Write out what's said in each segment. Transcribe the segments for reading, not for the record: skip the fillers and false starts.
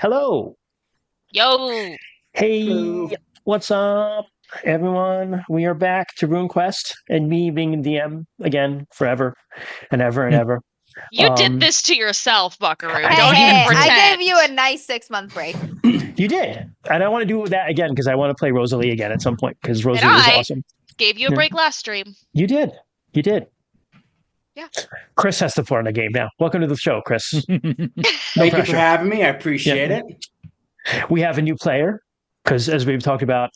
Hello. Yo. Hey, Hello. what's up, everyone? We are back to RuneQuest and me being DM again forever and ever and ever. You did this to yourself, Buckaroo. I Don't didn't even do it. pretend. I gave you a nice 6-month break. You did. And I want to do that again because I want to play Rosalie again at some point because Rosalie was awesome. Gave you a break last stream. You did. You did. Yeah. Chris has to play in the game now. Welcome to the show, Chris. Thank you for having me. I appreciate it. We have a new player because, as we've talked about,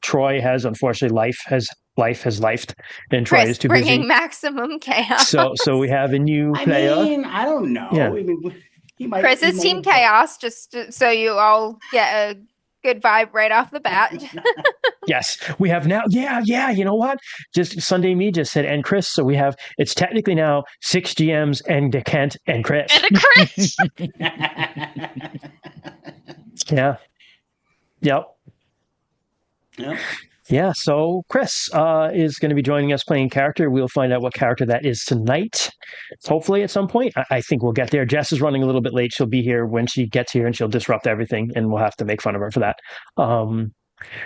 Troy has unfortunately life has lifed, and Troy is too busy. Bringing maximum chaos. So we have a new player. I mean, I don't know. Yeah. I mean, Chris is Team Chaos, just so you all get a good vibe right off the bat. Yes, we have now. Yeah. You know what? Just Sunday me just said, and Chris. So we have. It's technically now 6 GMs and Kent and Chris. And a Chris. Yeah. Yep. Yep. Yeah. So Chris is going to be joining us playing character. We'll find out what character that is tonight. Hopefully, at some point. I think we'll get there. Jess is running a little bit late. She'll be here when she gets here, and she'll disrupt everything, and we'll have to make fun of her for that.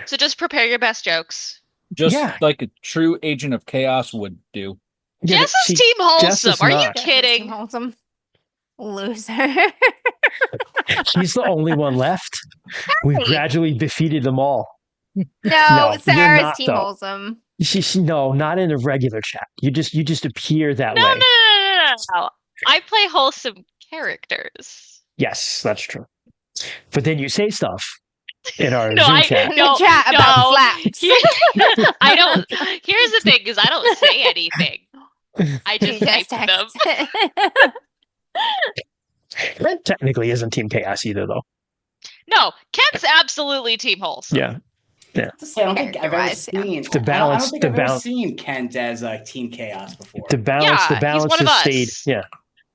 So just prepare your best jokes. Just like a true agent of chaos would do. Yeah, Jess is Team Wholesome. Are you not. kidding? Team Wholesome. Loser. She's the only one left. We've gradually defeated them all. No, you're Sarah's not, Team though. Wholesome. No, not in a regular chat. You just appear that way. No. I play wholesome characters. Yes, that's true. But then you say stuff in our No, Zoom chat. Chat about slaps. I don't. Here's the thing: is I don't say anything. I just type them. Red technically isn't Team Chaos either, though. No, Kent's absolutely Team Wholesome. Yeah. I don't think I've ever seen the balance. I don't think I've ever seen Kent as Team Chaos before. The balance he's one of has us. stayed. Yeah.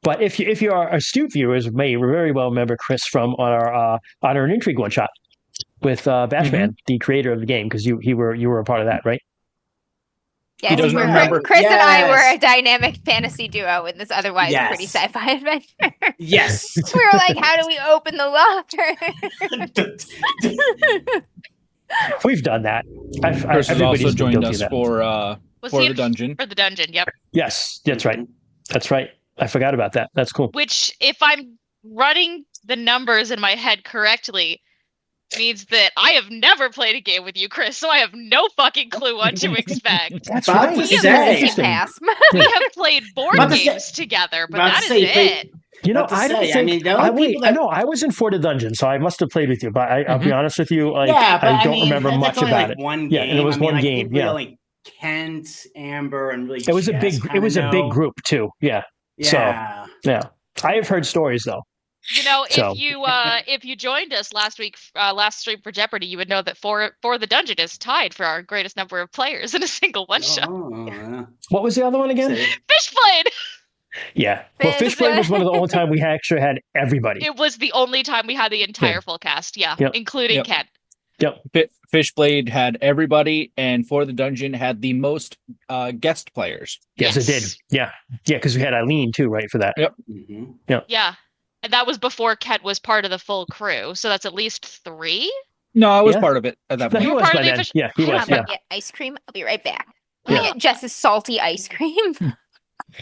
But if you are astute viewers, may very well remember Chris from our Honor and Intrigue one shot with Batchman, the creator of the game, because you were a part of that, right? Yes, He doesn't remember. Chris and I were a dynamic fantasy duo in this otherwise Yes. pretty sci-fi adventure. Yes. We were like, how do we open the locker? We've done that. Chris has also everybody's joined guilty of us that. for the dungeon. For the dungeon, yep. Yes, that's right. That's right. I forgot about that. That's cool. Which, if I'm running the numbers in my head correctly, means that I have never played a game with you, Chris, so I have no fucking clue what to expect. That's About right. to Team say. Chaos. We have played board About to games say- together, but about that to is say, it. You know, Not to I don't say, think. I mean, the only people that- know I was in For the Dungeon, so I must have played with you. But I'll be honest with you, like, Yeah, but I don't mean, remember that's much only about like it. one Yeah, game. and it was I mean, one like, game. really, Yeah, like Kent, Amber, and really. it was a Jess big. It was a big group too. Yeah. Yeah. So yeah, I have heard stories though. You know, So. if you joined us last week, last stream for Jeopardy, you would know that For the Dungeon is tied for our greatest number of players in a single one shot. Oh, yeah. What was the other one again? Fishblade. Yeah. Well, Fishblade was one of the only time we actually had everybody. It was the only time we had the entire full cast, Yep. including Yep. Ken. Yep. Fishblade had everybody, and For the Dungeon had the most guest players. Yes, it did. Yeah. Yeah, because we had Eileen too, right, for that. Yep. Mm-hmm. Yeah. And that was before Kent was part of the full crew, so that's at least 3. No, I was Yeah. part of it at that No, point. he were was part by of the then. official- Yeah, he Hang was. on, Yeah. let me get ice cream. I'll be right back. Let me Yeah. get Jess's salty ice cream.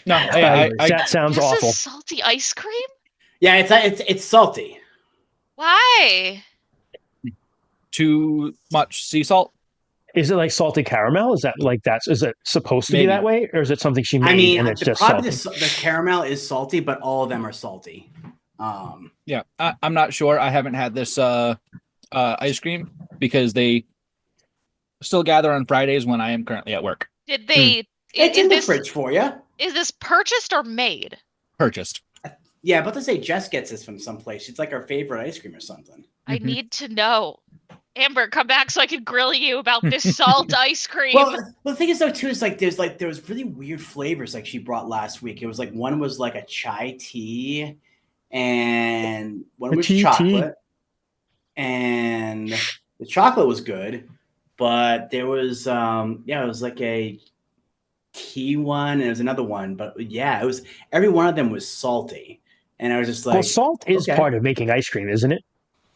No, That sounds This awful. is salty ice cream? Yeah, it's salty. Why? too much sea salt. Is it like salted caramel? Is that like is it supposed to be Maybe. that way, or is it something she made I mean, and it's just probably salty? the caramel is salty, but all of them are salty. Yeah, I'm not sure. I haven't had this ice cream because they still gather on Fridays when I am currently at work. Did they? It's in the fridge for you. Is this purchased or made? Purchased. Yeah, about to say Jess gets this from someplace. It's like our favorite ice cream or something. I need to know. Amber, come back so I can grill you about this salt ice cream. Well, the thing is though too is like there was really weird flavors like she brought last week. It was like one was like a chai tea, and one was chocolate, and the chocolate was good, but there was it was like a tea one, and there was another one, but yeah, it was every one of them was salty, and I was just like, Well, salt is okay. part of making ice cream, isn't it?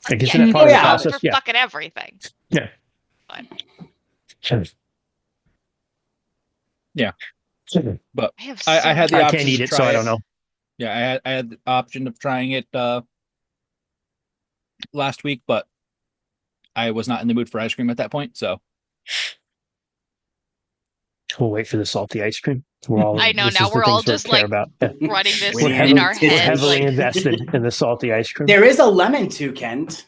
Like, isn't it part of the process? For Yeah. fucking everything. Yeah. Fine. Yeah. But I have I had the I option can't eat to it, so try I don't know. Yeah, I had the option of trying it last week, but I was not in the mood for ice cream at that point. So We'll wait for the salty ice cream. We're all. I know, this now is the we're all things we just, care like, about. Yeah. running this We're in our heavily- We're heads. heavily Like, invested in the salty ice cream. There is a lemon too, Kent.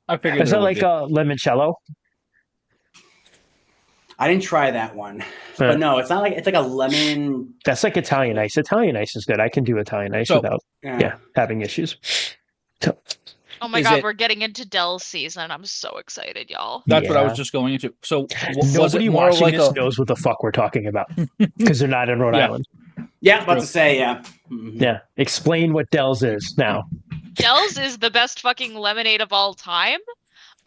I figured Is there that would like be. a limoncello? I didn't try that one, Huh. but no, it's not like it's like a lemon. That's like Italian ice. Italian ice is good. I can do Italian ice So- without having issues. So, oh my Is god, it- we're getting into Dell's season. I'm so excited, y'all. That's what I was yeah. just going into. So was Nobody it more watching like this a knows what the fuck we're talking about because they're not in Rhode Yeah. Island. Yeah, about True. to say Mhm. Yeah. Explain what Dell's is now. Dell's is the best fucking lemonade of all time.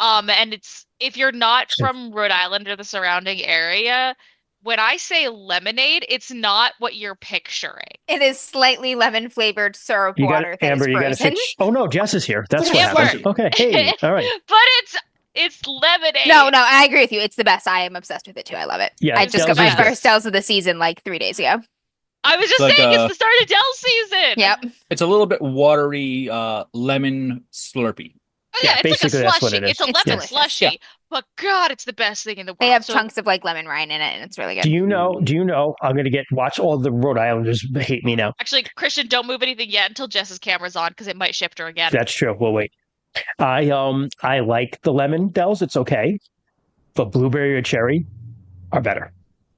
And it's, if you're not from Rhode Island or the surrounding area, when I say lemonade, it's not what you're picturing. It is slightly lemon flavored syrup You got water that is Amber. You got to frozen. fix. Oh no, Jess is here. That's what Amber. happened. Okay. Hey. All right. But it's lemonade. No, I agree with you. It's the best. I am obsessed with it too. I love it. Yeah. I just got Dell's my is good. first Dells of the season like 3 days ago. I was just It's like, saying it's the start of Dell season. Yep. it's a little bit watery lemon slurpee. Oh, Yeah, yeah, it's like a basically that's what slushy. it is. It's a It's lemon delicious. slushy. Yeah. But God, it's the best thing in the world. They have So- chunks of like lemon rind in it, and it's really good. Do you know? I'm gonna watch all the Rhode Islanders hate me now. Actually, Christian, don't move anything yet until Jess's camera's on because it might shift her again. That's true. We'll wait. I like the lemon Dells. It's okay, but blueberry or cherry are better.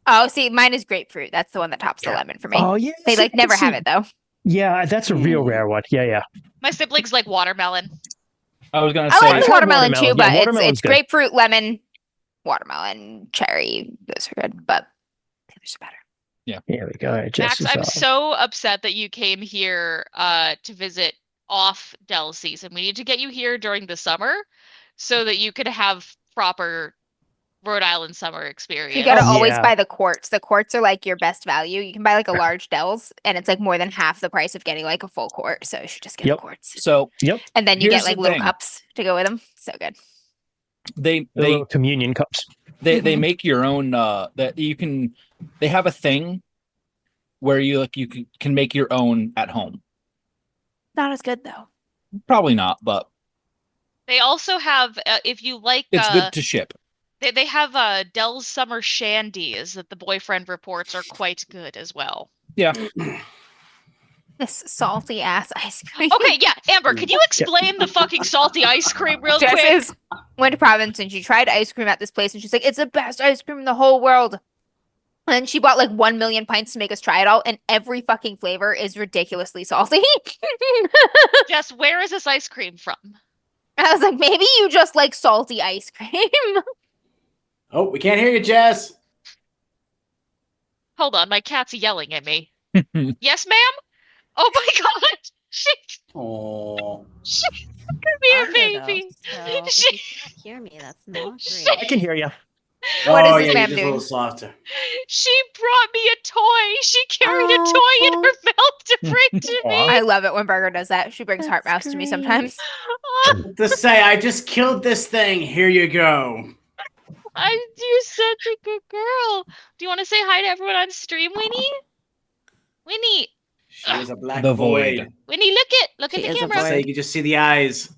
Oh, see, mine is grapefruit. That's the one that tops the lemon for me. Oh yeah. They like never have see- it though. Yeah, that's a real rare one. Yeah. My siblings like watermelon. I was gonna I say like I've the had watermelon too, watermelon. but Yeah, watermelon's it's good. grapefruit, lemon, watermelon, cherry. Those are good, but the others are better. Here we go. All right, Jess Max, is I'm off. so upset that you came here to visit off Dell season. We need to get you here during the summer so that you could have proper Rhode Island summer experience. You gotta always Yeah. buy the quarts. The quarts are like your best value. You can buy like a large Dells, and it's like more than half the price of getting like a full quart. So you should just get Yep. the quarts, so. and then you Here's get like the little thing. cups to go with them. So good. They The they little communion cups. they make your own that you can. They have a thing where you can make your own at home. Not as good though. Probably not, but They also have, if you like, it's good to ship. they have Dell's summer shandies that the boyfriend reports are quite good as well. Yeah. This salty ass ice cream. Okay, yeah, Amber, can you explain the fucking salty ice cream real Jess quick? is went to Providence and she tried ice cream at this place, and she's like, "It's the best ice cream in the whole world." And she bought like 1 million pints to make us try it all, and every fucking flavor is ridiculously salty. Jess, where is this ice cream from? I was like, maybe you just like salty ice cream. Oh, we can't hear you, Jess. Hold on, my cat's yelling at me. Yes, ma'am? Oh my god! Oh, Come here, baby. So She- if you can't hear me, that's not She- great. I can hear you. What is oh this yeah, ma'am you're just a doing? little softer. She brought me a toy. She carried a Oh, toy in her mouth to bring to me. I love it when Burger does that. She brings heart That's mouse to me great. sometimes. To say, I just killed this thing. Here you go. You're such a good girl. Do you want to say hi to everyone on stream, Winnie? Winnie, She is a black The void. void. Winnie, look She at is the a camera. So you can just see the eyes.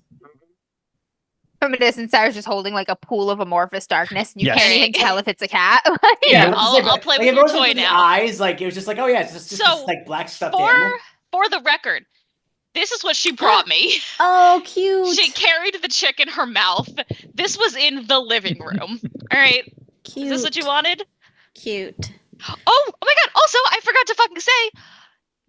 From a distance, I was just holding like a pool of amorphous darkness, and you Yes. can't even tell if it's a cat. Yeah, I'll- it was just I'll play like, with if it your wasn't toy for the now. Eyes, like it was just like, oh yeah, it's just So, this, like black stuffed animal. For the record, this is what she brought me. Oh, cute. She carried the chick in her mouth. This was in the living room. All right, Cute. is this what you wanted? Cute. Oh my god! Also, I forgot to fucking say,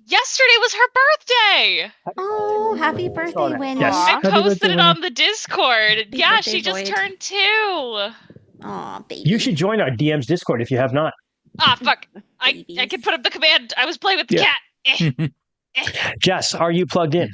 yesterday was her birthday. Oh, happy birthday, Winnie. Yes. I Happy posted birthday, it on the Discord. Happy Yeah, birthday, she just Void. turned 2. Aw, baby. You should join our DM's Discord if you have not. Ah, fuck. I Babies. can put up the command. I was playing with the Yeah. cat. Jess, are you plugged in?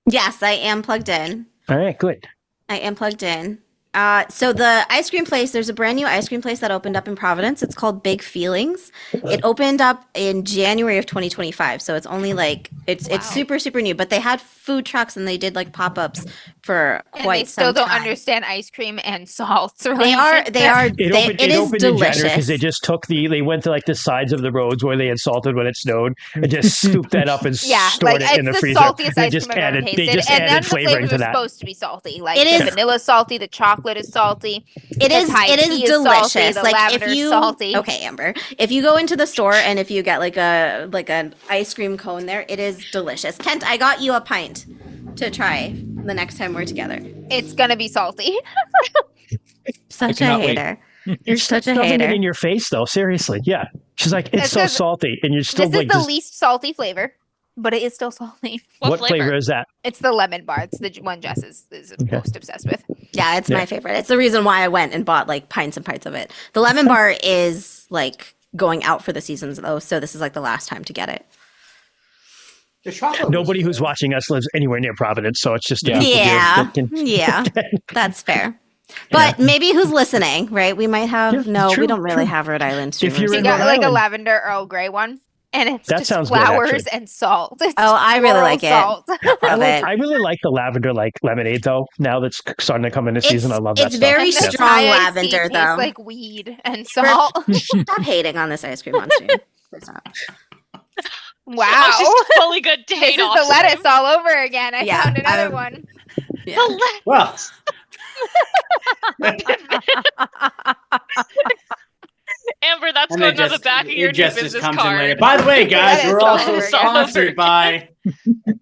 Yes, I am plugged in. All right, good. I am plugged in. So the ice cream place, there's a brand new ice cream place that opened up in Providence. It's called Big Feelings. It opened up in January of 2025. So it's only like it's super, super new. But they had food trucks and they did like pop-ups for quite some time. And they still don't understand ice cream and salt. They are. It is delicious because they just they went to like the sides of the roads where they had salted when it snowed and just scooped that up and stored it in the freezer. Saltiest ice cream I've ever tasted. They just and added none of the flavor flavors into are that. supposed to be salty. Like the vanilla salty, the chocolate is salty. It is delicious. Salty, the like lavender if you salty. Okay, Amber. If you go into the store and if you get like an ice cream cone there, it is delicious. Kent, I got you a pint to try the next time we're together. It's gonna be salty. Such a hater. You're such a hater. It in your face though, seriously. Yeah. She's like, it's so salty, and you're still this like is the least salty flavor, but it is still salty. What flavor is that? It's the lemon bar. It's the one Jess is most obsessed with. Yeah, it's my favorite. It's the reason why I went and bought like pints and pints of it. The lemon bar is like going out for the seasons though, so this is like the last time to get it. Nobody who's watching us lives anywhere near Providence, so it's just yeah, that's fair. But maybe who's listening, right? We might have we don't really have Rhode Island streamers. You got like a lavender Earl Grey one, and it's just flowers and salt. It's I really like salt. it. I really like the lavender like lemonade though. Now that's starting to come into season, I love that. It's very strong lavender though. Tastes like weed and salt. Stop hating on this ice cream on stream. Wow. Oh, she's fully good to hate off. This is the lettuce all over again. I found another one. Yeah. The lettuce. Amber, that's going on the back of your new business card. By the way, guys, we're also sponsored by...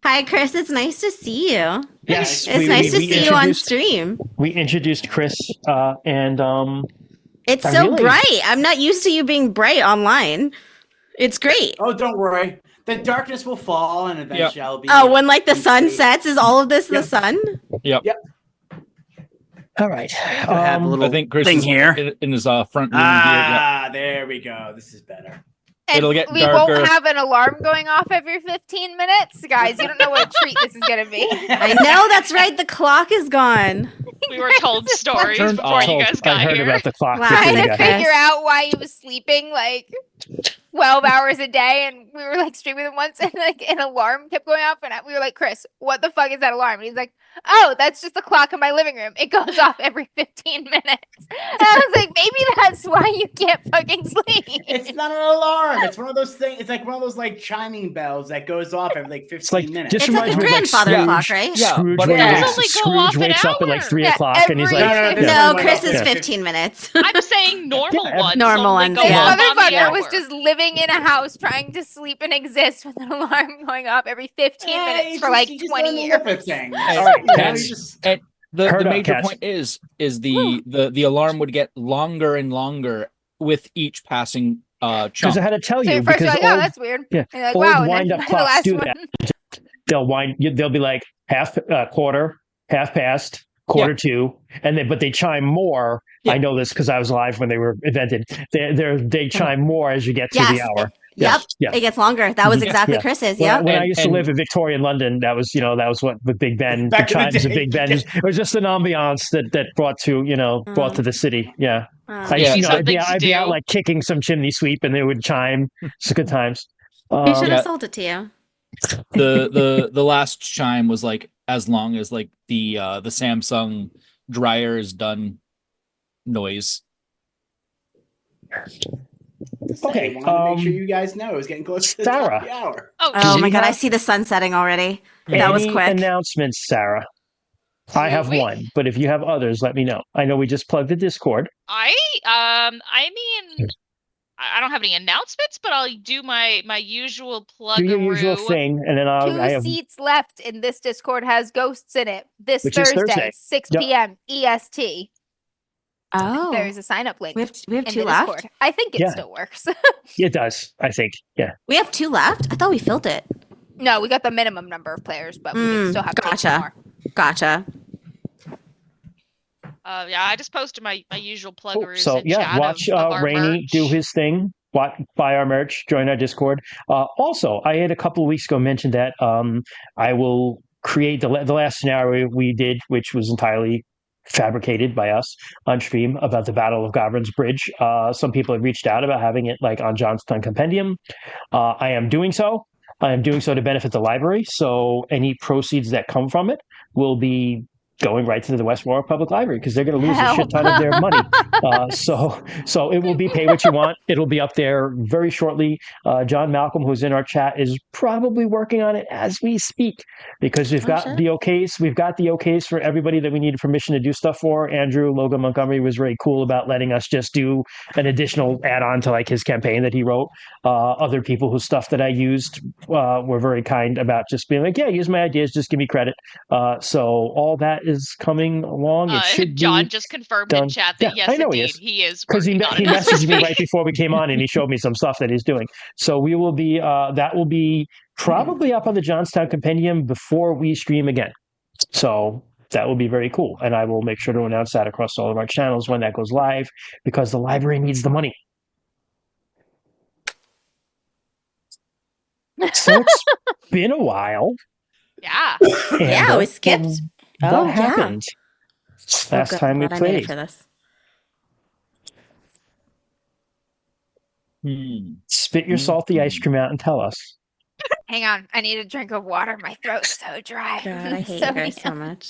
Hi, Chris. It's nice to see you. Yes. It's nice to see you on stream. We introduced Chris and... It's so bright. I'm not used to you being bright online. It's great. Oh, don't worry. The darkness will fall and eventually I'll be... Oh, when like the sun sets, is all of this the sun? Yep. All right. I think Chris is here in his front room. There we go. This is better. And it'll get we darker. won't have an alarm going off every 15 minutes. Guys, you don't know what a treat this is going to be. I know, that's right. The clock is gone. We were told stories before you guys got here. I heard about the clock. Trying to figure out why he was sleeping like 12 hours a day, and we were like streaming them once, and like an alarm kept going off, and we were like, Chris, what the fuck is that alarm? And he's like, oh, that's just the clock in my living room. It goes off every 15 minutes. And I was like, maybe that's why you can't fucking sleep. It's not an alarm. It's one of those things. It's like one of those like chiming bells that goes off every like 15 minutes. It's like a grandfather clock, right? Yeah, Scrooge, Scrooge wakes up at like 3 o'clock, and he's like, no, Chris is 15 minutes. I'm saying normal ones. Normal ones. This motherfucker was just living in a house trying to sleep and exist with an alarm going off every 15 minutes for like 20 years. All right, and the major point is the alarm would get longer and longer with each passing chunk. Because I had to tell you, so first you're like, oh, that's weird. Yeah, and like, old wow, wind-up clocks do that. They'll be like half quarter, half past, quarter to, and but they chime more. Yeah. I know this because I was live when they were invented. They chime more as you get to the hour. Yep. It gets longer. That was exactly Chris's. Yeah. When I used to live in Victorian London, that was what the Big Ben, the chimes of Big Ben. It was just an ambiance that brought to the city. Yeah. I'd be out like kicking some chimney sweep, and they would chime. It's good times. We should have sold it to you. The last chime was like as long as like the Samsung dryer is done noise. Okay, I wanted to make sure you guys know it was getting close to the hour. Oh my god, I see the sun setting already. That was quick. Announcements, Sarah? I have one, but if you have others, let me know. I know we just plugged the Discord. I mean, I don't have any announcements, but I'll do my usual plug. Do your usual thing, and then I have seats left in this Discord has ghosts in it. This Thursday, 6 p.m. EST. Oh, there's a sign up link. We have two left. Discord. I think it still works. It does. I think. Yeah. We have two left. I thought we filled it. No, we got the minimum number of players, but we can still have more. Gotcha. I just posted my usual pluggeroos. So watch Rainy do his thing. Buy our merch. Join our Discord. Also, I had a couple of weeks ago mentioned that I will create the last scenario we did, which was entirely fabricated by us on stream about the Battle of Gavrin's Bridge. Some people have reached out about having it like on Johnstown Compendium. I am doing so. I am doing so to benefit the library. So any proceeds that come from it will be going right to the West Warwick Public Library because they're going to lose a shit ton of their money. So it will be pay what you want. It'll be up there very shortly. John Malcolm, who's in our chat, is probably working on it as we speak because we've got the okays. We've got the okays for everybody that we needed permission to do stuff for. Andrew Logan Montgomery was very cool about letting us just do an additional add-on to like his campaign that he wrote. Other people whose stuff that I used were very kind about just being like, yeah, use my ideas, just give me credit. So all that is coming along. It should John just confirmed in chat that yes, I know indeed, he is because he working on it. messaged me right before we came on and he showed me some stuff that he's doing. So we will be that will be probably up on the Johnstown Compendium before we stream again. So that will be very cool, and I will make sure to announce that across all of our channels when that goes live because the library needs the money. So it's been a while. Yeah. Yeah, we skipped. What happened last time we played? For this. Spit your salty ice cream out and tell us. Hang on, I need a drink of water. My throat's so dry. God, I hate you guys so much.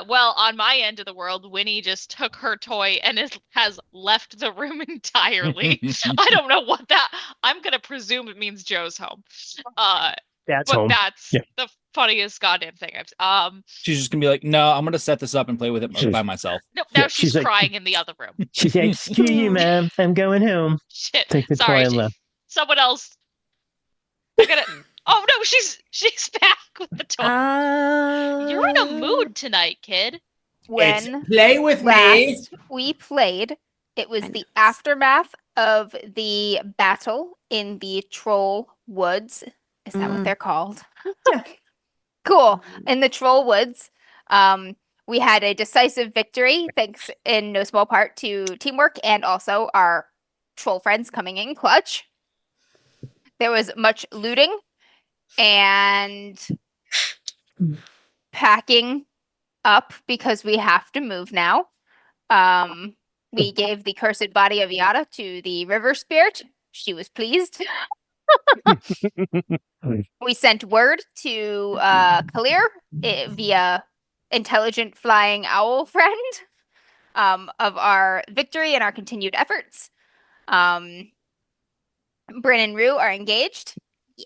Well, on my end of the world, Winnie just took her toy and has left the room entirely. I don't know what that. I'm gonna presume it means Joe's home. That's but home. That's the funniest goddamn thing I've. She's just gonna be like, no, I'm gonna set this up and play with it by myself. No, now she's crying in the other room. She's like, "Screw you, man! I'm going home." Shit. Take the Sorry, toy and left. someone else. I'm gonna. Oh no, she's back with the toy. You're in a mood tonight, kid. When play with me. We played, it was the aftermath of the battle in the Troll Woods. Is that what they're called? Cool. In the Troll Woods, we had a decisive victory, thanks in no small part to teamwork and also our troll friends coming in clutch. There was much looting and packing up because we have to move now. We gave the cursed body of Yada to the river spirit. She was pleased. We sent word to Kalir via intelligent flying owl friend of our victory and our continued efforts. Bryn and Rue are engaged. Yeah.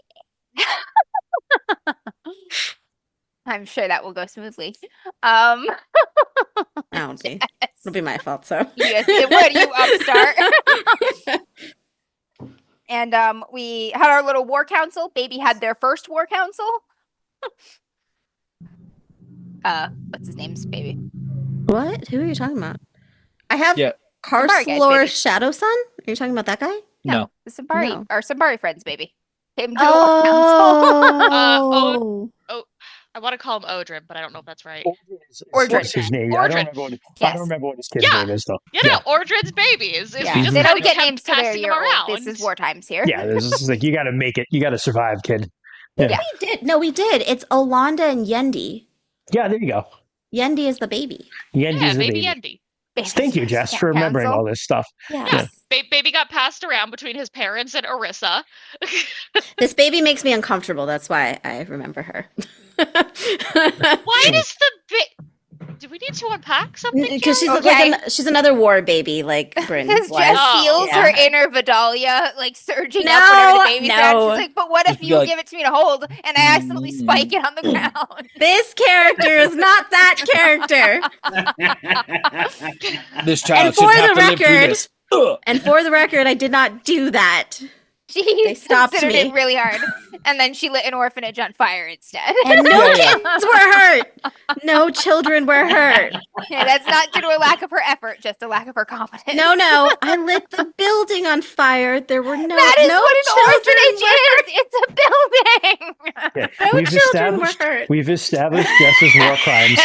I'm sure that will go smoothly. Oh, gee. It'll be my fault, so. Yes, it would, you upstart. And we had our little war council. Baby had their first war council. What's his name's baby? What? Who are you talking about? I have Yeah. Karslor Shadow Sun. Are you talking about that guy? No. The Sambari, No. our Sambari friends, baby. Came to the war council. I want to call him Odrin, but I don't know if that's right. What's his name? I don't remember what his kid's name is, though. No, Ordrin's baby is. Yeah. We just They kinda don't get kept names till they're a passing year them old. around. This is war times here. Yeah, this is like, you got to make it. You got to survive, kid. Yeah. We did. No, we did. It's Olanda and Yendi. Yeah, there you go. Yendi is the baby. Yendi's the baby baby. Yendi. Thank you, Jess, for remembering all this stuff. Yes. Baby got passed around between his parents and Orissa. This baby makes me uncomfortable. That's why I remember her. Why does the do we need to unpack something? Because she's Okay. she's another war baby, like Bryn. Because was. Jess feels Yeah. her inner Vidalia like surging up whenever the baby's out. No. She's like, but what if She'd be you like, give it to me to hold and I accidentally spike it on the ground? This character is not that character. This child And should for have the to live through record- this. Ugh. And for the record, I did not do that. She stopped considered me. it really hard. And then she lit an orphanage on fire instead. And no Yeah. kids were hurt. No children were hurt. Yeah, that's not due to a lack of her effort, just a lack of her competence. No, I lit the building on fire. There were no That is no what an children orphanage were is. It's a building. Yeah, No children were hurt. We've established Jess's war crimes.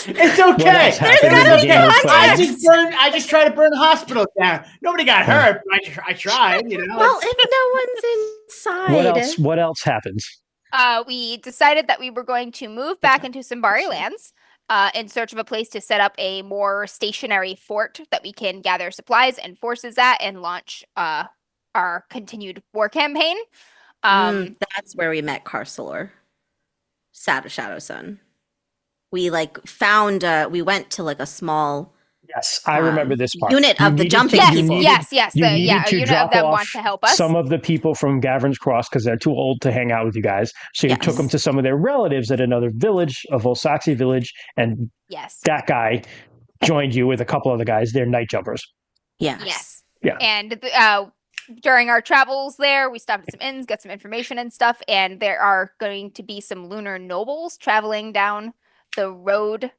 It's What okay. else happened gotta in the be game we're context. playing? I just tried to burn the hospital down. Nobody got hurt, but I tried. You know. Well, if no one's inside. What else happens? We decided that we were going to move back into Simbari lands in search of a place to set up a more stationary fort that we can gather supplies and forces at and launch our continued war campaign. That's where we met Carcelor, Shadow Sun. We found we went to a small Yes, I remember this part. unit of the jumping people. Yes. You needed to unit drop of them off want to help us. some of the people from Gavrin's Cross because they're too old to hang out with you guys. So you took them to some of their relatives at another village, a Volsaxi village, and that guy joined you with a couple other guys. They're night jumpers. Yes. Yeah. And during our travels there, we stopped at some inns, got some information and stuff, and there are going to be some lunar nobles traveling down the road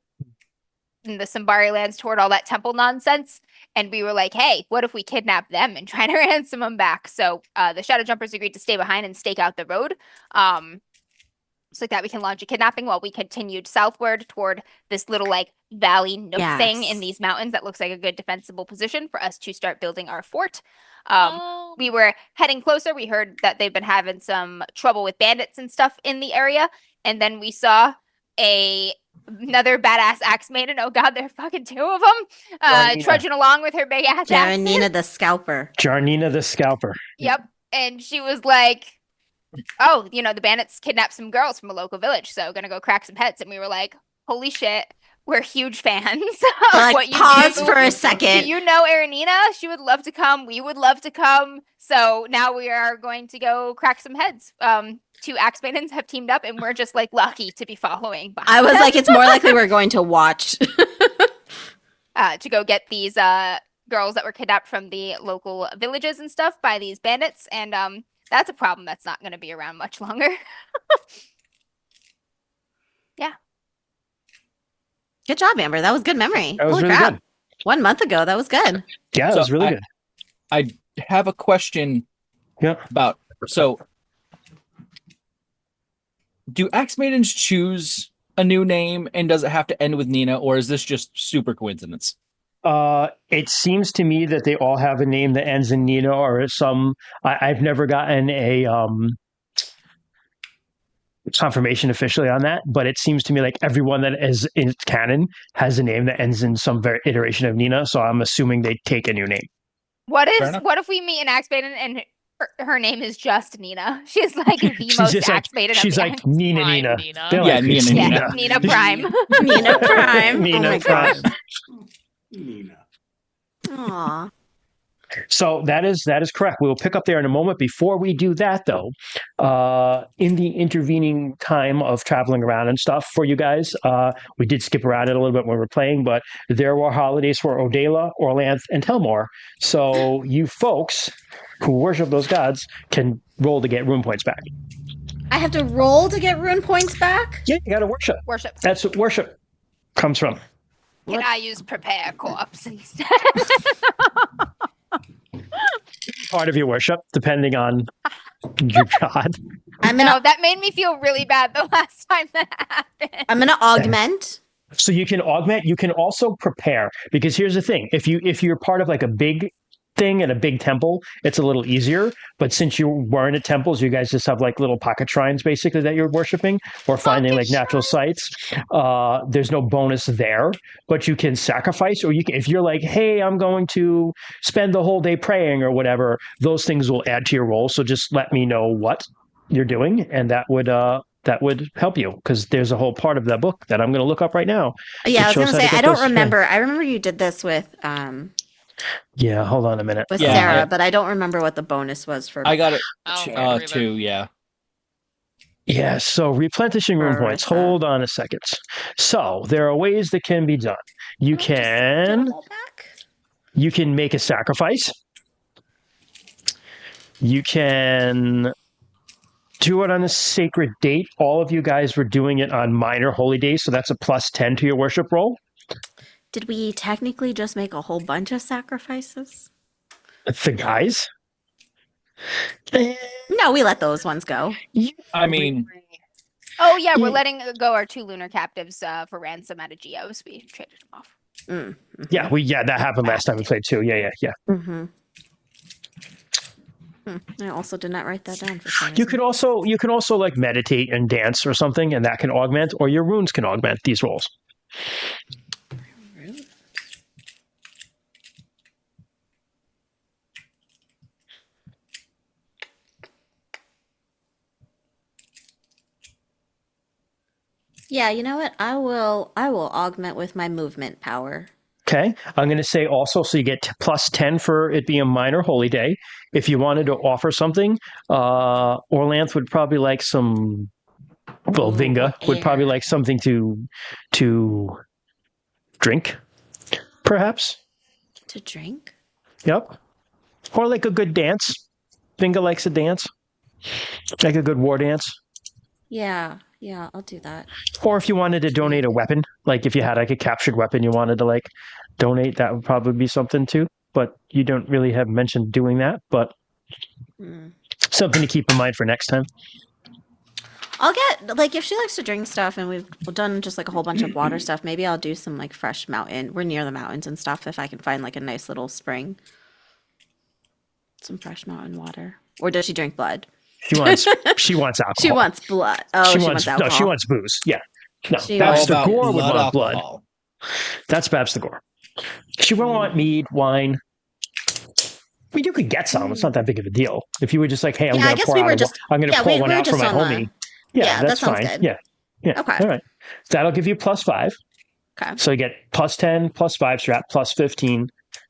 in the Simbari lands toward all that temple nonsense. And we were like, hey, what if we kidnap them and try to ransom them back? So the Shadow Jumpers agreed to stay behind and stake out the road. So that we can launch a kidnapping while we continued southward toward this little valley nook thing in these mountains that looks like a good defensible position for us to start building our fort. We were heading closer. We heard that they've been having some trouble with bandits and stuff in the area. And then we saw another badass axe maiden. Oh god, there are fucking two of them trudging along with her big ass axe. Jarnina the Scalper. Jarnina the Scalper. Yep. And she was like, oh, the bandits kidnapped some girls from a local village, so gonna go crack some heads. And we were like, holy shit, we're huge fans of what you pause do. for a second. Do you know Aranina? She would love to come. We would love to come. So now we are going to go crack some heads. Two axe maidens have teamed up, and we're just lucky to be following behind I was them. like, it's more likely we're going to watch. To go get these girls that were kidnapped from the local villages and stuff by these bandits. And that's a problem that's not going to be around much longer. Yeah. Good job, Amber. That was good memory. That was Holy really crap. good. 1 month ago, that was good. Yeah, it was really good. I have a question about, do Axe Maidens choose a new name, and does it have to end with Nina, or is this just super coincidence? It seems to me that they all have a name that ends in Nina or some. I've never gotten a confirmation officially on that, but it seems to me like everyone that is in canon has a name that ends in some iteration of Nina. So I'm assuming they take a new name. What if we meet an axe maiden and her name is just Nina? She's like the most axe maiden. She's like axe. Nina. Yeah, Nina. Nina Prime. Nina Prime. Nina oh my Prime. gosh. Nina. Aw. So that is correct. We will pick up there in a moment. Before we do that, though, in the intervening time of traveling around and stuff for you guys, we did skip around it a little bit when we were playing, but there were holidays for Odela, Orlanth, and Telmore. So you folks who worship those gods can roll to get rune points back. I have to roll to get rune points back? Yeah, you got to worship. Worship. That's what worship comes from. Can I use prepare corpse instead? Part of your worship, depending on your god. That made me feel really bad the last time that happened. I'm gonna augment. So you can augment. You can also prepare, because here's the thing: if you're part of a big thing in a big temple, it's a little easier. But since you weren't at temples, you guys just have little pocket shrines basically that you're worshiping or finding natural sites. There's no bonus there, but you can sacrifice, or you can, if you're like, hey, I'm going to spend the whole day praying or whatever, those things will add to your roll. So just let me know what you're doing, and that would help you, because there's a whole part of that book that I'm going to look up right now. Yeah, I was going to say, I don't remember. I remember you did this with yeah, hold on a minute. With Sarah, but I don't remember what the bonus was for. I got it. 2, yeah. Yeah, so replenishing rune points. Hold on a second. So there are ways that can be done. You can make a sacrifice. You can do it on a sacred date. All of you guys were doing it on minor holy days, so that's a +10 to your worship roll. Did we technically just make a whole bunch of sacrifices? The guys? No, we let those ones go. I mean... Oh, yeah, we're letting go our 2 lunar captives for ransom out of Geos. We traded them off. Mm-hmm. Yeah, that happened last time we played too. Yeah. Mm-hmm. I also did not write that down for some reason. You can also like meditate and dance or something, and that can augment, or your runes can augment these rolls. Yeah, you know what? I will augment with my movement power. Okay, I'm going to say also, so you get plus 10 for it being a minor holy day. If you wanted to offer something, Orlanth would probably like some. Well, Vinga would probably like something to drink, perhaps. To drink? Yep. Or like a good dance. Vinga likes a dance, like a good war dance. Yeah, I'll do that. Or if you wanted to donate a weapon, like if you had like a captured weapon you wanted to like donate, that would probably be something too. But you don't really have mentioned doing that, but something to keep in mind for next time. I'll get, like, if she likes to drink stuff and we've done just like a whole bunch of water stuff, maybe I'll do some like fresh mountain. We're near the mountains and stuff. If I can find like a nice little spring, some fresh mountain water. Or does she drink blood? She wants alcohol. She wants blood. Oh, she wants alcohol. No, she wants booze. Yeah. No, She Babs the wants Gore would blood want blood. alcohol. That's Babs the Gore. She would want mead, wine. I mean, you could get some. It's not that big of a deal. If you were just like, hey, I'm going to pour one out for my homie. Yeah, that's that sounds fine. good. Yeah. Okay. All right. That'll give you plus 5. Okay. So you get plus 10, plus 5 strat, plus 15,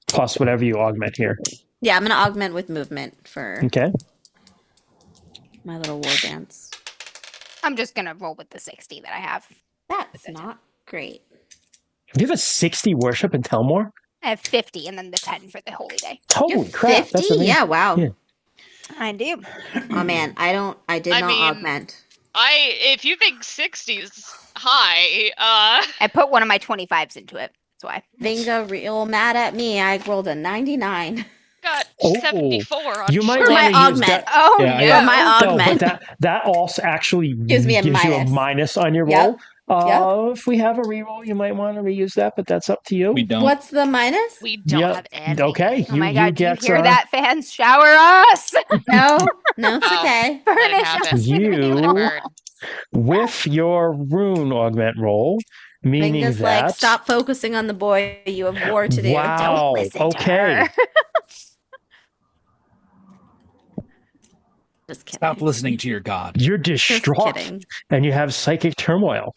plus whatever you augment here. Yeah, I'm going to augment with movement for Okay. my little war dance. I'm just gonna roll with the 60 that I have. That's not great. You have a 60 worship in Telmore? I have 50 and then the 10 for the holy day. Holy crap. 50? That's amazing. Yeah, wow. Yeah. I do. Oh man, I did not augment. If you think 60 is high, I put one of my 25s into it. That's why. Vinga real mad at me. I rolled a 99. got Oh, 74 on you might For my want to use augment. that. Oh Yeah, no. yeah. For my No, augment. but that also actually Gives me a you a minus. minus on your Yep. roll. If we have a reroll, you might want to reuse that, but that's up to you. We don't. What's the minus? We don't Yeah, have any. Okay. Oh my god, do you get, hear that, fans? Shower us! No, it's Oh. okay. Let it Furnish happen. us with You- Let it rainbow. burn. with your rune augment roll, meaning Vinga's that like, stop focusing on the boy. You have war to do. Wow. Don't listen to Okay. her. Just kidding. Stop listening to your god. You're Just distraught kidding. and you have psychic turmoil.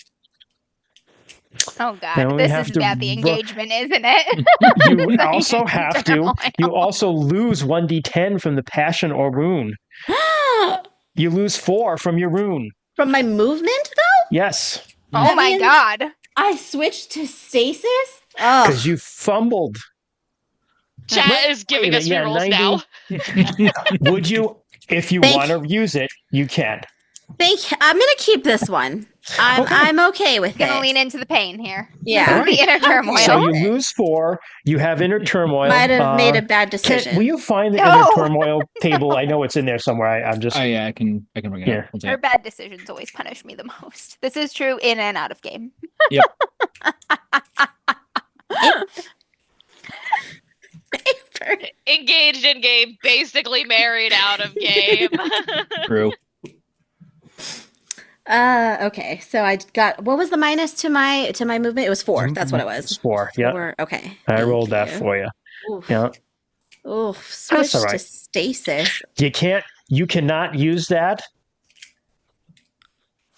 Oh And god, we this have is to about the ro- engagement, isn't it? You also have to. Turmoil. You also lose 1d10 from the passion or rune. You lose 4 from your rune. From my movement, though? Yes, Oh That my means- god. I switched to stasis? Oh, because you fumbled. Chat is giving us Yeah, rerolls 90. now. Would you, if you Thank- want to use it, you can. I'm going to keep this one. I'm okay with Gonna it. lean into the pain here. Yeah. The inner turmoil. So you lose 4. You have inner turmoil. Might have made a bad Kent, decision. will you find the No. inner turmoil table? I know it's in there somewhere. I'm just. Oh yeah, I can bring it Yeah. up. One Her second. bad decisions always punish me the most. This is true in and out of game. Engaged in game, basically married out of game. True. Okay. So I got, what was the minus to my movement? It was 4. That's what it was. It's 4. Yeah. 4. Okay. I Thank rolled that you. for you. Oof. Yeah. Oof. Switched all to right. stasis. You cannot use that.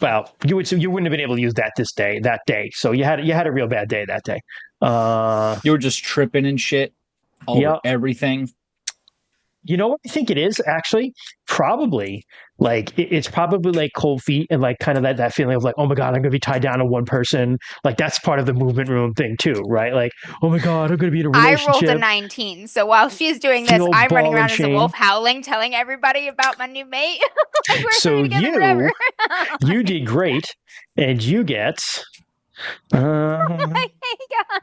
Well, you wouldn't have been able to use that that day. So you had a real bad day that day. You were just tripping and shit over Yeah. everything. You know what I think it is actually? Probably like it's probably like cold feet and like kind of that feeling of like, oh my god, I'm gonna be tied down to one person. Like that's part of the movement room thing too, right? Like, oh my god, I'm gonna be in a I relationship. rolled a 19, so while she's doing this, Feel I'm running ball around and as a chain. wolf howling, telling everybody about my new mate. Like we're So together you- forever. You did great, and you get. Hey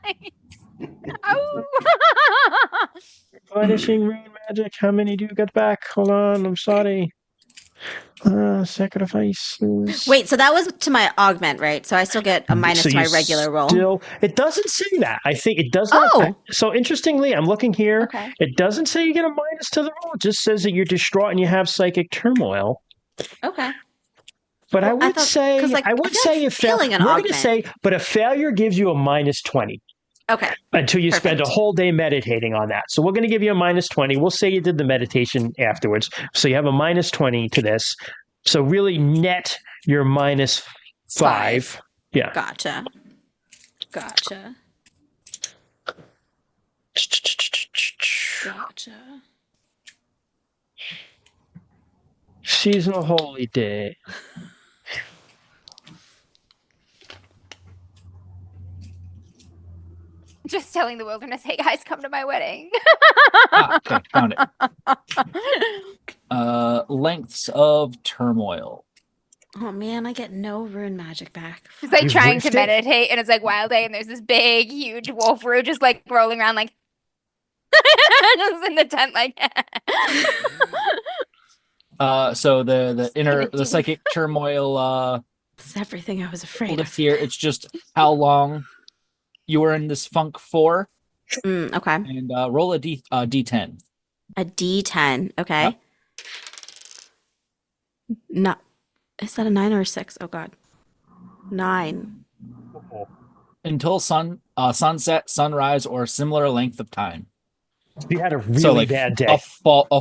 guys. Oh. Punishing rune magic. How many do you get back? Hold on, I'm sorry. Sacrifices. Wait, so that was to my augment, right? So I still get a minus So to my you regular roll. Still, it doesn't say that. I think it does not. Oh. So interestingly, I'm looking here. Okay. It doesn't say you get a minus to the roll. It just says that you're distraught and you have psychic turmoil. Okay. But Well, I would say, like, I would I feel say like if fail, failing we're an going to augment. say, but a failure gives you a minus 20 Okay. until you spend a Perfect. whole day meditating on that. So we're going to give you a minus 20. We'll say you did the meditation afterwards. So you have a minus 20 to this. So really net your minus 5. Yeah. Gotcha. Seasonal holy day. Just telling the wilderness, hey guys, come to my wedding. Okay, found it. Lengths of turmoil. Oh man, I get no rune magic back. It's like You trying to whiffed it? meditate, and it's like wild day, and there's this big, huge wolf rune just like rolling around, like just in the tent, like. So the inner Gonna the do psychic turmoil It's everything I was afraid list of. here. It's just how long you were in this funk for, Okay. and roll a d10. A D10. Okay. Yep. No, is that a 9 or a 6? Oh god. 9. Until sunset, sunrise, or similar length of time. You had a really So like bad day. a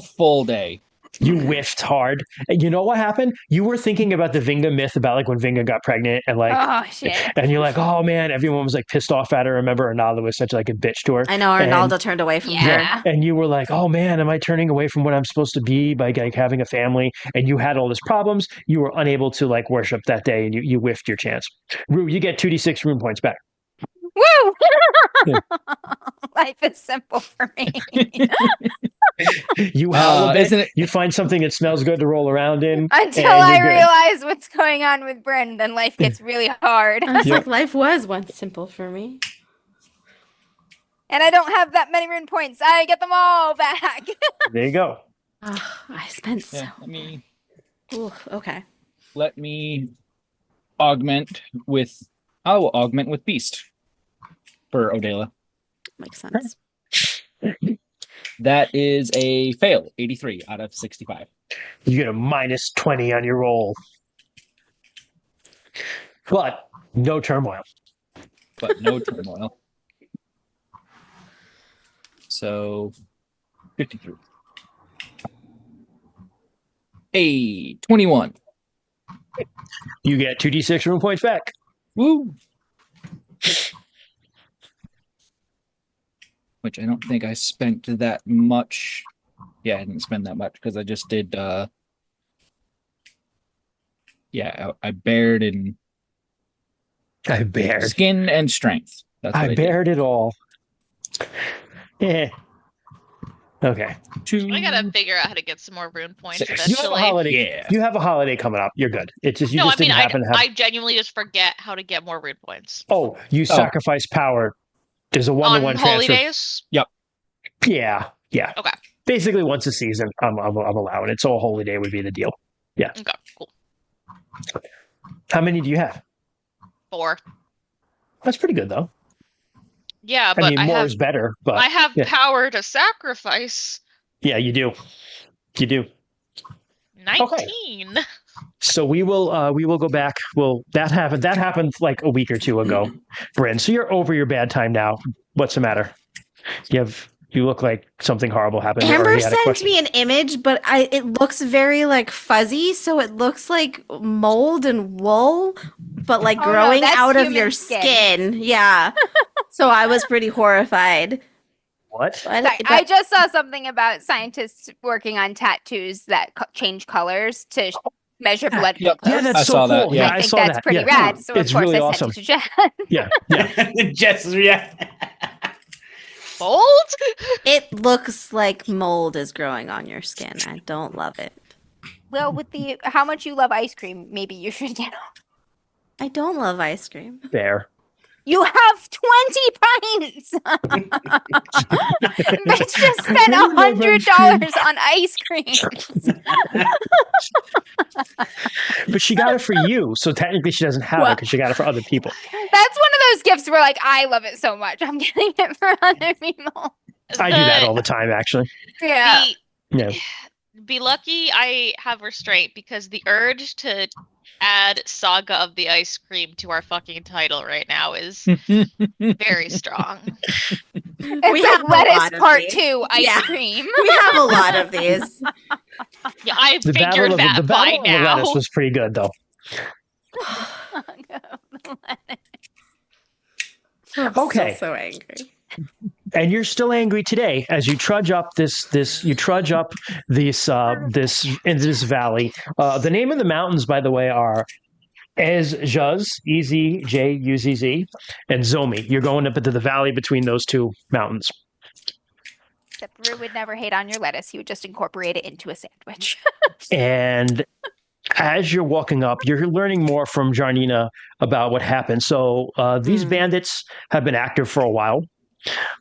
full day. You whiffed hard. And you know what happened? You were thinking about the Vinga myth about like when Vinga got pregnant and like, Oh shit! and you're like, oh man, everyone was like pissed off at her. Remember, Arnaldo was such like a bitch to her. I know And- Arnaldo turned away from her. Yeah. And you were like, oh man, am I turning away from what I'm supposed to be by like having a family? And you had all these problems. You were unable to like worship that day and you whiffed your chance. Rue, you get 2d6 rune points back. Woo! Yeah. Life is simple for me. You howl a bit, isn't it? you find something that smells good to roll around in. Until and I you're good. realize what's going on with Bryn, then life gets really hard. I was Yep. like, life was once simple for me. And I don't have that many rune points. I get them all back. There you go. Oh, I spent so. Yeah, Ooh, okay. let me augment with. I will augment with beast for Odela. Makes sense. That is a fail, 83 out of 65. You get a minus 20 on your roll. But no turmoil. But no turmoil. So 53. A 21. You get 2d6 rune points back. Woo! Which I don't think I spent that much. Yeah, I didn't spend that much because I just did I bared in I bared. skin and strength. That's what I I did. bared it all. Yeah. Okay. I gotta figure out how to get some more rune points Six. You have a eventually. holiday. Yeah. You have a holiday coming up. You're good. It's just you No, just I mean didn't happen to have. I genuinely just forget how to get more rune points. Oh, you sacrifice power. There's a On one-to-one holy transfer. days? Yeah. Okay. Basically, once a season, I'm allowing it. So a holy day would be the deal. Okay, cool. How many do you have? 4. That's pretty good, though. Yeah, but I mean, more have is better, but I have yeah. power to sacrifice. Yeah, you do. You do. 19. So we will go back. Well, that happened like a week or two ago, Bryn. So you're over your bad time now. What's the matter? You look like something horrible happened. or Amber you had a sent question. me an image, but it looks very like fuzzy, so it looks like mold and wool, but like Oh, no, growing that's out of human your skin. skin. Yeah. So I was pretty horrified. What? But I just saw something about scientists working on tattoos that change colors to measure blood Yep. glucose. Yeah, that's I so saw cool. that, yeah. I I think saw that's that. pretty Yeah. rad. So It's of course really I awesome. sent it to Jen. Yeah. Jess is reacting. Bold? it looks like mold is growing on your skin. I don't love it. Well, with the how much you love ice cream, maybe you should, I don't love ice cream. Fair. You have 20 pints. Bitch just spent $100 on ice cream. But she got it for you, so technically she doesn't have it because she got it for other people. That's one of those gifts where, like, I love it so much. I'm getting it for other people. I do that all the time, actually. Yeah. Yeah. Be lucky I have restraint, because the urge to add Saga of the Ice Cream to our fucking title right now is very strong. It's like lettuce part 2 ice cream. We have a lot of these. Yeah, I The figured battle that of the, by battle of the now. lettuce was pretty good, though. Okay. I'm so angry. And you're still angry today as you trudge up this into this valley. The name of the mountains, by the way, are Ezjuz, E-Z-J-U-Z-Z, and Zomi. You're going up into the valley between those two mountains. Except Rue would never hate on your lettuce. He would just incorporate it into a sandwich. And as you're walking up, you're learning more from Jarnina about what happened. So these bandits have been active for a while.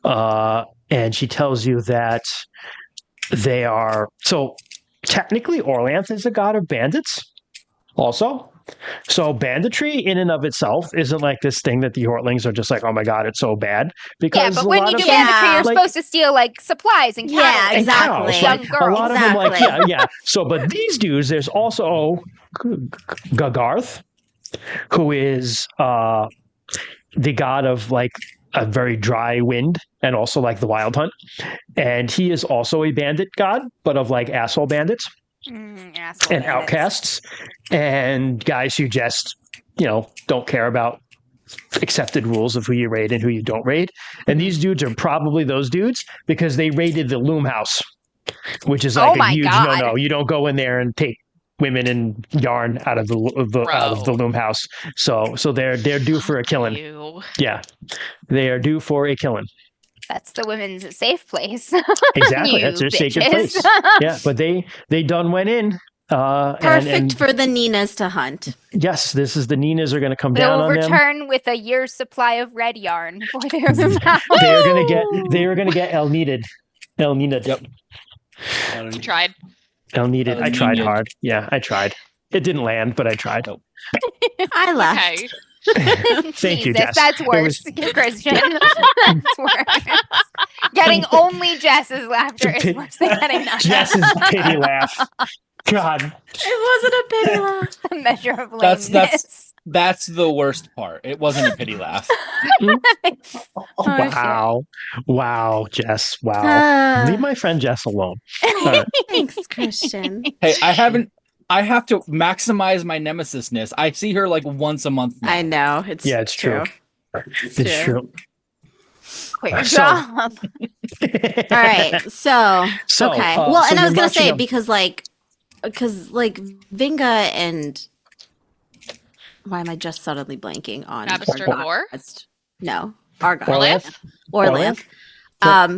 And she tells you that they are... So technically, Orlanth is a god of bandits also. So banditry in and of itself isn't like this thing that the Hortlings are just like, oh my god, it's so bad. Because but when you do banditry, you're supposed to steal like supplies and cattle. Yeah, exactly. Cows, Young right? girls. A lot of them, like, yeah. So, but these dudes, there's also Gagarth, who is the god of like a very dry wind and also like the wild hunt. And he is also a bandit god, but of like asshole bandits. And outcasts and guys who just, don't care about accepted rules of who you raid and who you don't raid. And these dudes are probably those dudes because they raided the Loom House, which is like a huge no-no. You don't go in there and take women and yarn out of the Loom House. So they're due for a killing. Yeah, they are due for a killing. That's the women's safe place. Exactly. That's their sacred place. Yeah, but they done went in. Perfect for the Ninas to hunt. Yes, this is the Ninas are going to come down on them. They'll return with a year's supply of red yarn for their mouth. They are going to get El Needed. Yep. You tried. El Needed. I tried hard. Yeah, I tried. It didn't land, but I tried. I left. Okay. Thank you, Jess. That's worse, Christian. That's worse. Getting only Jess's laughter is worse than getting nothing. Jess's pity laugh. God. It wasn't a pity laugh. A measure of lameness. That's the worst part. It wasn't a pity laugh. Wow, Jess. Wow. Leave my friend Jess alone. Right. Thanks, Christian. Hey, I have to maximize my nemesisness. I see her like once a month now. I know. It's true. It's true. Quit your job. All right. So okay. Well, and I was gonna say because Vinga and why am I just suddenly blanking on Argos? No, Argos. Orlanth.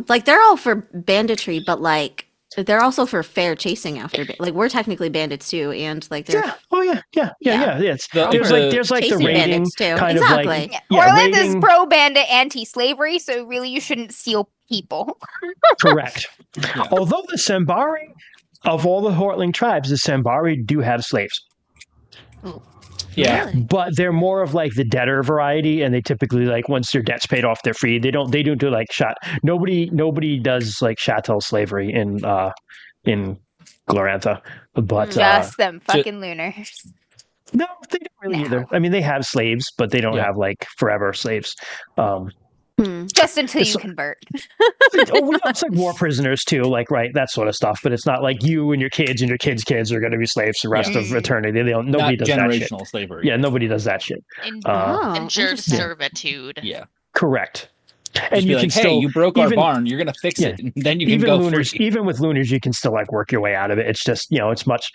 Like they're all for banditry, but like they're also for fair chasing after. Like we're technically bandits too, and like they're It's there's like the raiding kind of like Orlanth is pro bandit, anti-slavery, so really you shouldn't steal people. Correct. Yeah. Although the Sambari, of all the Hortling tribes, the Sambari do have slaves. Yeah, really? But they're more of like the debtor variety, and they typically like once their debt's paid off, they're free. They don't do like Nobody does like chattel slavery in Glorantha, but just them fucking lunars. No, they don't really either. I mean, they have slaves, but they don't have like forever slaves. Just until you convert. It's like war prisoners too, like that sort of stuff. But it's not like you and your kids and your kids' kids are going to be slaves the rest of eternity. Nobody does that shit. Generational slavery. Yeah, nobody does that shit. Injured servitude. Yeah, correct. And you can still, you broke our barn. You're going to fix it. And then you can go lunars. free. Even with lunars, you can still like work your way out of it. It's just it's much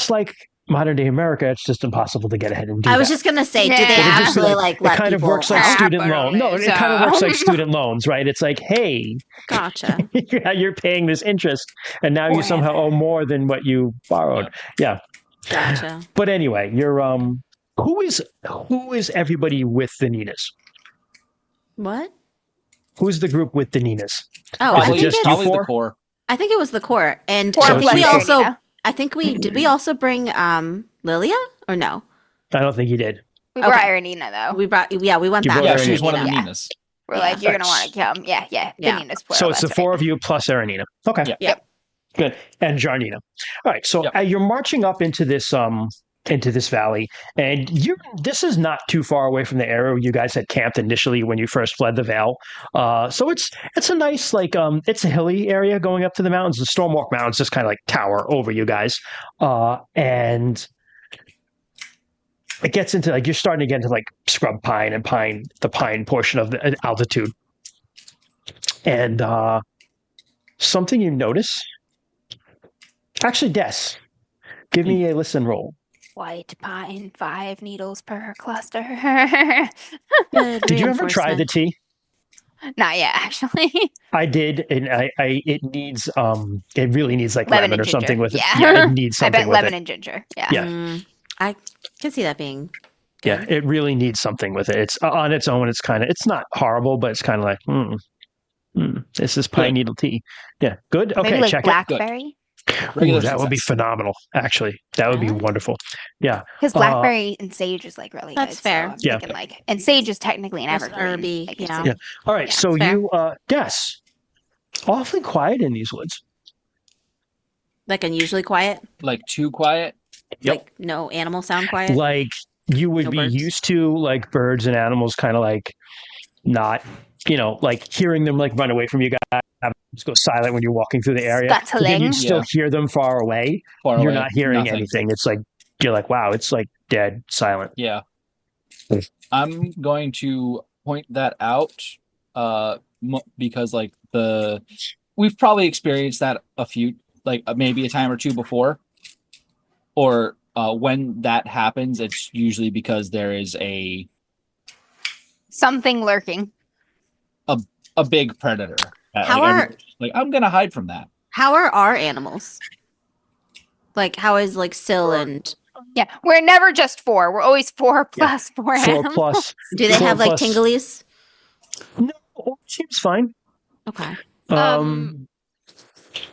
like modern day America. It's just impossible to get ahead and do that. I was just gonna say, do they actually like let it kind of works like student loan? No, it kind of works like student loans, right? It's like, hey, gotcha. You're paying this interest, and now you somehow owe more than what you borrowed. Yeah, gotcha. But anyway, you're who is everybody with the Ninas? What? Who's the group with the Ninas? Oh, I Is it think just it's, you probably the four? core. I think it was the core. And Core So it's we you also, Nina. I think did we also bring Lilia or no? I don't think he did. We brought Okay. Irenina though. We went You that brought way. Yeah, her she was in. one of the Yeah. Ninas. We're Yeah. like, you're gonna Right. want to come. Yeah. Yeah. The Nina's plural. So it's the that's four right. of you plus Aranina. Okay. Yeah. Yep. Good. And Jarnina. All right. So Yep. you're marching up into this valley, and this is not too far away from the area you guys had camped initially when you first fled the Vale. So it's a nice it's a hilly area going up to the mountains. The Stormwalk Mountains just kind of like tower over you guys, and it gets into like you're starting to get into like scrub pine and the pine portion of the altitude, and something you notice. Actually, Des, give me a listen roll. White pine, 5 needles per cluster. Good Did you ever try the reinforcement. tea? Not yet, actually. I did, and it needs it really needs like Lemon lemon and or something ginger. with it. Yeah. Yeah, it needs I something bet with lemon it. and ginger. Yeah. Yeah. I can see that being good. Yeah, it really needs something with it. It's on its own. It's not horrible, but it's kind of like this is pine Good. needle tea. Yeah, good. Okay, Maybe like check blackberry. it. Ooh, Regular that would be success. phenomenal. Actually, that would be Really? wonderful. Yeah. Because blackberry and sage is like really That's good. fair. So I'm Yeah. thinking like, and sage is technically an That's evergreen. herby, Like, it's yeah. a- Yeah. All right. Yeah, So fair. you, Des, awfully quiet in these woods. Like unusually quiet. Like too quiet. Yep. Like no animal sound quiet. Like you would No be birds. used to like birds and animals kind of like not, like hearing them like run away from you guys, just go silent when you're walking through the area. But then Scuttling. you still Yeah. hear them far away. Far You're away. not hearing Nothing. anything. It's like, you're like, wow, it's like dead silent. Yeah. I'm going to point that out because like we've probably experienced that a few maybe a time or two before, or when that happens it's usually because there is Something lurking. a big predator. How I'm gonna hide from that. How are our animals? Like how is like Syl and Yeah. We're never just 4. We're always 4 Yeah. plus 4 4 animals. plus. do they 4 have like plus- tinglies? No, seems fine. Okay.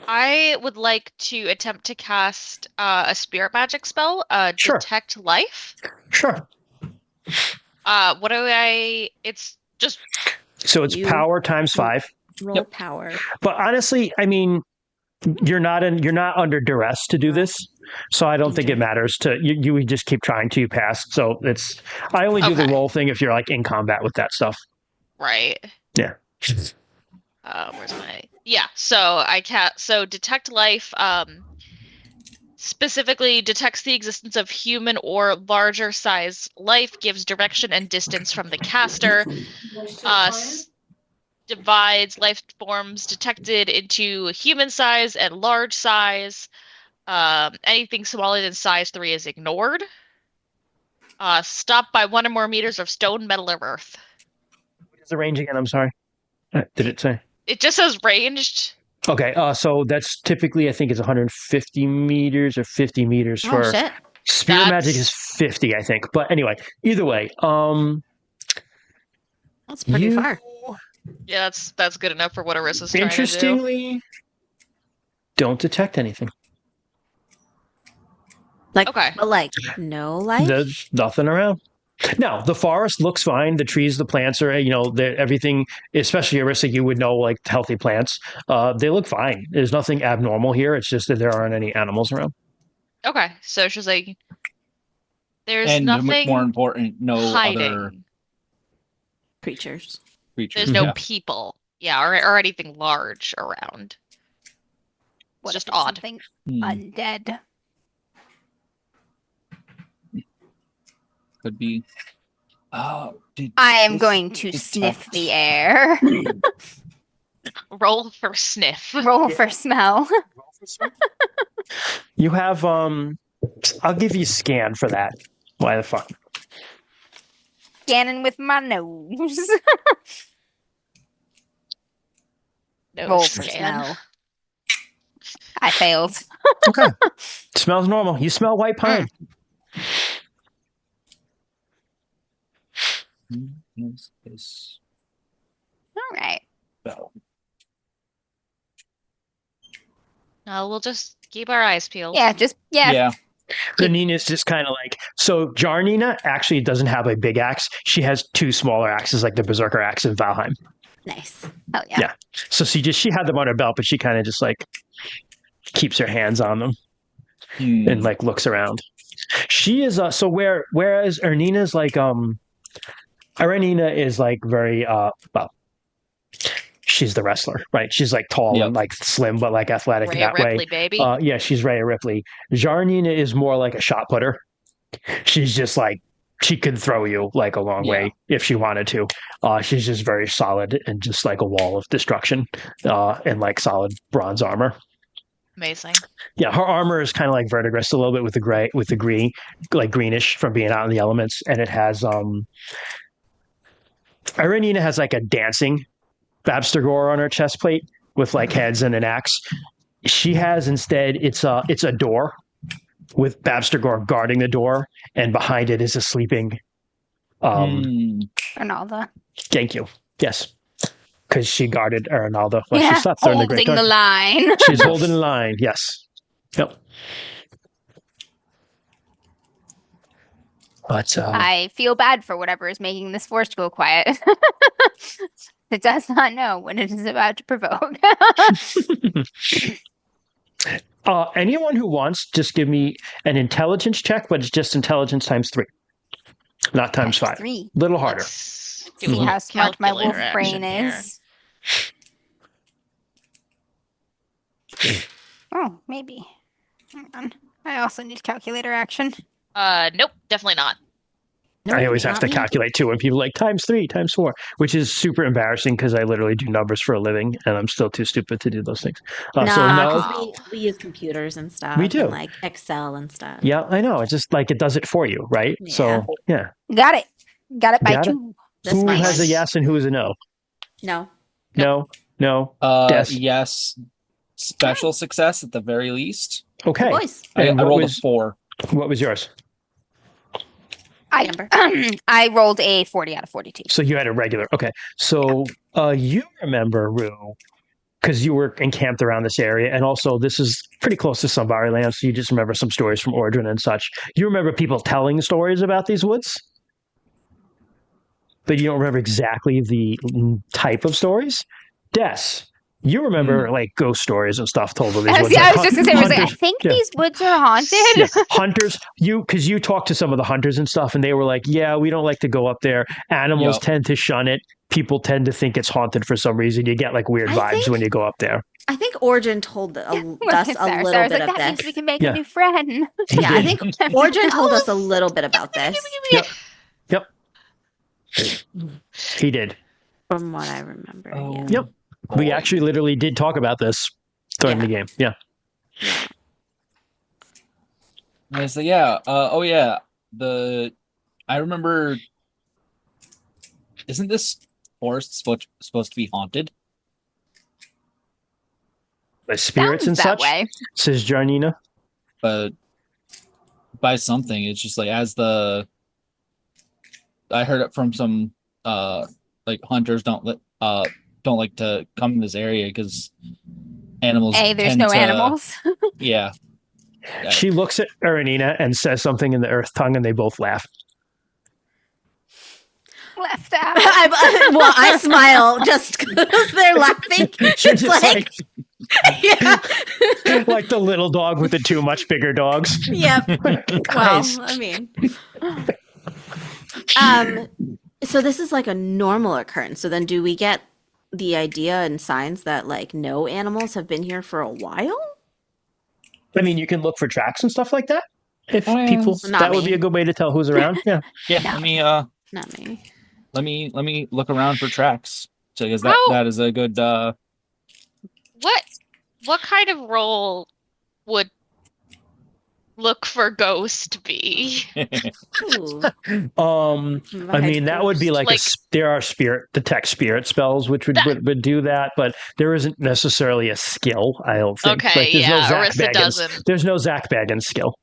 I would like to attempt to cast a spirit magic spell, Sure. Detect Life. Sure. What do I? It's just So it's You- power times 5. Roll Yep. power. But honestly, I mean, you're not under duress to do this, so I don't think it matters to you. You would just keep trying to pass. So I only do the Okay. roll thing if you're like in combat with that stuff. right. Yeah. Where's my? Yeah. So So Detect Life. Specifically detects the existence of human or larger size life, gives direction and distance from the caster, divides life forms detected into human size and large size. Anything smaller than size 3 is ignored. Stopped by 1 or more meters of stone, metal, or earth. What is the range again? I'm sorry. Did it say? It just says ranged. Okay. So that's typically, I think, it's 150 meters or 50 meters Oh for shit. spirit That's- magic is 50, I think. But anyway, either way, That's pretty you- far. Yeah, that's good enough for what Arissa's trying to do. Interestingly, don't detect anything. Like Okay. but like no life? There's nothing around. No, the forest looks fine. The trees, the plants are, everything, especially Arissa, you would know, like healthy plants. They look fine. There's nothing abnormal here. It's just that there aren't any animals around. Okay, so she's like, there's And nothing more important, no hiding. other Creatures. creatures. There's no Yeah. people, or anything large around. What just if it's odd. something Hmm, undead? could be. I am this going to detect- sniff the air. Roll for sniff. Roll for smell. You have, I'll give you scan for that. Why the fuck? Scanning with my nose. No Roll for scan. smell. I failed. Okay. Smells normal. You smell white pine. Is this right. So, We'll just keep our eyes peeled. Yeah, yeah. Nina's just kind of like, so Jarnina actually doesn't have a big axe. She has 2 smaller axes, like the Berserker axe in Valheim. Nice. Hell yeah. Yeah. So she had them on her belt, but she kind of just like keeps her hands on them and like looks around. She is whereas Ernina's like Ernina is like very well, she's the wrestler, right? She's like tall and like slim, but like athletic Rhea that Ripley, way. baby. Yeah, she's Rhea Ripley. Jarnina is more like a shot putter. She's just like, she could throw you like a long way if she wanted to. She's just very solid and just like a wall of destruction and like solid bronze armor. Amazing. Yeah, her armor is kind of like verdigris a little bit with the green, like greenish from being out in the elements, and it has Irenina has like a dancing Babstergor on her chest plate with like heads and an axe. She has instead it's a door with Babstergor guarding the door, and behind it is a sleeping Arnalda. Thank you. Yes. Because she guarded Arnalda while she slept during the Great Holding the line. She's holding the line, yes. Yep. But I feel bad for whatever is making this forest go quiet. It does not know when it is about to provoke. anyone who wants, just give me an intelligence check, but it's just intelligence times 3, not times 5. 3. Little harder. Let's do a See little how smart my wolf calculator brain action here. is. Oh, maybe. Hang on. I also need calculator action. Nope, definitely not. I always have not to me. calculate too when people are like times 3, times 4, which is super embarrassing because I literally do numbers for a living and I'm still too stupid to do those things. So no, Nah, 'cause we use computers and stuff. We do. And like Excel and stuff. yeah, I know. It's just like it does it for you, right? Yeah. So yeah. Got it. Got it by Got it? 2. This Who much. has a yes and who is a no? No. No. Des? Yes. Special success at the very least. Okay. Boys. I And what rolled was- a 4. What was yours? Amber. I rolled a 40 out of 42. So you had a regular. Okay. So you remember, Rue, because you were encamped around this area, and also this is pretty close to Sunbury land, so you just remember some stories from Origin and such. You remember people telling stories about these woods? But you don't remember exactly the type of stories? Des, you remember like ghost stories and stuff told of these woods. I like was just going to say, I was like, I hunters- think yeah. these woods are haunted. Yeah. Hunters, because you talked to some of the hunters and stuff, and they were like, yeah, we don't like to go up there. Animals Yep. tend to shun it. People tend to think it's haunted for some reason. You get like weird I vibes think- when you go up there. I think Origin told us a Sarah little was bit like, of that means this. we can make Yeah. a new friend. Yeah, I think Origin told us a little bit about this Yep. He did. from what I remember. Yeah. Yep. We actually literally did talk about this during the game. Yeah. I was like, I remember. Isn't this forest supposed to be haunted? The spirits and Sounds that such, way. says Jarnina. But by something, it's just like I heard it from some like hunters don't like to come in this area because animals. Hey, there's tend no to- animals. Yeah. Yeah. She looks at Erenina and says something in the earth tongue, and they both laugh. Left out. I smile just because they're laughing. She's It's just like, yeah. like the little dog with the 2 much bigger dogs. Yep. Well, Guys. I mean, so this is like a normal occurrence. So then, do we get the idea and signs that like no animals have been here for a while? I mean, you can look for tracks and stuff like that. If Oh, yeah. people, Not that would me. be a good way to tell who's around. Yeah. Yeah. Not me. Let me look around for tracks because How- that is a good. What kind of role would look for ghost be? Ooh. I mean, that would be like, Like- there are spirit detect spirit spells, which would do that, but there isn't necessarily a skill. I don't think. Okay, Like, there's yeah, no Zach Arista Baggins. doesn't. There's no Zach Baggins skill.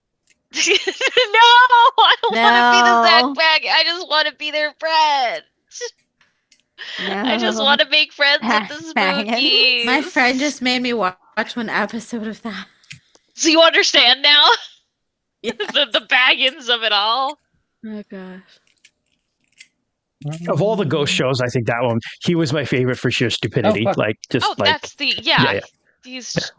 No, I don't want to be the No. Zach Bag. I just want to be their friend. I just want to make friends with the spookies. My friend just made me watch one episode of that. So you understand now? Yeah. the baggins of it all. Oh gosh. Of all the ghost shows, I think that one, he was my favorite for sheer stupidity. Oh, fuck. That's the yeah. These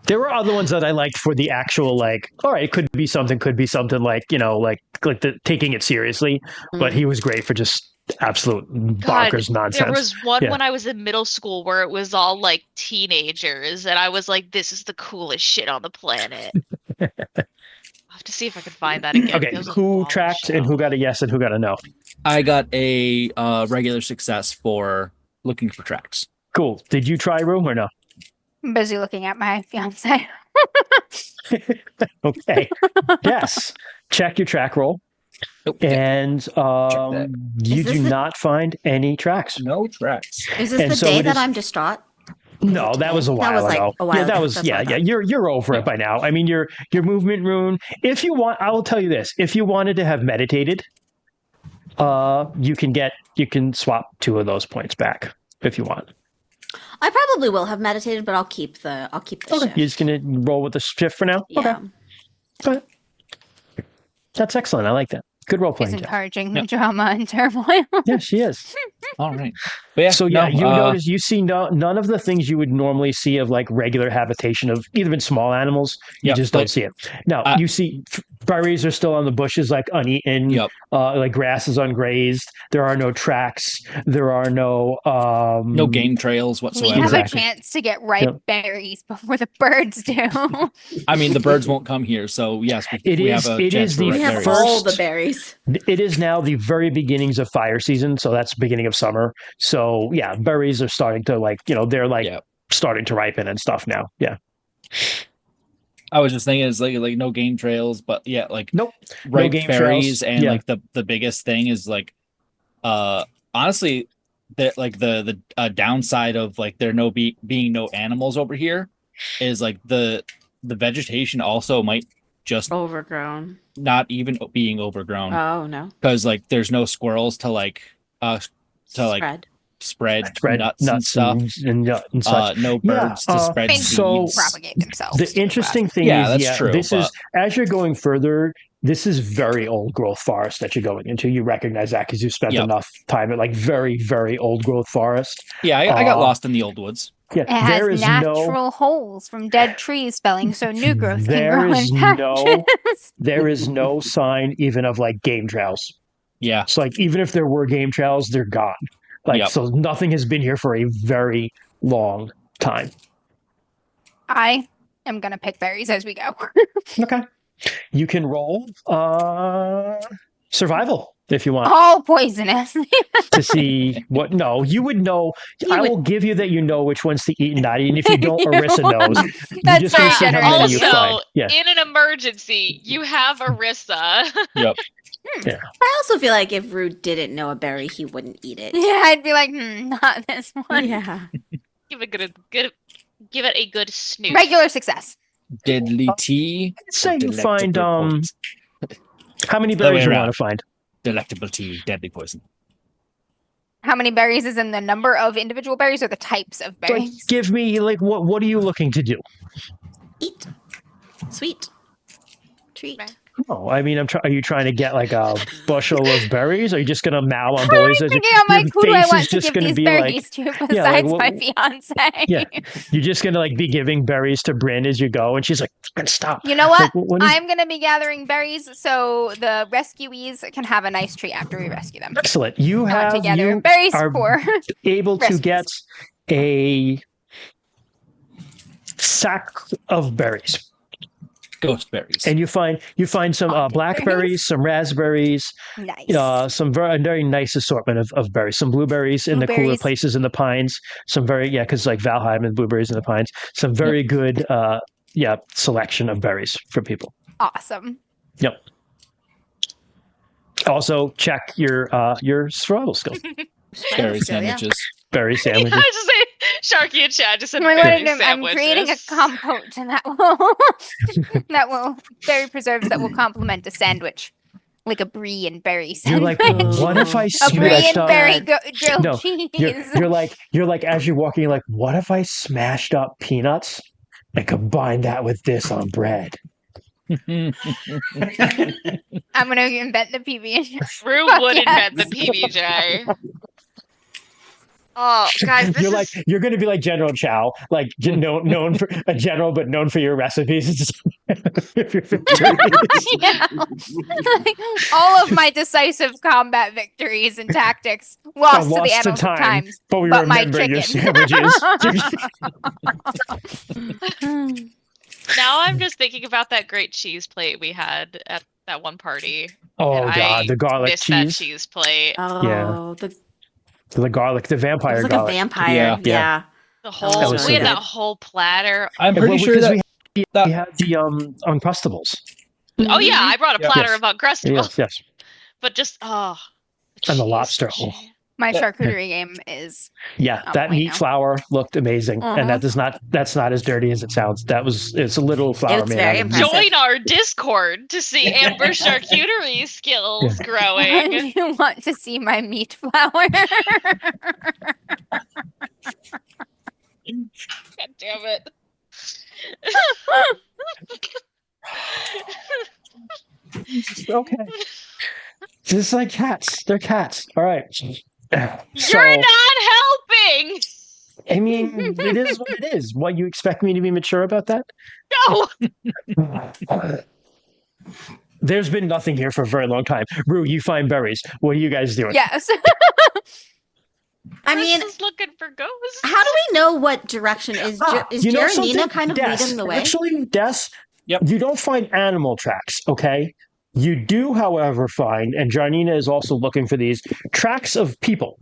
There were other ones that I liked for the actual, like, all right, it could be something like, like the taking it seriously. But he was great for just absolute bonkers nonsense. There was one when I was in middle school where it was all like teenagers, and I was like, "This is the coolest shit on the planet." I'll have to see if I can find that again. Okay, who tracked and who got a yes and who got a no? I got a regular success for looking for tracks. Cool. Did you try Room or no? I'm busy looking at my fiance. Okay. Yes. Check your track roll. And you do not find any tracks. No tracks. Is this the day that I'm distraught? No, that was a while ago. Yeah, that was You're over it by now. I mean, your movement rune. If you want, I will tell you this: if you wanted to have meditated, you can swap 2 of those points back if you want. I probably will have meditated, but I'll keep the shift. You're just gonna roll with the shift for now. Yeah. Okay. That's excellent. I like that. Good role She's playing. encouraging the drama and turmoil. Yeah, she is. All right. But yeah, So you notice you see none of the things you would normally see of like regular habitation of even small animals. You just don't see it. Now you see berries are still on the bushes, like uneaten. Yep. Like grass is ungrazed. There are no tracks. There are no no game trails We whatsoever. have a chance to get ripe berries before the birds do. I mean, the birds won't come here, so yes, we have a chance for we ripe have berries. all the berries. It is now the very beginnings of fire season, so that's beginning of summer. So yeah, berries are starting to they're starting to ripen and stuff now. Yeah. I was just thinking it's like no game trails, but yeah, like nope, ripe no game berries, trails. and like the biggest thing is like honestly the downside of like there being no animals over here is like the vegetation also might just overgrown, not even being overgrown. Oh no, because like there's no squirrels to spread nuts and stuff, and such. No birds to spread seeds. So propagate themselves. The interesting thing is, true, this is as you're going further. This is very old growth forest that you're going into. You recognize that because you spent enough time at like very, very old growth forest. Yeah, I got lost in the old woods. Yeah, it has natural holes from dead trees felling, so new growth can grow in patches. There is no sign even of like game trails. Yeah, it's like even if there were game trails, they're gone. Like so, nothing has been here for a very long time. I am gonna pick berries as we go. Okay. You can roll survival if you want. All poisonous. To see what. No, you would know. I will give you that you know which ones to eat and not eat. And if you don't, Arissa knows. That's you just very generous. Also, in an emergency, you have Arissa. Yep. Yeah. I also feel like if Rue didn't know a berry, he wouldn't eat it. Yeah, I'd be like, not this one. Yeah. Give it a good snoop. Regular success. Deadly tea. Say you find how many berries you want to find? Delectable tea, deadly poison. How many berries is in the number of individual berries or the types of berries? Like, give me like what are you looking to do? Eat. Sweet. Treat. Oh, I mean, are you trying to get like a bushel of berries? Or are you just gonna mow on boys? I'm like, who do I want to give these berries to besides my fiance? Yeah, you're just gonna like be giving berries to Bryn as you go, and she's like, "Stop." You know what? I'm gonna be gathering berries so the rescuees can have a nice treat after we rescue them. Excellent. You berries are able to get a sack of berries. Ghost berries, and you find some blackberries, some raspberries, nice. Some very nice assortment of berries, some blueberries in the cooler places in the pines, some because like Valheim and blueberries in the pines, some very good selection of berries for people. Awesome. Yep. Also check your survival skills. Berry sandwiches. Berry sandwiches. I just say Sharky and Chad just said berry sandwiches. I'm creating a compote and that will berry preserves that will complement a sandwich Like a brie and berry You're like, sandwich. what if I A brie smashed and up? berry grilled No, cheese. you're like as you're walking, you're like, what if I smashed up peanuts and combined that with this on bread? I'm gonna invent the PB. Rue Fuck would yes. invent the PBJ. Oh, guys, this You're is like you're gonna be like General Chow, like known for a general, but known for your recipes. Your victories. Yeah. Like, all of my decisive combat victories and tactics lost to the lost to annals of time, times. but we my remember your sandwiches. now I'm just thinking about that great cheese plate we had at that one party. Oh and god, I the garlic missed that cheese. cheese plate. Oh, The garlic, the it vampire was like garlic. a vampire. Yeah. The That whole was we had so that good. whole platter. I'm Yeah, pretty well, sure because that, we had the Uncrustables. Oh yeah, I brought a platter Yes. of Uncrustables. Yes. But just And the lobster. Oh. My charcuterie game is Yeah, on that point meat now. flour looked amazing, and that's not as dirty as it sounds. It's a little flour It's made very out of impressive. join our Discord to see Amber's charcuterie skills growing. Do you want to see my meat flour? God damn it. Okay. Just like cats. They're cats. All right. So, You're not helping. I mean, it is what it is. What, you expect me to be mature about that? No. There's been nothing here for a very long time. Rue, you find berries. What are you guys doing? Yes. I mean, Chris is looking for ghosts. how do we know what direction is is you know Jaranina something? kind of Des, leading the way? Actually, Des, Yep. you don't find animal tracks, okay? You do, however, find, and Jarnina is also looking for these, tracks of people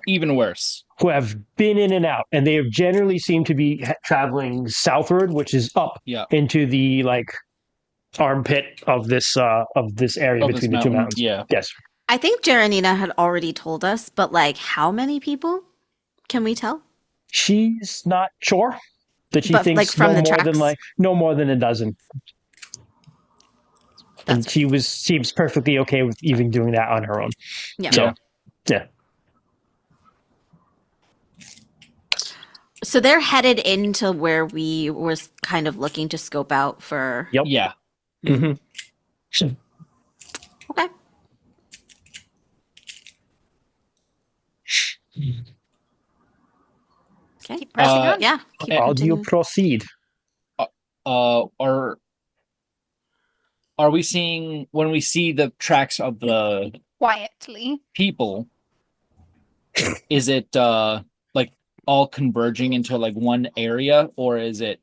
even worse. who have been in and out, and they have generally seemed to be traveling southward, which is up Yeah. into the armpit of this area Of this between the two mountain, mountains. yeah. Yes. I think Jaranina had already told us, but like how many people? Can we tell? She's not sure that she But, thinks like, from no the more than tracks? no more than a dozen. And That's she seems perfectly okay with even doing that on her own. Yeah. So, yeah. So they're headed into where we were kind of looking to scope out for. Yep. Yeah. Mm-hmm. Okay. Okay. Keep pressing on. Yeah. Keep How do you continuing. proceed? Are we seeing when we see the tracks of the Quietly. people? Is it like all converging into like one area, or is it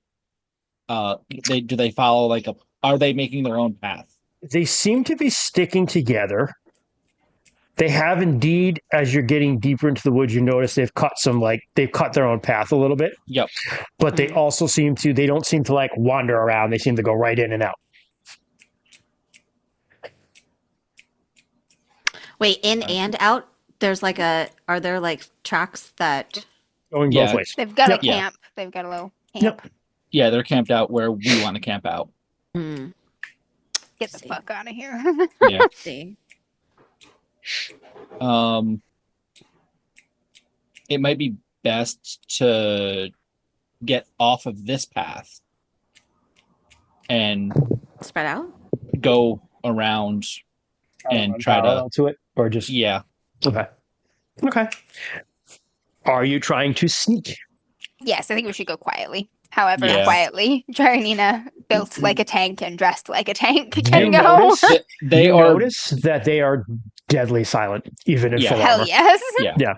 do they follow like are they making their own path? They seem to be sticking together. They have indeed, as you're getting deeper into the woods, you notice they've cut their own path a little bit. Yep. But they also they don't seem to like wander around. They seem to go right in and out. Wait, in and out? There's like are there like tracks that. Going both Yeah. ways. They've got Yep. a Yeah. camp. They've got a little camp. Yep. Yeah, they're camped out where we want to camp out. Hmm. Get the See. fuck out of here. Yeah. See. It might be best to get off of this path and Spread out? go around and try to Parallel to it, or just yeah. okay. Are you trying to sneak? Yes, I think we should go quietly. However, Yeah. quietly, Jaranina, built like a tank and dressed like a tank, You can go. notice, They you are notice that they are deadly silent, even in Yeah. full Hell armor. yes. yeah.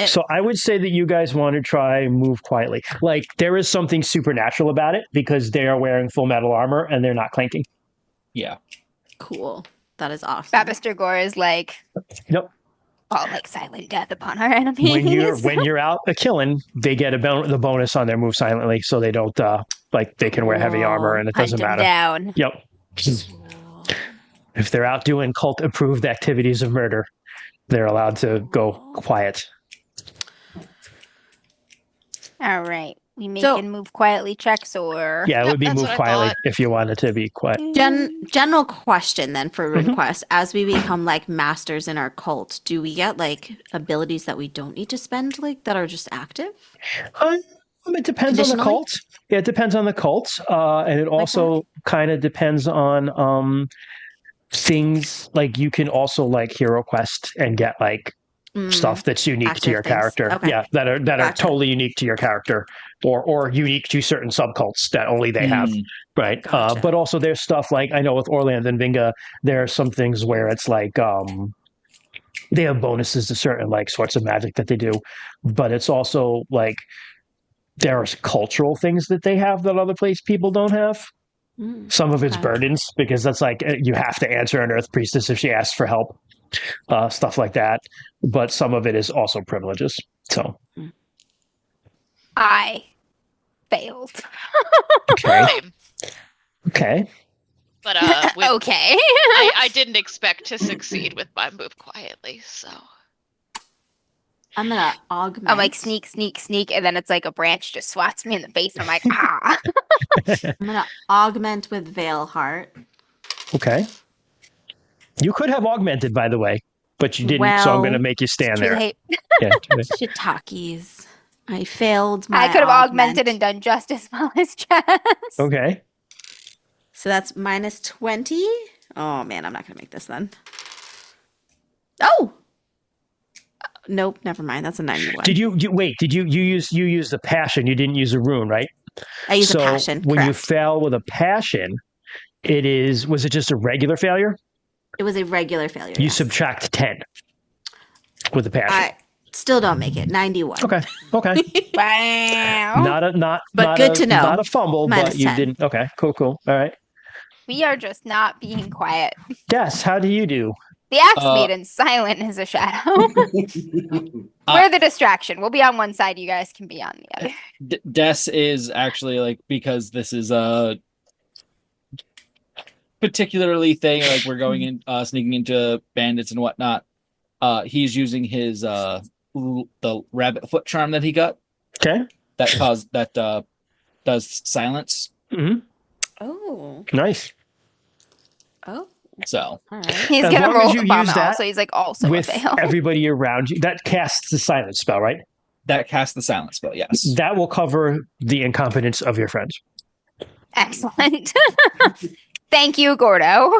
So I would say that you guys want to try move quietly. Like there is something supernatural about it because they are wearing full metal armor and they're not clanking. Yeah. Cool. That is awesome. Babister Gore is like, Yep. all like silent death upon our enemies. When you're out a killing, they get the bonus on their move silently, so they don't they can wear heavy armor and it Hunt doesn't them matter. down. Yep. If they're out doing cult approved activities of murder, they're allowed to go quiet. All right. We make So- and move quietly checks, or Yeah, it would be That's moved what I quietly thought. if you wanted to be quiet. General question then for Mhm. RuneQuest. As we become like masters in our cult, do we get like abilities that we don't need to spend, like that are just active? It depends on the Conditionally? cult. Yeah, it depends on the cult, and it also kind of depends on things like you can also like hero quest and get like stuff that's unique to active your things. character. Okay. Yeah, that are Gotcha. totally unique to your character, or unique to certain subcults that only they have. Right. Gotcha. But also there's stuff like I know with Orland and Vinga, there are some things where it's like they have bonuses to certain like sorts of magic that they do, but it's also like there's cultural things that they have that other people don't have. Some of it's Okay. burdens because that's like you have to answer an Earth Priestess if she asks for help, stuff like that. But some of it is also privileges. So I failed. okay, Same. okay. But with, Okay. I didn't expect to succeed with my move quietly, so I'm gonna augment. I'm like sneak, and then it's like a branch just swats me in the face. And I'm like, ah. I'm gonna augment with Veil Heart. Okay. You could have augmented, by the way, but you didn't. So I'm Well, going to make you stand Too there. late. Yeah, too late. Shiitakes. I failed my I could have augmented augment. and done just as well as Jess. Okay. So that's minus 20. Oh man, I'm not gonna make this then. Oh! Nope, never mind. That's a 91. Did you wait? Did you use the passion? You didn't use a rune, right? I use so a passion. when you Correct. fail with a passion, was it just a regular failure? It was a regular failure. You yes. subtract 10 with the passion. I still don't make it. 91. Okay. Wow. But good to know. Not a fumble, Minus but you 10. didn't. Okay. Cool. All right. We are just not being quiet. Des, how do you do? The Axe Maiden's silent as a shadow. We're the distraction. We'll be on one side. You guys can be on the other. Des is actually like, because this is a particularly thing, like we're going in sneaking into bandits and whatnot. He's using his the rabbit foot charm that he got Okay. that does silence. Mm-hmm. Oh. Nice. Oh. So All right. He's As gonna long roll as the you bomb use out, that so he's like also with a fail. everybody around you, that casts the silence spell, right? that casts the silence spell, yes. That will cover the incompetence of your friends. Excellent. Thank you, Gordo.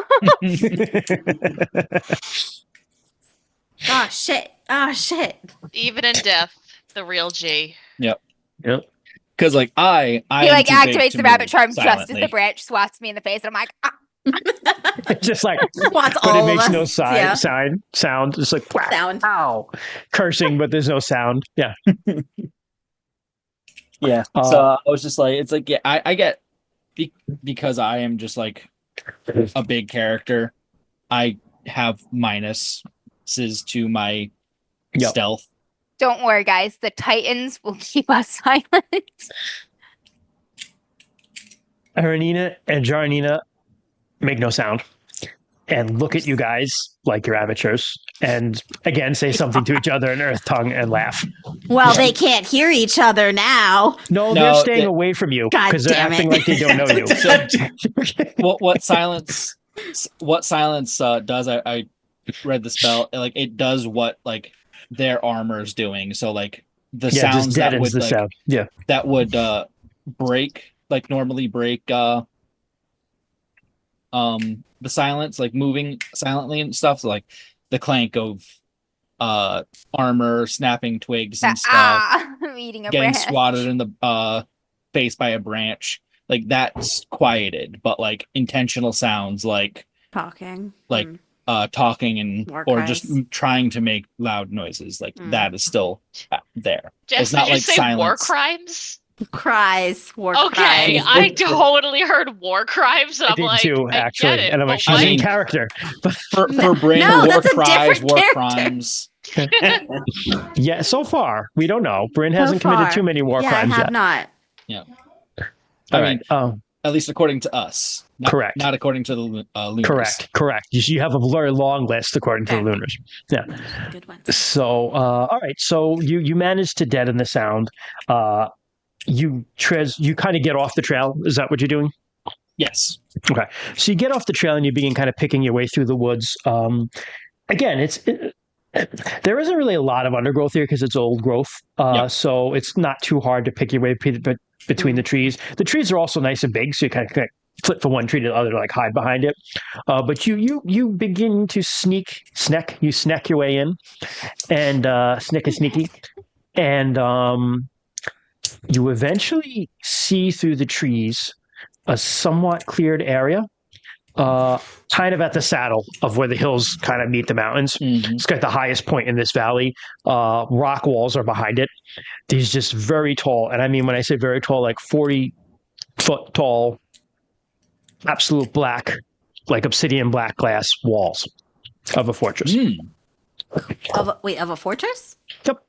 Oh shit. Oh shit. even in death, the real G. Yep. Because like I He am like too big activates to the rabbit move charm just as silently. the branch swats me in the face, and I'm like, ah. Just like, Wants but all it makes of no us. Yeah. sound. Just like, wow, Sound. ow. Cursing, but there's no sound. Yeah. Yeah. So I was just like, it's like, yeah, I get because I am just like a big character. I have minuses to my Yep. stealth. Don't worry, guys. The Titans will keep us silent. Aranina and Jaranina make no sound and look at you guys like you're amateurs and again say something to each other in Earth tongue and laugh. Well, they can't hear each other now. No, No, they're staying they- away from you God because they're damn acting it. like they don't know you. So what silence does, I read the spell, like it does what like their armor is doing. So like the Yeah, sounds just that deadens would the like sound. Yeah. that would normally break the silence, like moving silently and stuff. So like the clank of armor, snapping twigs and stuff, I'm eating a getting branch. swatted in the face by a branch, like that's quieted, but like intentional sounds like Talking. Like, Mm. talking and War or cries. just trying to make loud noises, like Mm. that is still there. Jess, It's not did you like say war silence. crimes? Cries. War Okay, cries. I totally heard war crimes, and I I'm did like, too, I actually. get it, And I'm like, but she's what? in mean- character. For Bryn, No, war that's a cries, different war character. crimes. Yeah, so far. We don't know. Bryn So hasn't committed far. too many war Yeah, crimes I have yet. not. I All mean, right. at least according to us. Correct. Not according to the Lunars. Correct. You have a very long list according to the Okay. Lunars. Yeah. Good ones. So, all right. So you managed to deaden the sound. you kind of get off the trail. Is that what you're doing? Yes. Okay. So you get off the trail and you begin kind of picking your way through the woods. Again, there isn't really a lot of undergrowth here because it's old growth. So it's not too hard to pick your way between the trees. The trees are also nice and big, so you kind of flip from one tree to the other to like hide behind it. But you begin to snack your way in, and sneaky, and you eventually see through the trees a somewhat cleared area, kind of at the saddle of where the hills kind of meet the mountains. Mm-hmm. It's got the highest point in this valley. Rock walls are behind it. These just very tall, and I mean when I say very tall, like 40-foot tall, absolute black, like obsidian black glass walls of a fortress. Of a fortress? Yep.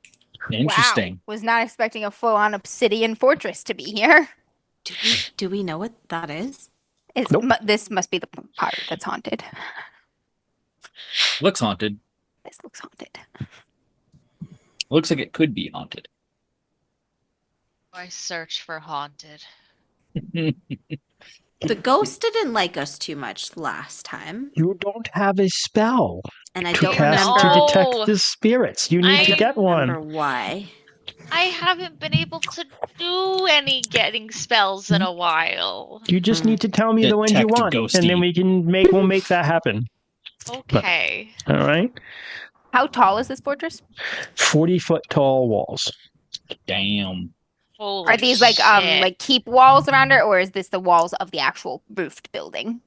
Interesting. Wow. Was not expecting a full-on obsidian fortress to be here. Do we know what that is? Nope. This must be the part that's haunted. Looks haunted. This looks haunted. Looks like it could be haunted. I search for haunted. The ghost didn't like us too much last time, You don't have a spell and I to don't cast remember. to detect the spirits. You need to get remember one. why. I haven't been able to do any getting spells in a while. You just need to tell me the ones you Detect want, ghosty. and then we'll make that happen. Okay. All right. How tall is this fortress? 40-foot tall walls. Damn. Holy Are these like shit. keep walls around it, or is this the walls of the actual roofed building?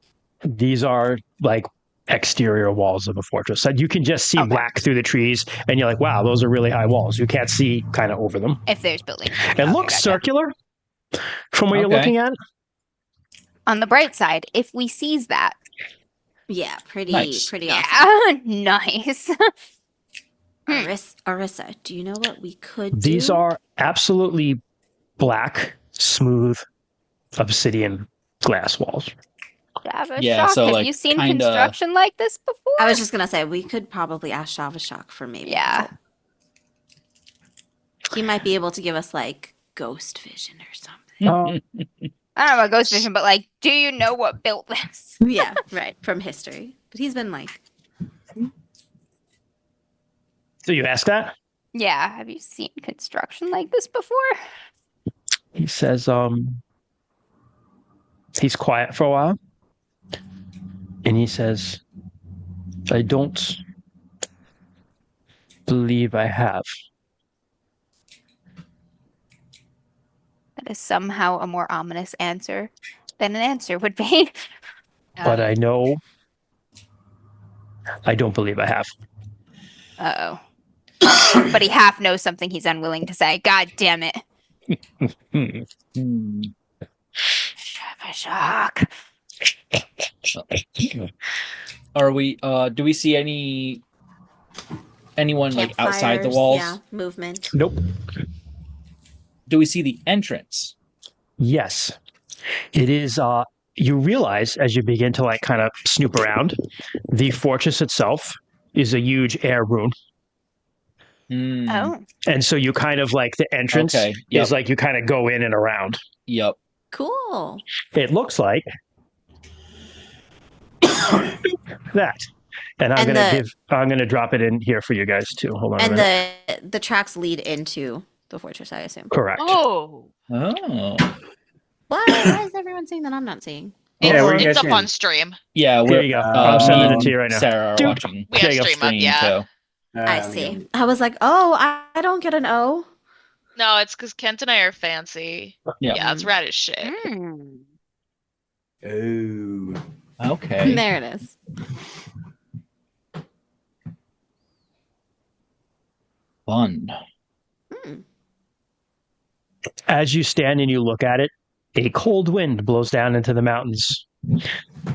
These are like exterior walls of a fortress. And you can just see Okay. black through the trees, and you're like, wow, those are really high walls. You can't see kind of over them. If there's buildings. It looks circular from where you're Okay. looking at. On the bright side, if we seize that. Yeah, pretty Nice. awesome. Yeah, nice. Arissa, do you know what we could These do? are absolutely black, smooth, obsidian glass walls. Java Yeah, Shock, so, have like, you seen kinda- construction like this before? I was just gonna say we could probably ask Shavashak for maybe. Yeah. help. He might be able to give us like ghost vision or something. I don't know about Ghost Vision, but like, do you know what built this? Yeah, right, from history. But he's been like, So you ask that? Yeah, have you seen construction like this before? He says, he's quiet for a while. And he says, I don't believe I have. That is somehow a more ominous answer than an answer would be. But I know I don't believe I have. Uh-oh. But he half knows something he's unwilling to say. God damn it. Shock. Are we do we see anyone like outside the campfires, walls? Yeah, movement. Nope. Do we see the entrance? Yes. It is, you realize as you begin to like kind of snoop around, the fortress itself is a huge air rune. Oh. And so you kind of like the entrance Okay, yep. is like you kind of go in and around. Yep. Cool. It looks like that. And I'm gonna drop it in here for you guys too. Hold on a And minute. the tracks lead into the fortress, I assume. Correct. Oh. Oh. Why is everyone saying that I'm not seeing? Yeah, what are you It's guys up on seeing? stream. Yeah, Here we're you go. I'm sending me it to you right and now. Sarah are Dude. watching. We have There you go. stream up, Stream, yeah. so I see. I was like, oh, I don't get an O. No, it's because Kent and I are fancy. Yeah. Yeah, it's rad as shit. Hmm. Oh. Okay. There it is. Fun. Hmm. As you stand and you look at it, a cold wind blows down into the mountains,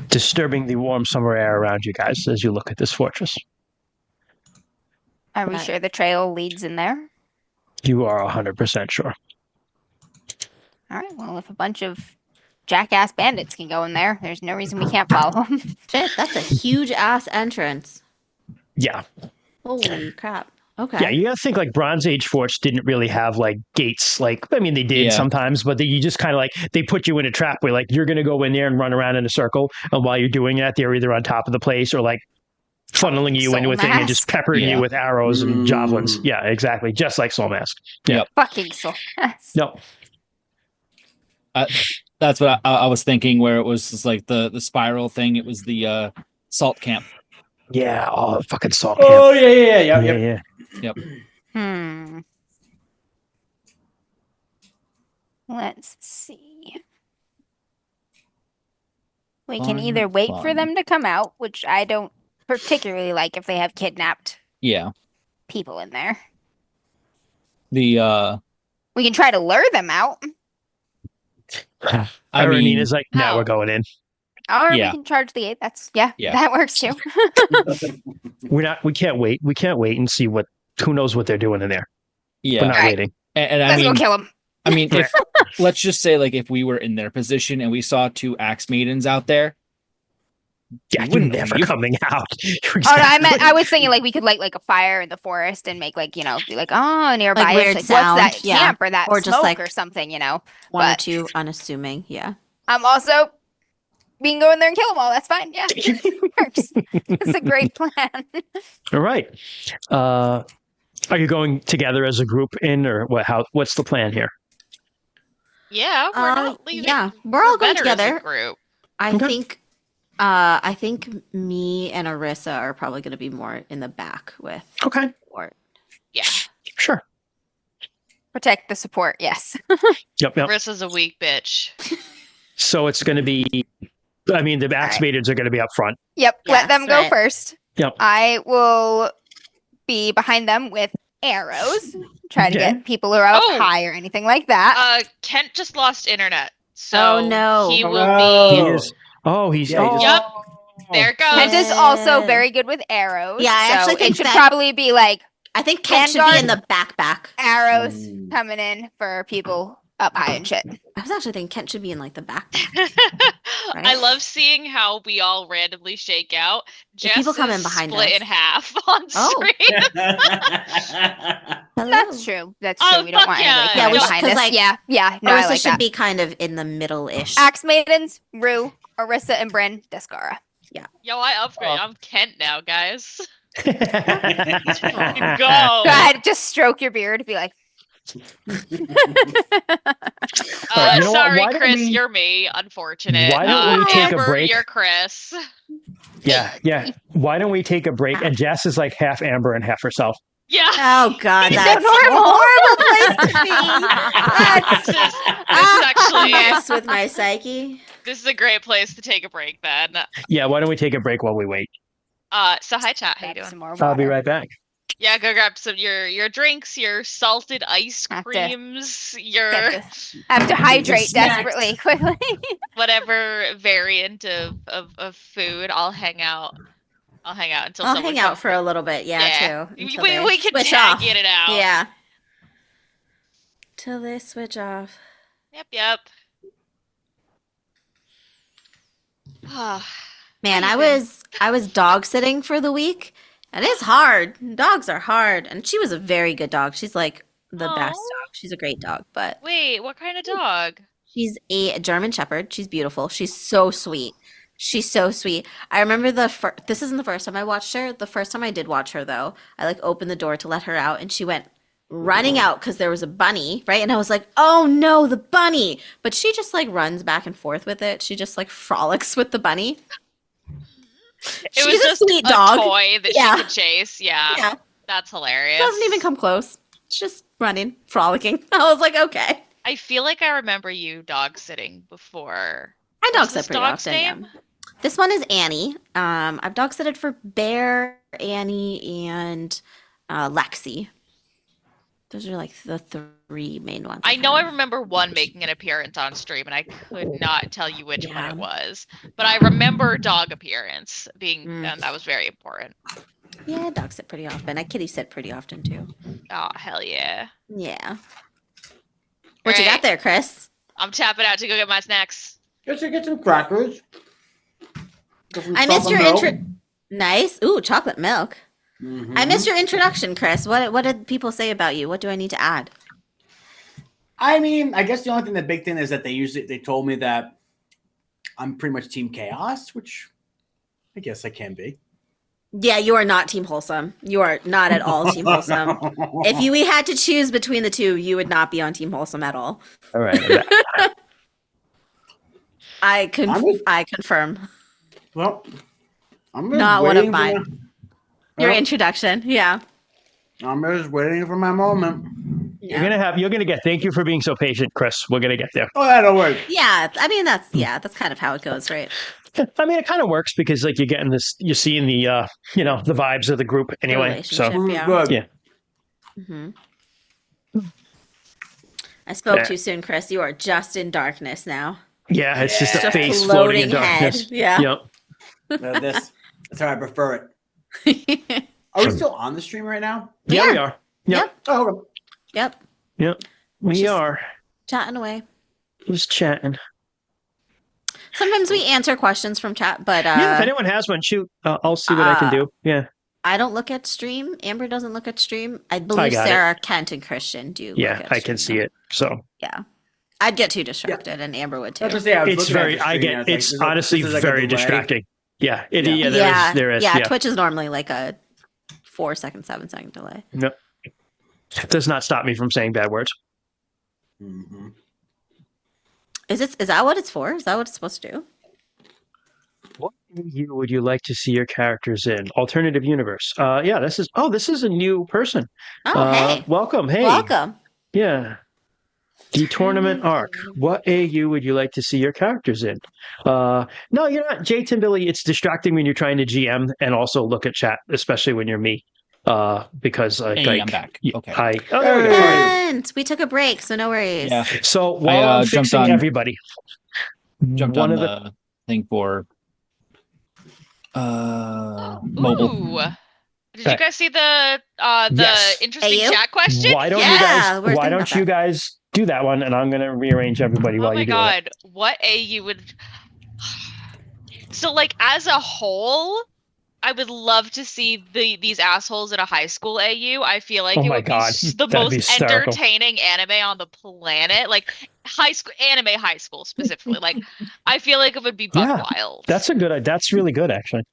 disturbing the warm summer air around you guys as you look at this fortress. Are we Right. sure the trail leads in there? You are 100% sure. All right. Well, if a bunch of jackass bandits can go in there, there's no reason we can't follow them. Shit, that's a huge ass entrance. Yeah. Holy crap. Okay. Yeah, you gotta think like Bronze Age forts didn't really have like gates. Like, I mean, they did Yeah. sometimes, but you just kind of like they put you in a trap where like you're gonna go in there and run around in a circle, and while you're doing that, they're either on top of the place or like funneling you Soul into a thing and just Mask. peppering Yeah. you with arrows and javelins. Mm. Yeah, exactly, just like Soul Mask. Yeah. Yep. Fucking soul. Mask. No. That's what I was thinking. Where it was just like the spiral thing. It was the salt camp. Yeah. Oh, fucking Salt Camp. Oh yeah. Yep. Let's see. We can either wait for fun. them to come out, which I don't particularly like if they have kidnapped Yeah. people in there. The We can try to lure them out. I mean, Irene's like, now How? we're going in. Or Yeah. we can charge the 8. That's Yeah. that works too. We can't wait. We can't wait and see who knows what they're doing in there. We're yeah. not Right. waiting. And I Let's mean, go kill them. I mean, if let's just say like if we were in their position and we saw 2 axe maidens out there, Yeah, You you're wouldn't never leave. coming out. Oh, no, I was thinking like we could light like a fire in the forest and make like, be like, oh, nearby Like is weird like, sound, what's that yeah. camp or that Or just, smoke like, or something, One or But- 2 unassuming. Yeah. Also, we can go in there and kill them all. That's fine. Yeah, works. It's a great plan. All right. Are you going together as a group in, or what? What's the plan here? Yeah, we're not leaving. Yeah, we're all going better as a together. group. I Okay. think I think me and Arissa are probably going to be more in the back with Okay, Wart. Yeah, sure. Protect the support. Yes. Yep. Marissa's a weak bitch. So it's going to be. I mean, the axe right. maidens are going to be up front. Yep. Yeah, Let them go right. first. Yep. I will be behind them with arrows. Try to Okay. get people who are up Oh. high or anything like that. Kent just lost internet, so Oh, no. he Oh, will no. He be. is. Oh, he's. Yeah, he just- Yep. There it goes. Kent is also Yeah. very good with arrows. Yeah, I so actually think it should that- probably be like I think Kent should be Vanguard? in the back. arrows Mm. coming in for people up high and shit. I was actually thinking Kent should be in like the back. I love seeing how we all randomly shake out. If people Jess come in is behind split us. in half on Oh. screen. That's true. That's Oh, true. We don't fuck want yeah. anybody Yeah, coming we should- behind 'cause, us. like, Yeah. No, I Arissa like should that. be kind of in the middle-ish. Axe Maidens, Rue, Arissa, and Bryn, Descara. Yo, I upgrade. Oh. I'm Kent now, guys. All Go. Go ahead, just stroke your beard. Be like, right, you know what? Sorry, Why don't Chris, we- you're me. Unfortunate. Why don't we take a Amber, break? you're Chris. Yeah. Why don't we take a break? And Jess is like half Amber and half herself. Yeah. Oh God, So that's normal. a horrible place to be. This is actually Mess with my psyche. this is a great place to take a break then. Yeah. Why don't we take a break while we wait? So hi chat, how you grab doing? some more I'll be water. right back. Yeah, go grab some your drinks, your salted ice Have to- creams, your Have to hydrate snacks. desperately, quickly. whatever variant of food. I'll hang out until I'll someone hang out comes for a little bit, too. We until they we can switch tag off. it out. Yeah. Till they switch off. Yep. Man, How I you been? was dog sitting for the week, and it's hard. Dogs are hard, and she was a very good dog. She's like the best Aw. dog. She's a great dog, but Wait, what kind of dog? she's a German Shepherd. She's beautiful. She's so sweet. She's so sweet. I remember this isn't the first time I watched her. The first time I did watch her, though, I like opened the door to let her out, and she went running out because there was a bunny, right? And I was like, oh no, the bunny. But she just like runs back and forth with it. She just like frolics with the bunny. It She's was a just sweet a dog. toy that Yeah. she could chase. Yeah. Yeah. That's hilarious. Doesn't even come close. It's just running, frolicking. I was like, okay. I feel like I remember you dog sitting before. I dog What's sit this pretty dog's often. Yeah. name? This one is Annie. I've dog sitted for Bear, Annie, and Lexi. Those are like the 3 main ones. I know kind I of- remember one making an appearance on stream, and I could not tell you which one Yeah. it was. But I remember dog appearance being, Mm. and that was very important. Yeah, I dog sit pretty often. I kitty sit pretty often too. Oh, hell yeah. Yeah. What you Alright. got there, Chris? I'm tapping out to go get my snacks. Get some crackers. Get some I missed chocolate your milk. intro. Nice. Ooh, chocolate milk. Mhm. I missed your introduction, Chris. What did people say about you? What do I need to add? I mean, I guess the big thing is that they told me that I'm pretty much Team Chaos, which I guess I can be. Yeah, you are not Team Wholesome. You are not at all Team Wholesome. If we had to choose between the two, you would not be on Team Wholesome at all. All right. I confirm. Well, I'm just Not one of waiting for mine. Your introduction, yeah. I'm just waiting for my moment. You're gonna get. Thank you for being so patient, Chris. We're gonna get there. Oh, yeah, don't worry. Yeah, I mean that's kind of how it goes, right? I mean, it kind of works because like you're getting this, you're seeing the the vibes of the group anyway. So Relationship, Good. yeah. Mm-hmm. I spoke too soon, Chris. You are just in darkness now. Yeah, it's just a Just face floating in floating head. darkness. Yeah. That's how I prefer it. Are we still on the stream right now? Yeah, we are. Yep. Oh, okay. Yep. We Just are. chatting away. Just chatting. Sometimes we answer questions from chat, but Yeah, if anyone has one, shoot. I'll see what I can do. Yeah. I don't look at stream. Amber doesn't look at stream. I believe got Sarah, Kent, and Christian do. Yeah, look at I can see stream. it. So Yeah. I'd get too distracted, and Amber would too. That's what I say, I was it's looking at very. the I stream, get. and I was It's like, honestly this is like a very delay. distracting. Yeah. Yeah. There is. Yeah, Yeah. Twitch is normally like a 4-second, 7-second delay. No. It does not stop me from saying bad words. Mm-hmm. Is that what it's for? Is that what it's supposed to do? What year would you like to see your characters in? Alternative universe. Yeah, this is a new person. Oh, hey. Welcome. Hey. Welcome. Yeah. The tournament arc. What AU would you like to see your characters in? No, you're not. Jay Timbilly, it's distracting when you're trying to GM and also look at chat, especially when you're me. Because Hey, I'm back. Okay. There we go. And we took a break, so no worries. Yeah. So while I'm jumped fixing on- everybody, Jumped one on of the thing for mobile. Ooh. Did you guys see the Yes. interesting AU? chat question? Why don't Yeah, you guys? we're thinking Why don't about you that. guys do that one? And I'm gonna rearrange everybody Oh while my you do it. god, what AU would So like as a whole, I would love to see these assholes in a high school AU. I feel like Oh it my would be God, the that'd be most hysterical. entertaining anime on the planet. Like high school specifically. Like I feel like it would be buck Yeah, wild. That's really good actually.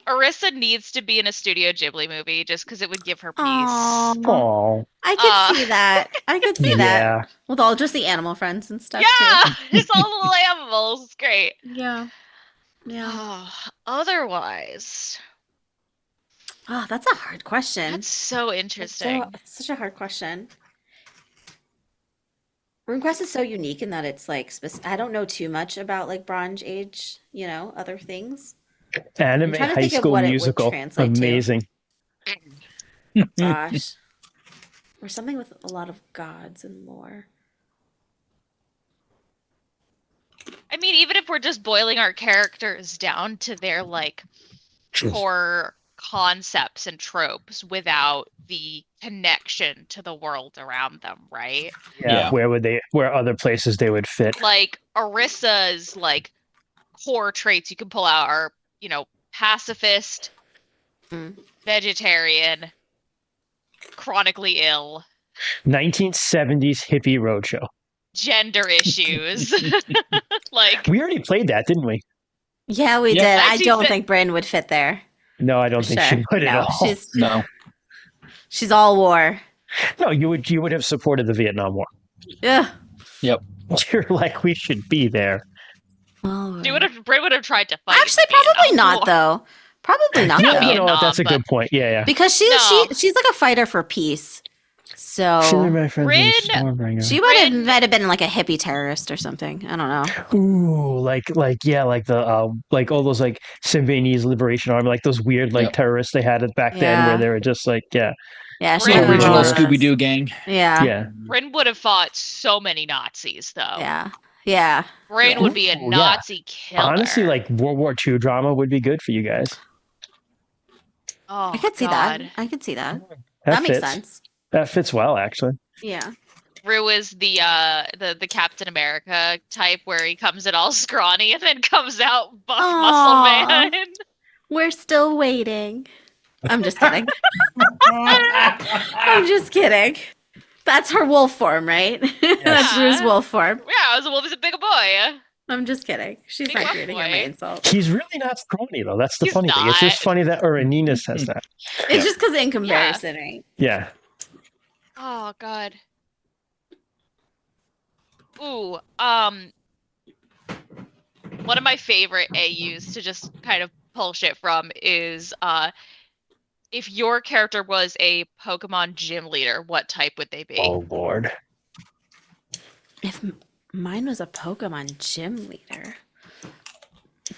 Arissa needs to be in a Studio Ghibli movie just because it would give her peace. Aw. Oh, I could see that. I could see that. yeah. With all just the animal friends and stuff Yeah, too. it's all little animals. It's great. Yeah. Yeah. Otherwise, Oh, that's a hard question. that's so interesting. It's such a hard question. RuneQuest is so unique in that it's like I don't know too much about like Bronze Age, other things. Anime trying to high think of school what it would musical, translate to. amazing. Gosh. Or something with a lot of gods and lore. I mean, even if we're just boiling our characters down to their like core concepts and tropes without the connection to the world around them, right? Yeah. Where other places they would fit? Like Arissa's like core traits you can pull out are, pacifist, vegetarian, chronically ill, 1970s hippie roadshow. gender issues. Like We already played that, didn't we? Yeah, we Yep. did. I Actually don't fit- think Bryn would fit there. No, I don't think she Sure. would at No, all. No. she's all war. No, you would have supported the Vietnam War. Yeah. You're like, we should be there. Bray would have tried to fight. Actually, the Vietnam probably not War. though. Probably not Not though. You know what? Vietnam, That's a good but- point. Yeah. Because she's like a fighter for peace. So My friends Rin- Stormbringer. she might have been like a hippie terrorist or something. I don't know. Ooh, like the like all those like Symbionese Liberation Army, like those weird like Yep. terrorists they had back then, where Yeah. they were just like, yeah, Yeah, she Rin- might have been Original one of those. Scooby Doo gang. Yeah. yeah. Rin would have fought so many Nazis, though. Yeah. Yeah. Rin would be a Ooh, yeah. Nazi killer. Honestly, like World War II drama would be good for you guys. oh, I could see God. that. I could see that. That That makes fits. sense. That fits well, actually. Yeah. Rue is the Captain America type where he comes in all scrawny and then comes out buff muscle Aw. man. We're still waiting. I'm just kidding. I'm just kidding. That's her wolf form, right? That's Rue's wolf form. Yeah, the wolf is a big boy. I'm just kidding. She's Big not rough creating her boy. main insult. He's really not scrawny though. That's the He's funny thing. It's just not. funny that Anina says that. It's just because in comparison, right? Yeah. Oh god. Ooh, one of my favorite AUs to just kind of pull shit from is if your character was a Pokemon gym leader, what type would they be? Oh Lord. If mine was a Pokemon gym leader,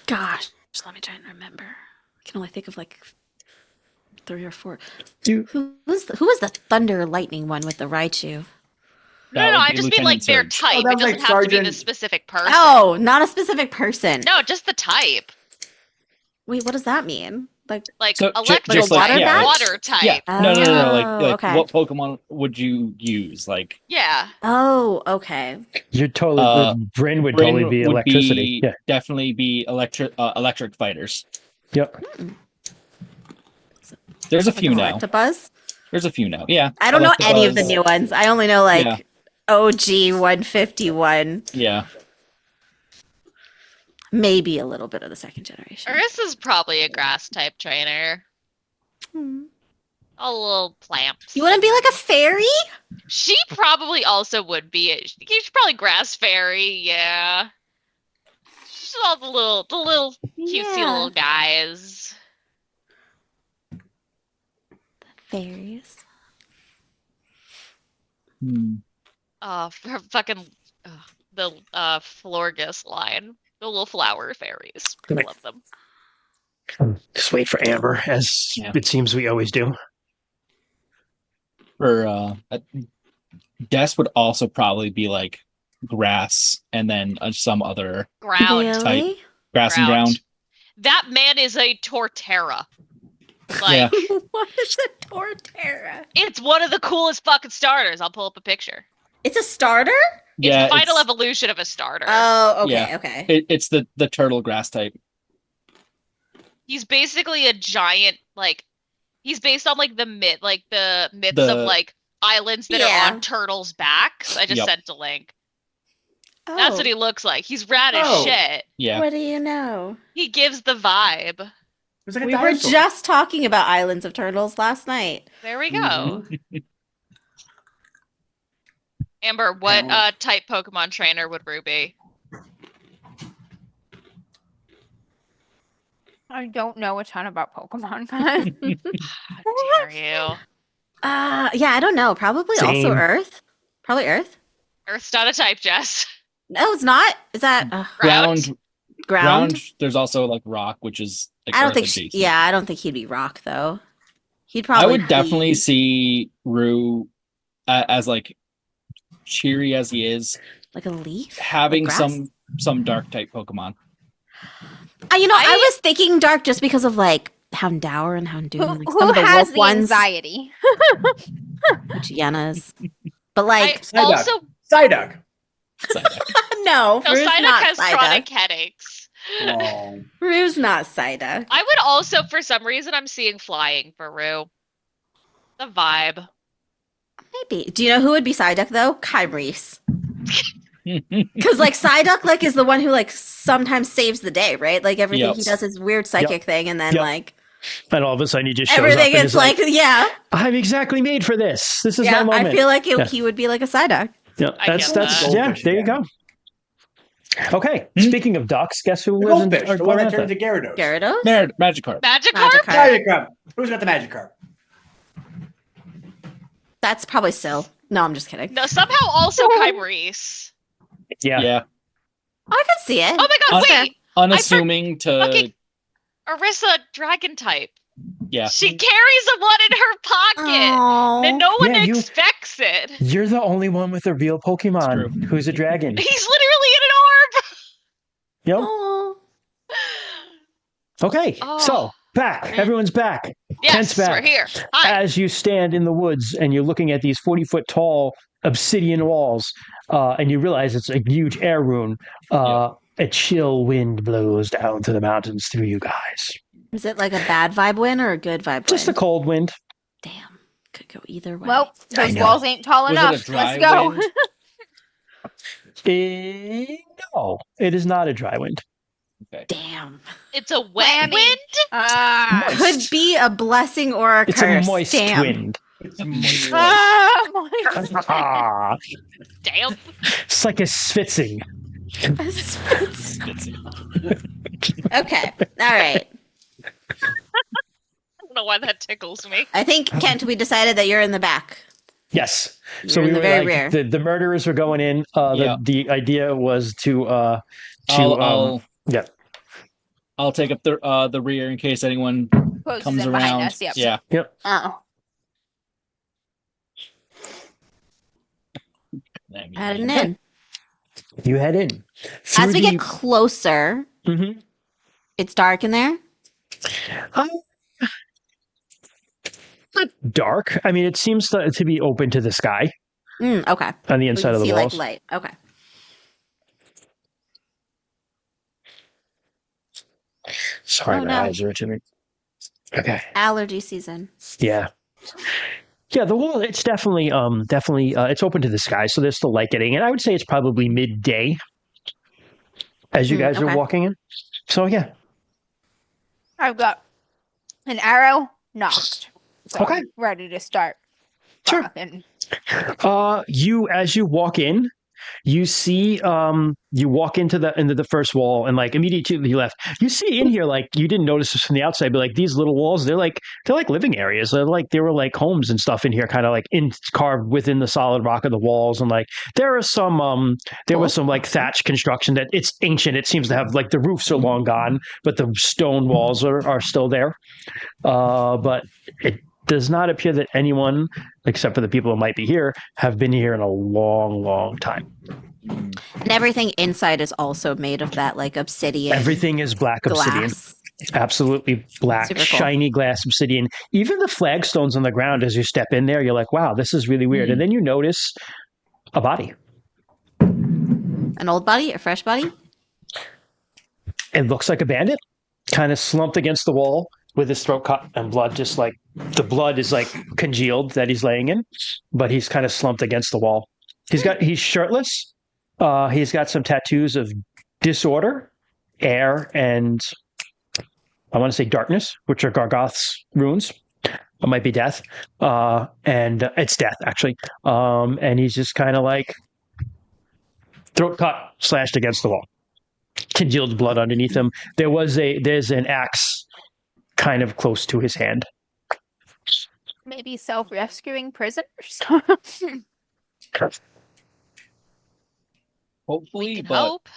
gosh, just let me try and remember. I can only think of like 3 or 4. Who was the Thunder Lightning one with the Raichu? No, That would I be just mean like their Lieutenant type. that It was doesn't like have to be the Sergeant- specific person. Oh, not a specific person. No, just the type. Wait, what does that mean? Like, So, electric just like- type, yeah, water type. Yeah. No. Like okay. what Pokemon would you use? Like Yeah. oh, okay. You're totally Bryn would totally be would electricity. Yeah. definitely be electric fighters. Yep. There's a Like few now. Electabuzz? There's a few now. Yeah. I don't know any of the Electabuzz. new ones. I only know like Yeah. OG 151. Yeah. Maybe a little bit of the second generation. Arisa's probably a grass type trainer. Hmm. A little plants. You wouldn't be like a fairy? She probably also would be. She's probably grass fairy, yeah. She's all the little cutesy Yeah. little guys. Fairies. Fucking the Florgus line. The little flower fairies. I love them. Just wait for Amber, as Yeah. it seems we always do. Or Des would also probably be like grass and then some other Ground. Really? grass and ground. That man is a Torterra. Like, Yeah. What is a Torterra? it's one of the coolest fucking starters. I'll pull up a picture. It's a starter? It's the final evolution of a starter. Oh, okay, Yeah. okay. It's the turtle grass type. He's basically a giant, like, he's based on like the myths The- of like islands that Yeah. are on turtles' backs. I just Yep. sent a link. Oh, That's what he looks like. He's rad as Oh. shit. Yeah. what do you know? He gives the vibe. It was like a We were dinosaur. just talking about Islands of Turtles last night. There we go. Mhm. Amber, what Ow. type Pokemon trainer would Rue be? I don't know a ton about Pokemon. How dare you? Yeah, I don't know. Probably also Same. Earth. Probably Earth. Earth's not a type, Jess. No, it's not. Is that Ground. ground? There's also like rock, which is like I don't earth think. adjacent. Yeah, I don't think he'd be rock though. He'd probably. I would be- definitely see Rue as like cheery as he is, like a leaf. having Like grass? some dark type Pokemon. I was thinking dark just because of like Houndour and Houndoom, who like some of the has wolf the ones, anxiety? Hyenas. But like, I also Psyduck. no, no, Rue's Psyduck not has Psyduck. chronic headaches. Oh. Rue's not Psyduck. I would also, for some reason, I'm seeing flying for Rue. The vibe. Maybe. Do you know who would be Psyduck though? Kyrie's. Because like Psyduck like is the one who like sometimes saves the day, right? Like everything Yep. he does is weird psychic thing, and then Yep. like And all of a sudden he just shows everything up and is is like, yeah, I'm exactly made for this. This is yeah. my moment. I feel like Yeah. he would be like a Psyduck. Yeah, I that's get that's that. yeah. Goldfish There you again. go. Okay. Speaking of ducks, guess who The lives in goldfish, the one that Atlanta? turned into Gyarados. Gyarados. Magikarp. Magikarp? Magikarp. Magikarp. Who's got the Magikarp? That's probably Syl. No, I'm just kidding. No, somehow also Kyrie's. Yeah. Yeah. I can see it. Oh my god, Okay. wait! Unassuming to fucking- Arissa, dragon type. yeah. She carries a one in her pocket. Aw. And no one Yeah, you- expects it. You're the only one with a real Pokemon true. who's a dragon. He's literally in an Yep. Aw. Okay. Oh. So back. Everyone's back. orb. Yes, Tent's back. we're here. Hi. As you stand in the woods and you're looking at these 40-foot tall obsidian walls, and you realize it's a huge air rune, a chill wind blows down to the mountains through you guys. Is it like a bad vibe wind or a good vibe Just a wind? cold wind. Damn. Could go either way. Well, those know. walls ain't tall Was it a enough. dry Let's go. wind? No, it is not a dry wind. Damn. It's a wet Whammy. wind. Ah. Could be a blessing or a It's curse. a moist Damn. wind. It's moist. Ah, moist. Ah, Damn. it's like a svitzing. Okay. All right. I don't know why that tickles me. I think, Kent, we decided that you're in the back. Yes. You're So in we the were very like, rear. the murderers were going in. Yeah. The idea was to I'll yeah. I'll take up the rear in case anyone Closes comes in behind around. us. Yep. Yeah. Oh. Heading in. You head in. As we get closer, Mhm. it's dark in there. Not dark. I mean, it seems to be open to the sky Okay. on the We inside can of the see walls. like light. Okay. Sorry, Oh, my no. eyes are itching. Okay. Allergy season. Yeah. Yeah, the wall, it's definitely it's open to the sky, so there's still light getting in. I would say it's probably midday as you guys okay. are walking in. So yeah. I've got an arrow knocked. So Okay. I'm ready to start. Sure. fucking- As you walk in, you see you walk into the first wall, and like immediately to the left, you see in here, like you didn't notice this from the outside, but like these little walls, they're like living areas. They were like homes and stuff in here, kind of like carved within the solid rock of the walls. And like there are some was some like thatch construction that it's ancient. It seems to have like the roofs are long gone, but the stone walls are still there. But it does not appear that anyone, except for the people who might be here, have been here in a long, long time. And everything inside is also made of that like obsidian. Everything is black obsidian. glass. Absolutely black, Super cool. shiny glass obsidian. Even the flagstones on the ground, as you step in there, you're like, wow, this is really weird. And then you notice a body. An old body, a fresh body. It looks like a bandit, kind of slumped against the wall with his throat cut and blood just like the blood is like congealed that he's laying in, but he's kind of slumped against the wall. He's shirtless. He's got some tattoos of disorder, air, and I want to say darkness, which are Gargoth's runes. It might be death. And it's death, actually. And he's just kind of like throat cut, slashed against the wall. Congealed blood underneath him. There's an axe kind of close to his hand. Maybe self-rescuing prisoners. Hopefully, Can but hope.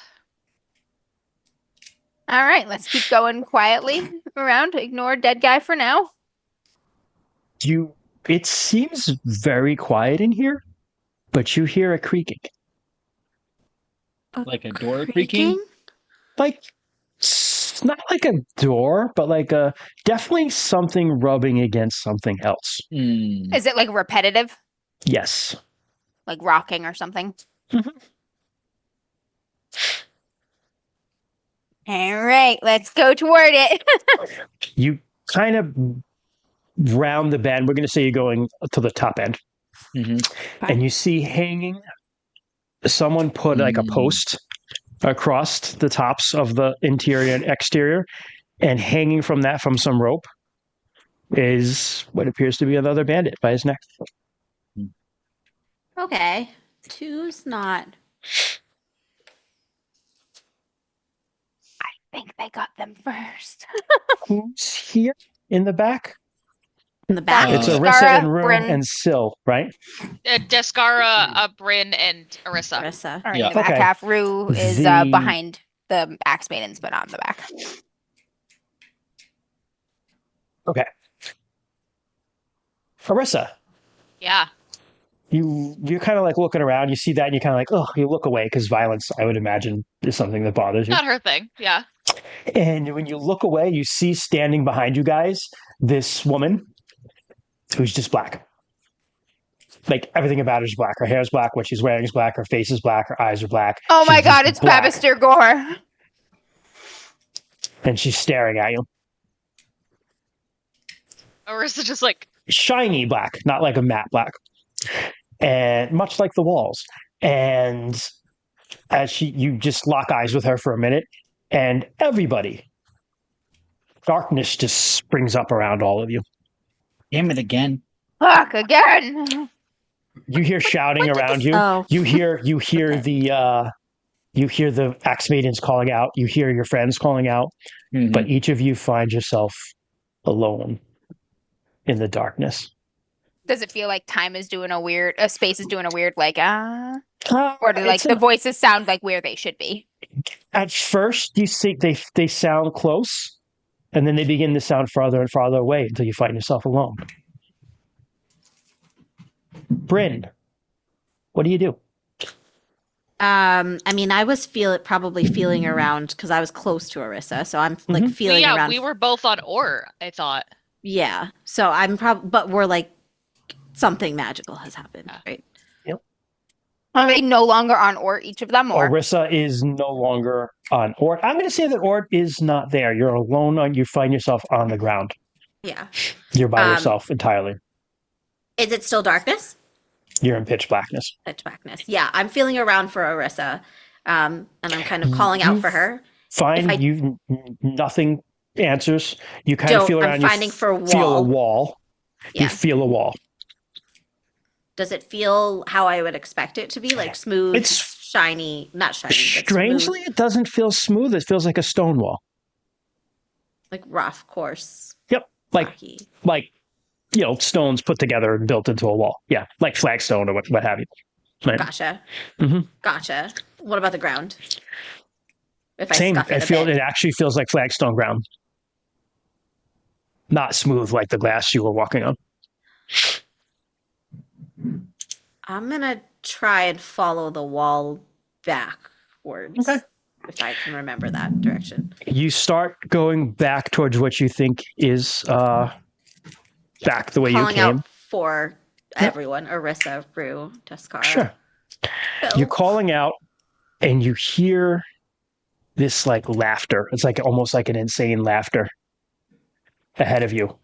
All right, let's keep going quietly around. Ignore dead guy for now. It seems very quiet in here, but you hear a creaking. like a door creaking. Like it's not like a door, but like definitely something rubbing against something else. Is it like repetitive, Yes. like rocking or something? Mhm. All right, let's go toward it. You kind of round the bend. We're going to say you're going to the top end, and you see hanging. Someone put like a post across the tops of the interior and exterior, and hanging from some rope is what appears to be another bandit by his neck. Okay. Two's not. I think they got them first. Who's here in the back? In the back. It's Uh, Arissa Skara, and Rune Bryn. and Syl, right? Descara, Bryn, and Arissa. Marissa. All right, Yeah. the back Okay. half. Rue is The- behind the Axe Maidens, but not in the back. Okay. Arissa, Yeah. you're kind of like looking around. You see that, and you kind of like, oh, you look away because violence, I would imagine, is something that bothers you. Not her thing. Yeah. And when you look away, you see standing behind you guys this woman who's just black. Like everything about her is black. Her hair is black. What she's wearing is black. Her face is black. Her eyes are black. Oh my She's god, just it's black. Babister Gore. And she's staring at you. Orisa just like, shiny black, not like a matte black, and much like the walls. And as you just lock eyes with her for a minute, and everybody, darkness just springs up around all of you. Damn it again. Fuck again. You hear shouting around you. Oh. You hear Okay. you hear the axe maidens calling out. You hear your friends calling out. Mhm. But each of you find yourself alone in the darkness. Does it feel like time is doing space is doing a weird like or do It's the voices sound like where they should be? at first you see they sound close, and then they begin to sound farther and farther away until you find yourself alone. Bryn, what do you do? I mean, I was probably feeling around because I was close to Orisa, so I'm like feeling yeah, around. we were both on Or, I thought. Yeah, so I'm but we're like something magical has happened, right? Are they no longer on Or, each of them? Or Orisa is no longer on Ort. I'm going to say that Ort is not there. You're alone. You find yourself on the ground. Yeah. You're by yourself entirely. Is it still darkness? You're in pitch blackness. Pitch blackness. Yeah, I'm feeling around for Orisa, and I'm kind of calling out for her. Fine. Nothing answers. You kind of feel around. I'm finding for a wall. Feel a wall. Yeah. You feel a wall. Does it feel how I would expect it to be? Like smooth, It's shiny, not shiny. But strangely, smooth, it doesn't feel smooth. It feels like a stone wall. like rough, coarse. Yep. Rocky. Like stones put together and built into a wall. Yeah, like flagstone or what have you. Right. Gotcha. Mhm. Gotcha. What about the ground? If I Same. scuff it a bit. It actually feels like flagstone ground. Not smooth like the glass you were walking on. I'm gonna try and follow the wall backwards. Okay. If I can remember that direction. You start going back towards what you think is back the way Calling you came. out for everyone. Orisa, Rue, Tuscara. Sure. Phil. You're calling out, and you hear this like laughter. It's like almost like an insane laughter ahead of you.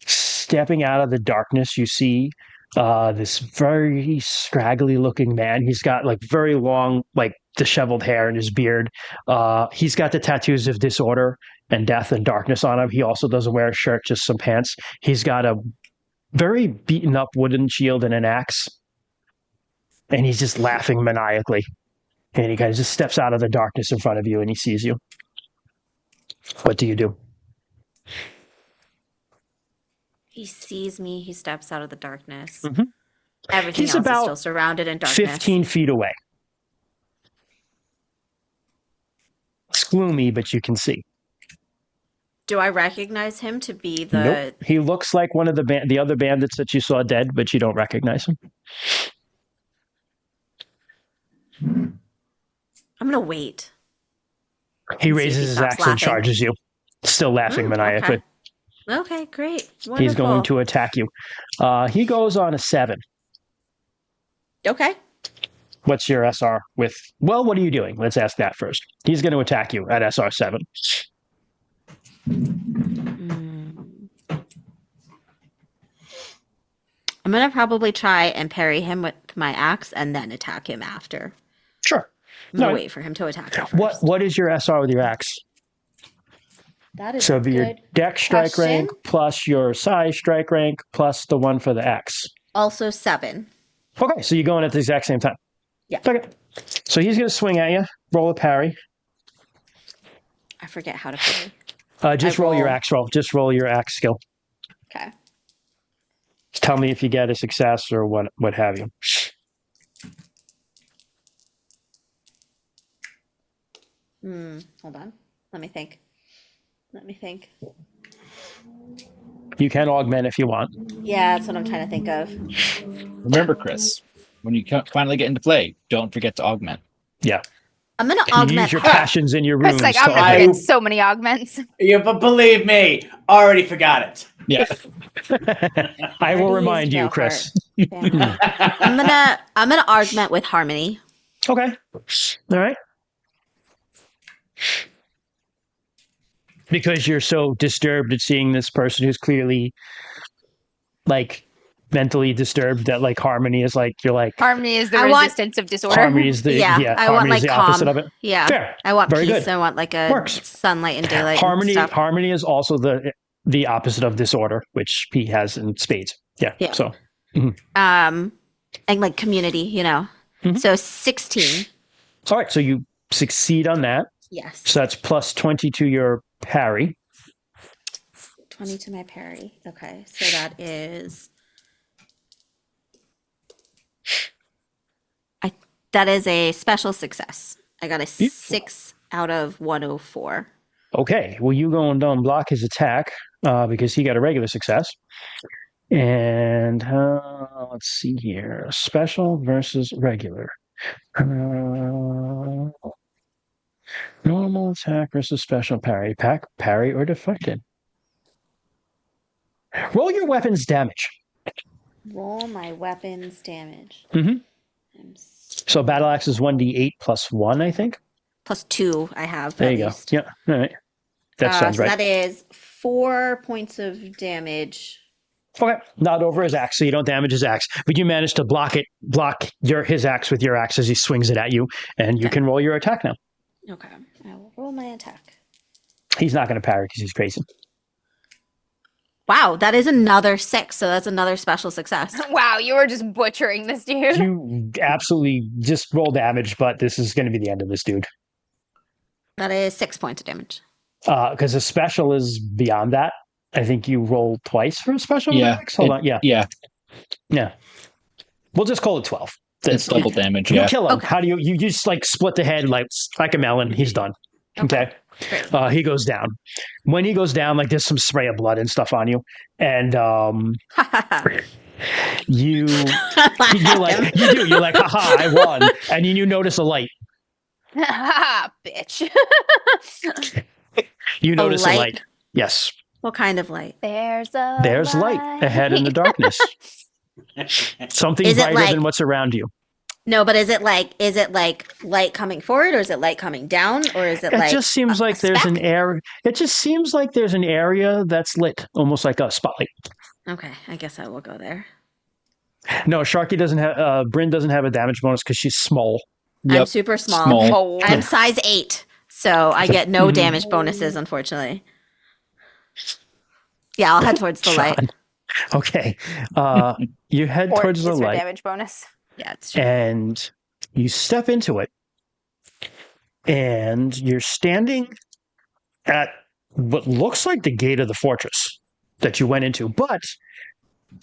Stepping out of the darkness, you see this very scraggly looking man. He's got like very long, like disheveled hair in his beard. He's got the tattoos of disorder and death and darkness on him. He also doesn't wear a shirt, just some pants. He's got a very beaten up wooden shield and an axe. And he's just laughing maniacally. And he kind of just steps out of the darkness in front of you and he sees you. What do you do? He sees me. He steps out of the darkness. Mhm. Everything He's else is about still surrounded in darkness. 15 feet away. It's gloomy, but you can see. Do I recognize him to be the? Nope. He looks like one of the other bandits that you saw dead, but you don't recognize him. I'm gonna wait. He See if raises he his stops axe and laughing. charges you, still laughing maniacally. Okay, great. Wonderful. He's going to attack you. He goes on a 7. Okay. What's your SR with? Well, what are you doing? Let's ask that first. He's going to attack you at SR 7. I'm gonna probably try and parry him with my axe and then attack him after. Sure. I'm gonna No. wait for him to attack me first. What is your SR with your axe? That is So a it'd be your good deck strike question. rank plus your size strike rank plus the one for the axe. Also 7. Okay, so you're going at the exact same time. Yeah. Okay. So he's going to swing at you. Roll a parry. I forget how to parry. Just roll your axe roll. Just roll your axe skill. Okay. Just tell me if you get a success or what have you. Hold on. Let me think. You can augment if you want. Yeah, that's what I'm trying to think of. Remember, Chris, when you finally get into play, don't forget to augment. Yeah. I'm gonna You augment. use your passions in your runes. Chris, like, to I'm gonna augment. get so many augments. Yeah, but believe me, already forgot it. Yeah. I will Already remind used you, Veil Chris. Heart. I'm gonna augment with harmony. Okay. All right. because you're so disturbed at seeing this person who's clearly like mentally disturbed that like Harmony is like you're like Harmony is the I want- resistance of disorder. Harmony is the I want Harmony like is the calm. opposite of it. Yeah. Fair. I want Very peace. good. I want like a Works. sunlight and daylight Harmony and stuff. Harmony is also the opposite of disorder, which P has in spades. Yeah. Yeah. So And like community, you know. Mhm. So 16. all right, so you succeed on that. Yes. So that's plus 20 to your parry. 20 to my parry. Okay. So that is that is a special success. I got a Beautiful. 6 out of 104. Okay. Well, you go and block his attack because he got a regular success. And let's see here. Special versus regular. Normal attack versus special parry. Parry or deflected. Roll your weapon's damage. Roll my weapons damage. Mhm. I'm So battle axe is 1d8 plus 1, I think. plus 2 I have. There at you least. go. Yeah. All right. That sounds so right. that is 4 points of damage. Okay. Not over his axe, so you don't damage his axe, but you manage to block his axe with your axe as he swings it at you, and you Okay. can roll your attack now. Okay. I will roll my attack. He's not going to parry because he's crazy. Wow, that is another 6, so that's another special success. Wow, you were just butchering this dude. You absolutely just roll damage, but this is going to be the end of this dude. That is 6 points of damage. Because a special is beyond that. I think you roll twice for a special. Yeah. Max? Hold on. Yeah. Yeah. We'll just call it 12. It's double damage. You Yeah. kill him. Okay. How do you just like split the head like a melon? He's done. Okay. Great. He goes down. When he goes down, like there's some spray of blood and stuff on you, and you're like, haha, I won, and then you notice a light. Bitch. You notice a light? light. Yes, What kind of light? There's a there's light ahead in the darkness. Something Is it brighter like- than what's around you. No, but is it like light coming forward, or is it light coming down, or is it It like just seems like there's an speck? area. It just seems like there's an area that's lit, almost like a spotlight. Okay, I guess I will go there. No, Sharky doesn't have. Bryn doesn't have a damage bonus because she's small. I'm Yep. super small. Small. Oh, I'm size 8, so I get no Mhm. damage bonuses, unfortunately. Yeah, I'll head towards the light. Sean. Okay, you head or towards the is her light. damage bonus. Yeah, it's true. And you step into it, and you're standing at what looks like the gate of the fortress that you went into. But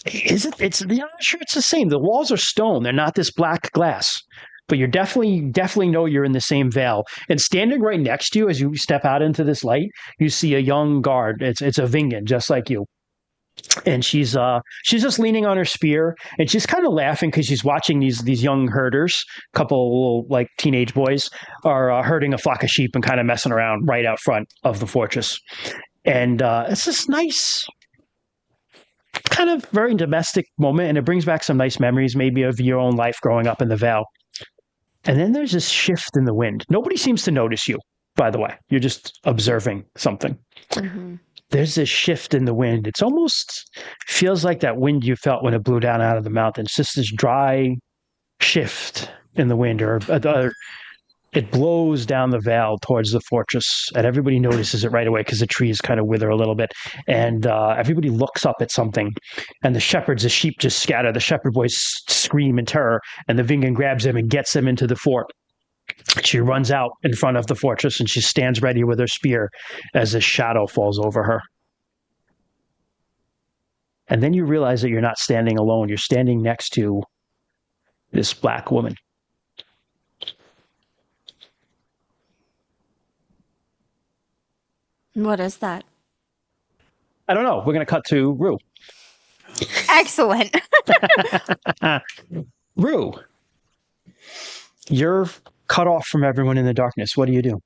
is it? I'm not sure it's the same. The walls are stone; they're not this black glass. But you're definitely know you're in the same veil. And standing right next to you, as you step out into this light, you see a young guard. It's a Vingan, just like you. And she's just leaning on her spear, and she's kind of laughing because she's watching these young herders, couple little like teenage boys, are herding a flock of sheep and kind of messing around right out front of the fortress. And it's this nice, kind of very domestic moment, and it brings back some nice memories, maybe of your own life growing up in the Vale. And then there's this shift in the wind. Nobody seems to notice you, by the way. You're just observing something. Mhm. There's this shift in the wind. It's almost feels like that wind you felt when it blew down out of the mountain. It's just this dry shift in the wind, or it blows down the vale towards the fortress, and everybody notices it right away because the trees kind of wither a little bit, and everybody looks up at something, and the sheep just scatter. The shepherd boys scream in terror, and the Vingan grabs them and gets them into the fort. She runs out in front of the fortress, and she stands ready with her spear as a shadow falls over her. And then you realize that you're not standing alone. You're standing next to this black woman. What is that? I don't know. We're going to cut to Rue. Excellent. Rue, you're cut off from everyone in the darkness. What do you do?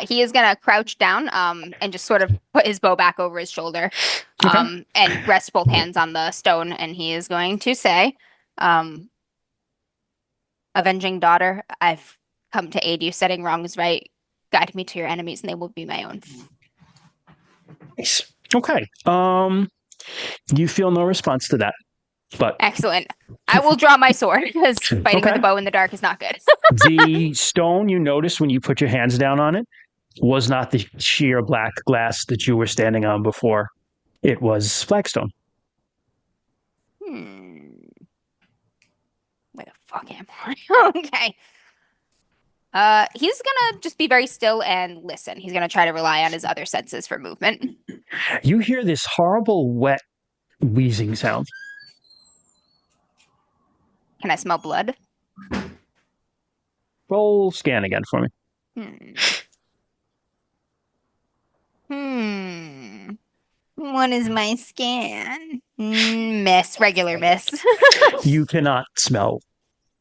He is gonna crouch down, and just sort of put his bow back over his shoulder, Okay. and rest both hands on the stone, and he is going to say, "Avenging daughter, I've come to aid you. Setting wrongs right. Guide me to your enemies, and they will be my own." Nice. Okay. You feel no response to that, but Excellent. I will draw my sword because fighting with Okay. a bow in the dark is not good. the stone you noticed when you put your hands down on it was not the sheer black glass that you were standing on before. It was flagstone. Where the fuck am I? Okay. He's gonna just be very still and listen. He's gonna try to rely on his other senses for movement. You hear this horrible, wet, wheezing sound. Can I smell blood? Roll scan again for me. What is my scan? Miss. Regular miss. You cannot smell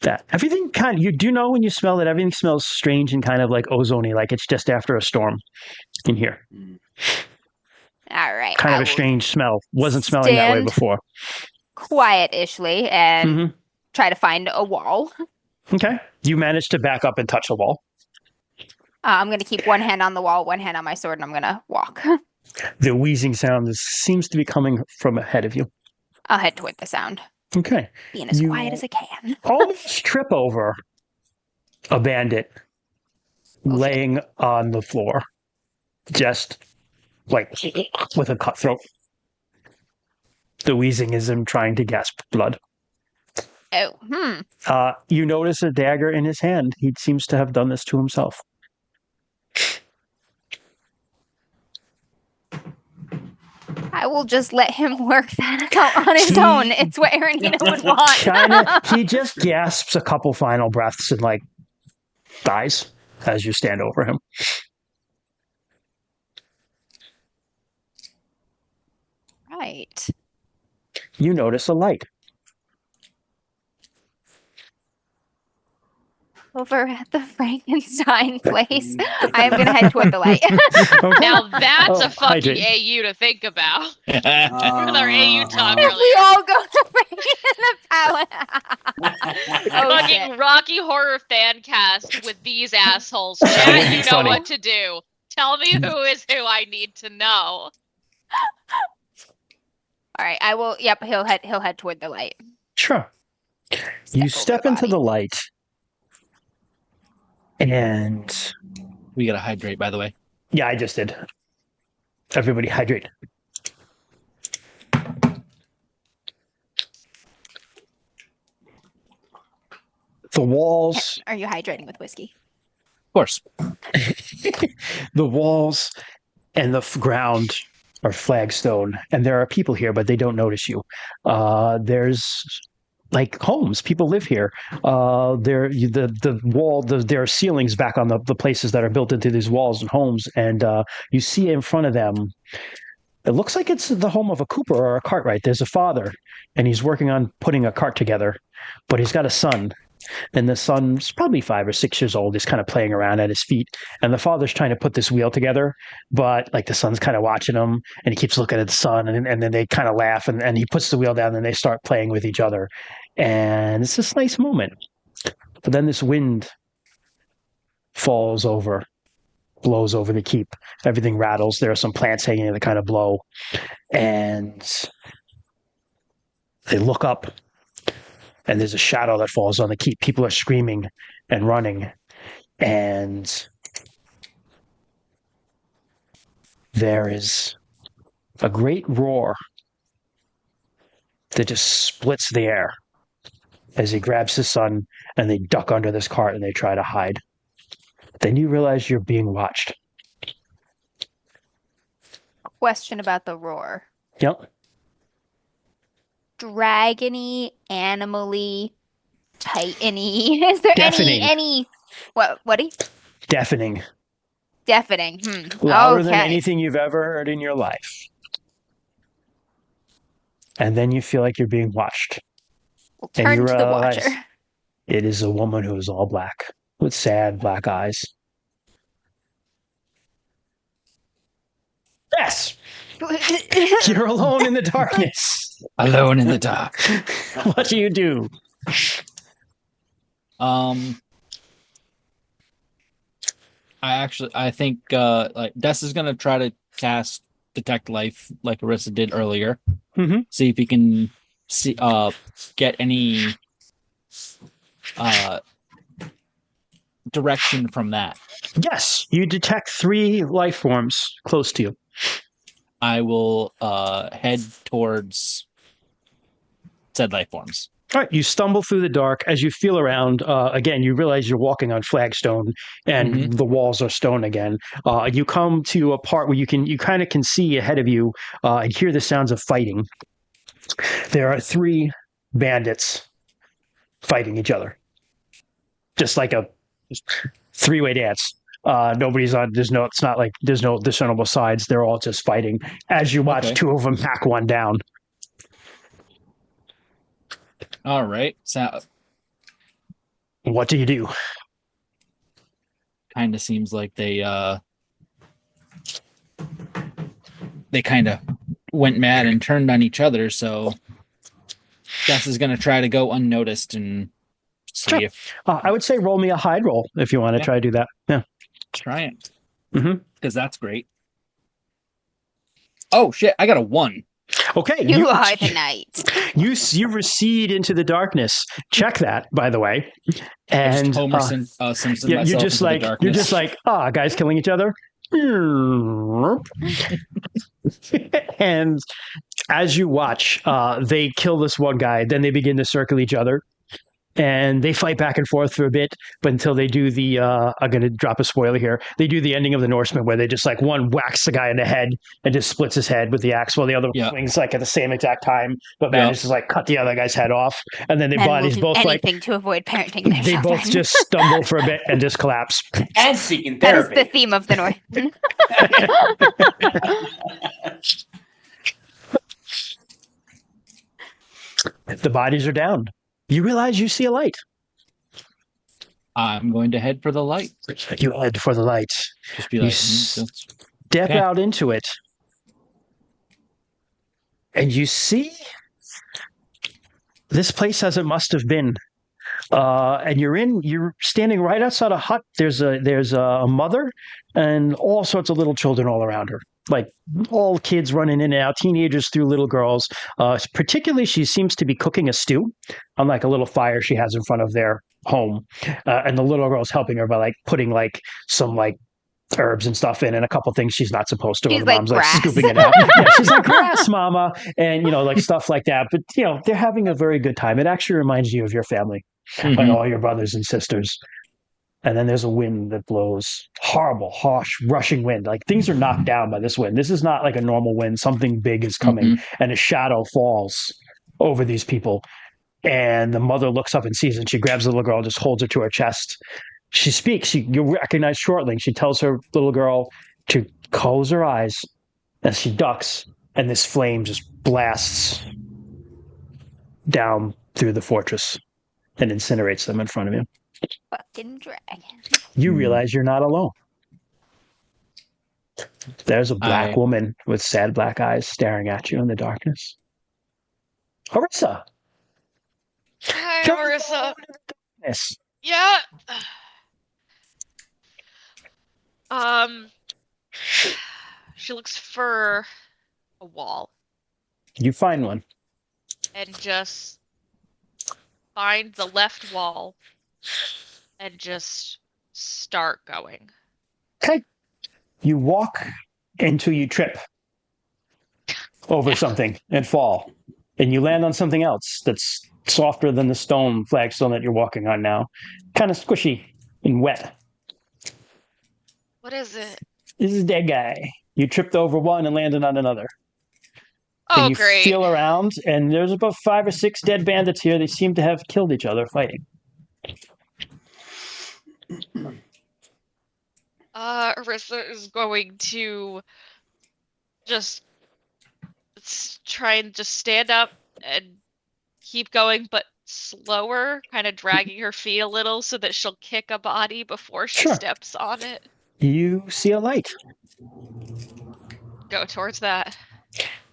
that. Everything you do know when you smell it, everything smells strange and kind of like ozony, like it's just after a storm in here. All right. Kind of a strange smell. Wasn't smelling that way before. Quiet-ishly and try to find a wall. Okay. You managed to back up and touch a wall. I'm going to keep one hand on the wall, one hand on my sword, and I'm going to walk. The wheezing sound seems to be coming from ahead of you. I'll head toward the sound. Okay. Being as quiet as I can. Almost trip over a bandit laying on the floor. Just like with a cutthroat. The wheezing is him trying to gasp blood. Oh, You notice a dagger in his hand. He seems to have done this to himself. I will just let him work that out on his own. It's what Aaronina would want. He just gasps a couple final breaths and like dies as you stand over him. Right. You notice a light. Over at the Frankenstein place. I am going to head toward the light. Okay. Now that's a fucking hydrate. AU to think about. With our AU talk If we earlier. all go to Frankenstein Fucking Rocky Horror fan cast with these assholes. Chat, you know Funny. what to do. Tell me who is who I need to know. All right, I will. Yep, he'll head toward the light. Sure. You step into the light. And We gotta hydrate, by the way. yeah, I just did. Everybody hydrate. The walls. Are you hydrating with whiskey? Of course. The walls and the ground are flagstone, and there are people here, but they don't notice you. There's like homes. People live here. There are ceilings back on the places that are built into these walls and homes, and you see in front of them. It looks like it's the home of a cooper or a cartwright. There's a father, and he's working on putting a cart together, but he's got a son. And the son's probably 5 or 6 years old. He's kind of playing around at his feet. And the father's trying to put this wheel together, but like the son's kind of watching him and he keeps looking at the son and then they kind of laugh and he puts the wheel down and they start playing with each other. And it's this nice moment. But then this wind blows over the keep. Everything rattles. There are some plants hanging that kind of blow. And they look up. And there's a shadow that falls on the keep. People are screaming and running. And there is a great roar that just splits the air as he grabs his son and they duck under this cart and they try to hide. Then you realize you're being watched. Question about the roar. Yep. Dragony, animally, titany. Is there Deafening. any what? Deafening. Deafening. Louder than Okay. anything you've ever heard in your life. And then you feel like you're being watched. We'll And turn you to the realize watcher. it is a woman who is all black with sad black eyes. Yes, you're alone in the darkness. Alone in the dark. What do you do? I think like Des is gonna try to cast detect life like Arissa did earlier. Mm-hmm. See if he can get any direction from that. Yes, you detect 3 life forms close to you. I will head towards said life forms. All right, you stumble through the dark. As you feel around, again, you realize you're walking on flagstone, and the walls are stone again. You come to a part where you kind of can see ahead of you and hear the sounds of fighting. There are 3 bandits fighting each other, just like a 3-way dance. Nobody's on. It's not like there's no discernible sides. They're all just fighting. As you watch 2 of them hack one down. All right. So, what do you do? Kind of seems like they kind of went mad and turned on each other. So, Jess is gonna try to go unnoticed and see if. I would say roll me a hide roll if you want to try to do that. Yeah. Try it. Mm-hmm. Because that's great. Oh shit! I got a 1. Okay, You are the knight. You recede into the darkness. Check that, by the way. And Homer Simpson. yeah, you're just like guys killing each other. And as you watch, they kill this one guy. Then they begin to circle each other. And they fight back and forth for a bit, but until they do the, I'm going to drop a spoiler here, they do the ending of the Norseman where they just like one whacks the guy in the head and just splits his head with the axe while the other swings like at the same exact time, but manages to like cut the other guy's head off. And then their bodies both anything to avoid parenting their they children. both just stumble for a bit and just collapse. And seeking therapy. That is the theme of the North. The bodies are down. You realize you see a light. I'm going to head for the light. You head for the light. Just be like, step out into it. And you see this place as it must have been. And you're standing right outside a hut. There's a mother and all sorts of little children all around her. Like all kids running in and out, teenagers through little girls. Particularly, she seems to be cooking a stew on like a little fire she has in front of their home. And the little girl's helping her by like putting like some like herbs and stuff in and a couple things she's not supposed to. She's and the mom's like scooping it out. Yeah, she's like, grass, mama. And, like stuff like that. But, they're having a very good time. It actually reminds you of your family and all your brothers and sisters. And then there's a wind that blows, horrible, harsh, rushing wind. Like things are knocked down by this wind. This is not like a normal wind. Something big is coming and a shadow falls over these people. And the mother looks up and sees it. And she grabs the little girl and just holds her to her chest. She speaks. You recognize shortly. She tells her little girl to close her eyes as she ducks. And this flame just blasts down through the fortress and incinerates them in front of you. Fucking dragon. You realize you're not alone. There's a black woman with sad black eyes staring at you in the darkness. Arissa! Hi, Arissa. Yes. Yeah. She looks for a wall. You find one. And just find the left wall and just start going. Okay. You walk until you trip over something and fall. And you land on something else that's softer than the flagstone that you're walking on now. Kind of squishy and wet. What is it? This is a dead guy. You tripped over one and landed on another. Oh, and you great. feel around, and there's about 5 or 6 dead bandits here. They seem to have killed each other fighting. Arissa is going to just try and just stand up and keep going, but slower, kind of dragging her feet a little so that she'll kick a body before she steps on it. You see a light. Go towards that.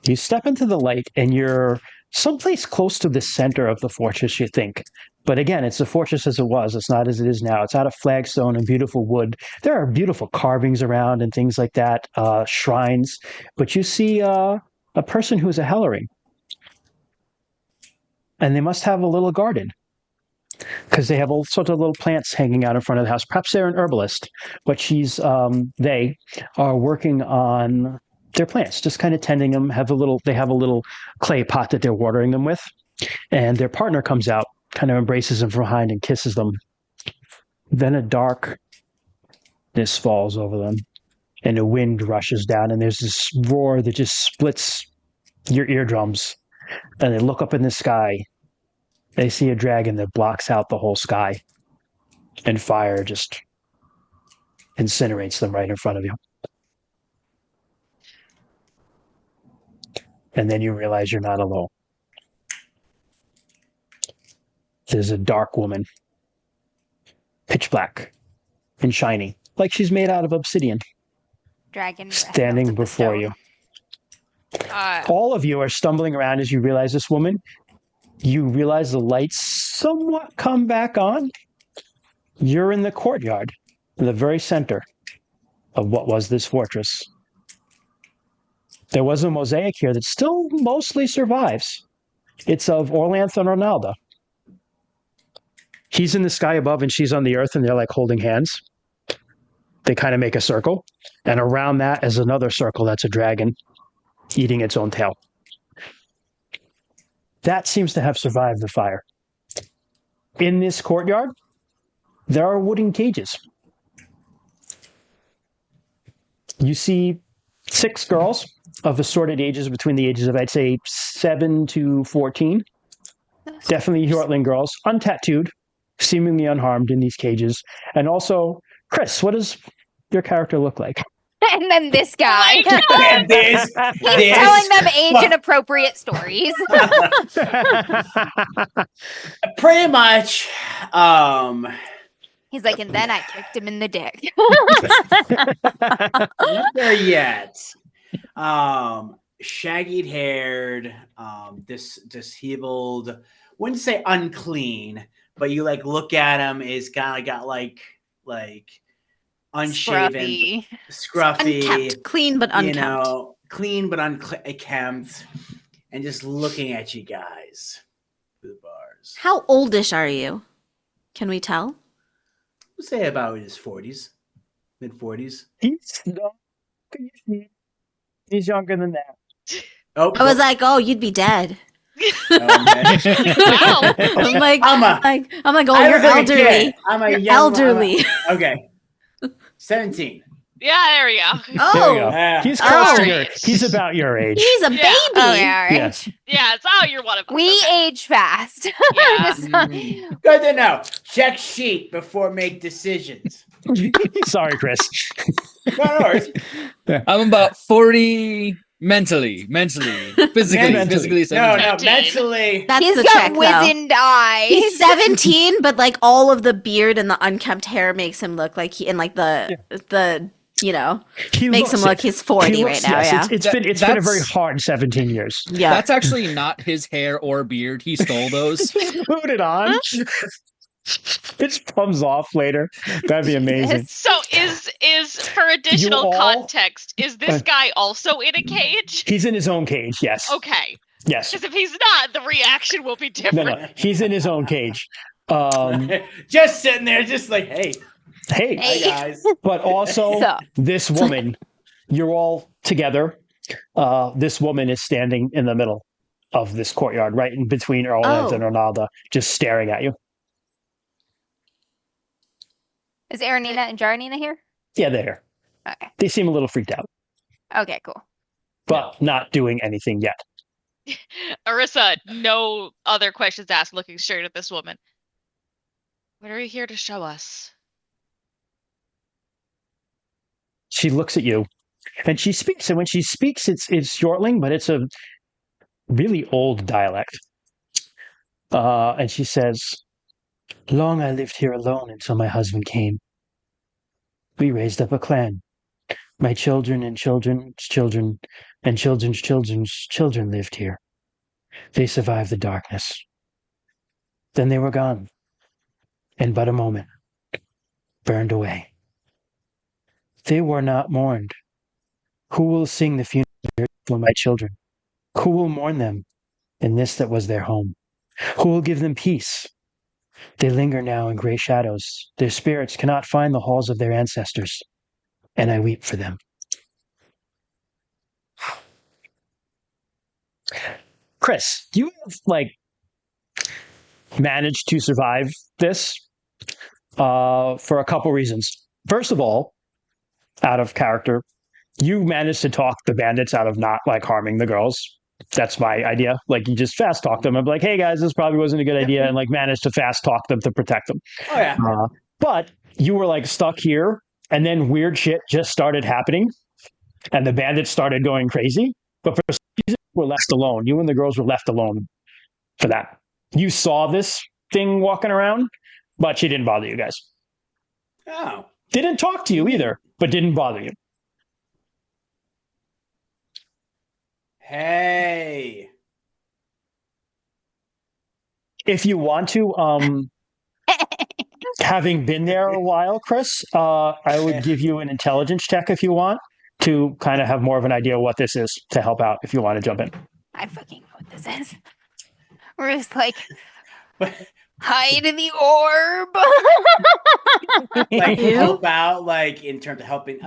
You step into the light, and you're someplace close to the center of the fortress, you think. But again, it's a fortress as it was. It's not as it is now. It's out of flagstone and beautiful wood. There are beautiful carvings around and things like that, shrines. But you see a person who's a Hellering. And they must have a little garden because they have all sorts of little plants hanging out in front of the house. Perhaps they're an herbalist, but they are working on their plants, just kind of tending them. They have a little clay pot that they're watering them with. And their partner comes out, kind of embraces them from behind and kisses them. Then a darkness falls over them, and the wind rushes down, and there's this roar that just splits your eardrums. And they look up in the sky. They see a dragon that blocks out the whole sky, and fire just incinerates them right in front of you. And then you realize you're not alone. There's a dark woman, pitch black and shiny, like she's made out of obsidian, Dragon breath standing melted the before stone. you. All of you are stumbling around as you realize this woman. You realize the lights somewhat come back on. You're in the courtyard, in the very center of what was this fortress. There was a mosaic here that still mostly survives. It's of Orlanth and Ronaldo. He's in the sky above and she's on the earth, and they're like holding hands. They kind of make a circle. And around that is another circle that's a dragon eating its own tail. That seems to have survived the fire. In this courtyard, there are wooden cages. You see 6 girls of assorted ages, between the ages of, I'd say, 7 to 14. Definitely Hjortling girls, untattooed, seemingly unharmed in these cages. And also, Chris, what does your character look like? And then this guy. And He's telling them age-inappropriate stories. Pretty much. He's like, and then I kicked him in the dick. Not there yet. Shaggy haired, disheveled, wouldn't say unclean, but you like look at him, is kind of got like unshaven, scruffy, Unkempt. Clean but unkempt. you know, clean but unkempt, and just looking at you guys through the bars. How oldish are you? Can we tell? We'll say about his 40s, mid 40s. He's younger than that. Oh, I was like, oh, you'd be dead. oh, man. Wow. I'm like, I'm like, oh, I you're was like a elderly. kid. I'm a You're young elderly. Okay. 17. Yeah, there we go. There you Oh, go. He's Oh. close to your. He's about your age. he's a Yeah. baby. Oh, yeah, all right. Yes. Yeah, it's oh, you're one of us. We Okay. age fast. Yeah. Good to know. Check sheet before make decisions. Sorry, Chris. No worries. I'm about 40 mentally, physically, Mentally. physically. No, 17. mentally. That's He's the got check, though. wizened eyes. He's 17, but like all of the beard and the unkempt hair makes him look like he, and like the He makes him looks look it. he's 40 He right looks- now. yes, Yeah. it's been a very That's- hard 17 years. Yeah. That's actually not his hair or beard. He stole those. Put it on. It comes off later. That'd be amazing. So is for additional all- context, is this guy also in a cage? He's in his own cage. Yes. Okay. Yes. Because if he's not, the reaction will be No, different. no. He's in his own cage. Just sitting there, just like, hey, Hey, hi guys. but also So- this woman. You're all together. This woman is standing in the middle of this courtyard, right in between Erland Oh. and Ronaldo, just staring at you. Is Aranina and Jaranina here? Yeah, they're here. Okay. They seem a little freaked out, Okay, cool. but not doing anything yet. Arissa, no other questions asked, looking straight at this woman. What are you here to show us? She looks at you, and she speaks. And when she speaks, it's Hjortling, but it's a really old dialect. And she says, "Long I lived here alone until my husband came. We raised up a clan. My children and children's children and children's children's children lived here. They survived the darkness. Then they were gone. In but a moment, burned away. They were not mourned. Who will sing the funeral for my children? Who will mourn them in this that was their home? Who will give them peace? They linger now in gray shadows. Their spirits cannot find the halls of their ancestors, and I weep for them. Chris, you have managed to survive this for a couple reasons. First of all, out of character, you managed to talk the bandits out of not harming the girls. That's my idea. You just fast talk them and be like, hey guys, this probably wasn't a good idea, and manage to fast talk them to protect them. Oh yeah. But you were stuck here, and then weird shit just started happening, and the bandits started going crazy. But for some reason, you were left alone. You and the girls were left alone for that. You saw this thing walking around, but she didn't bother you guys. Oh. Didn't talk to you either, but didn't bother you. Hey. If you want to, having been there a while, Chris, I would give you an intelligence check if you want to kind of have more of an idea what this is to help out if you want to jump in. I fucking know what this is. We're just hide in the orb. Help out, in terms of helping.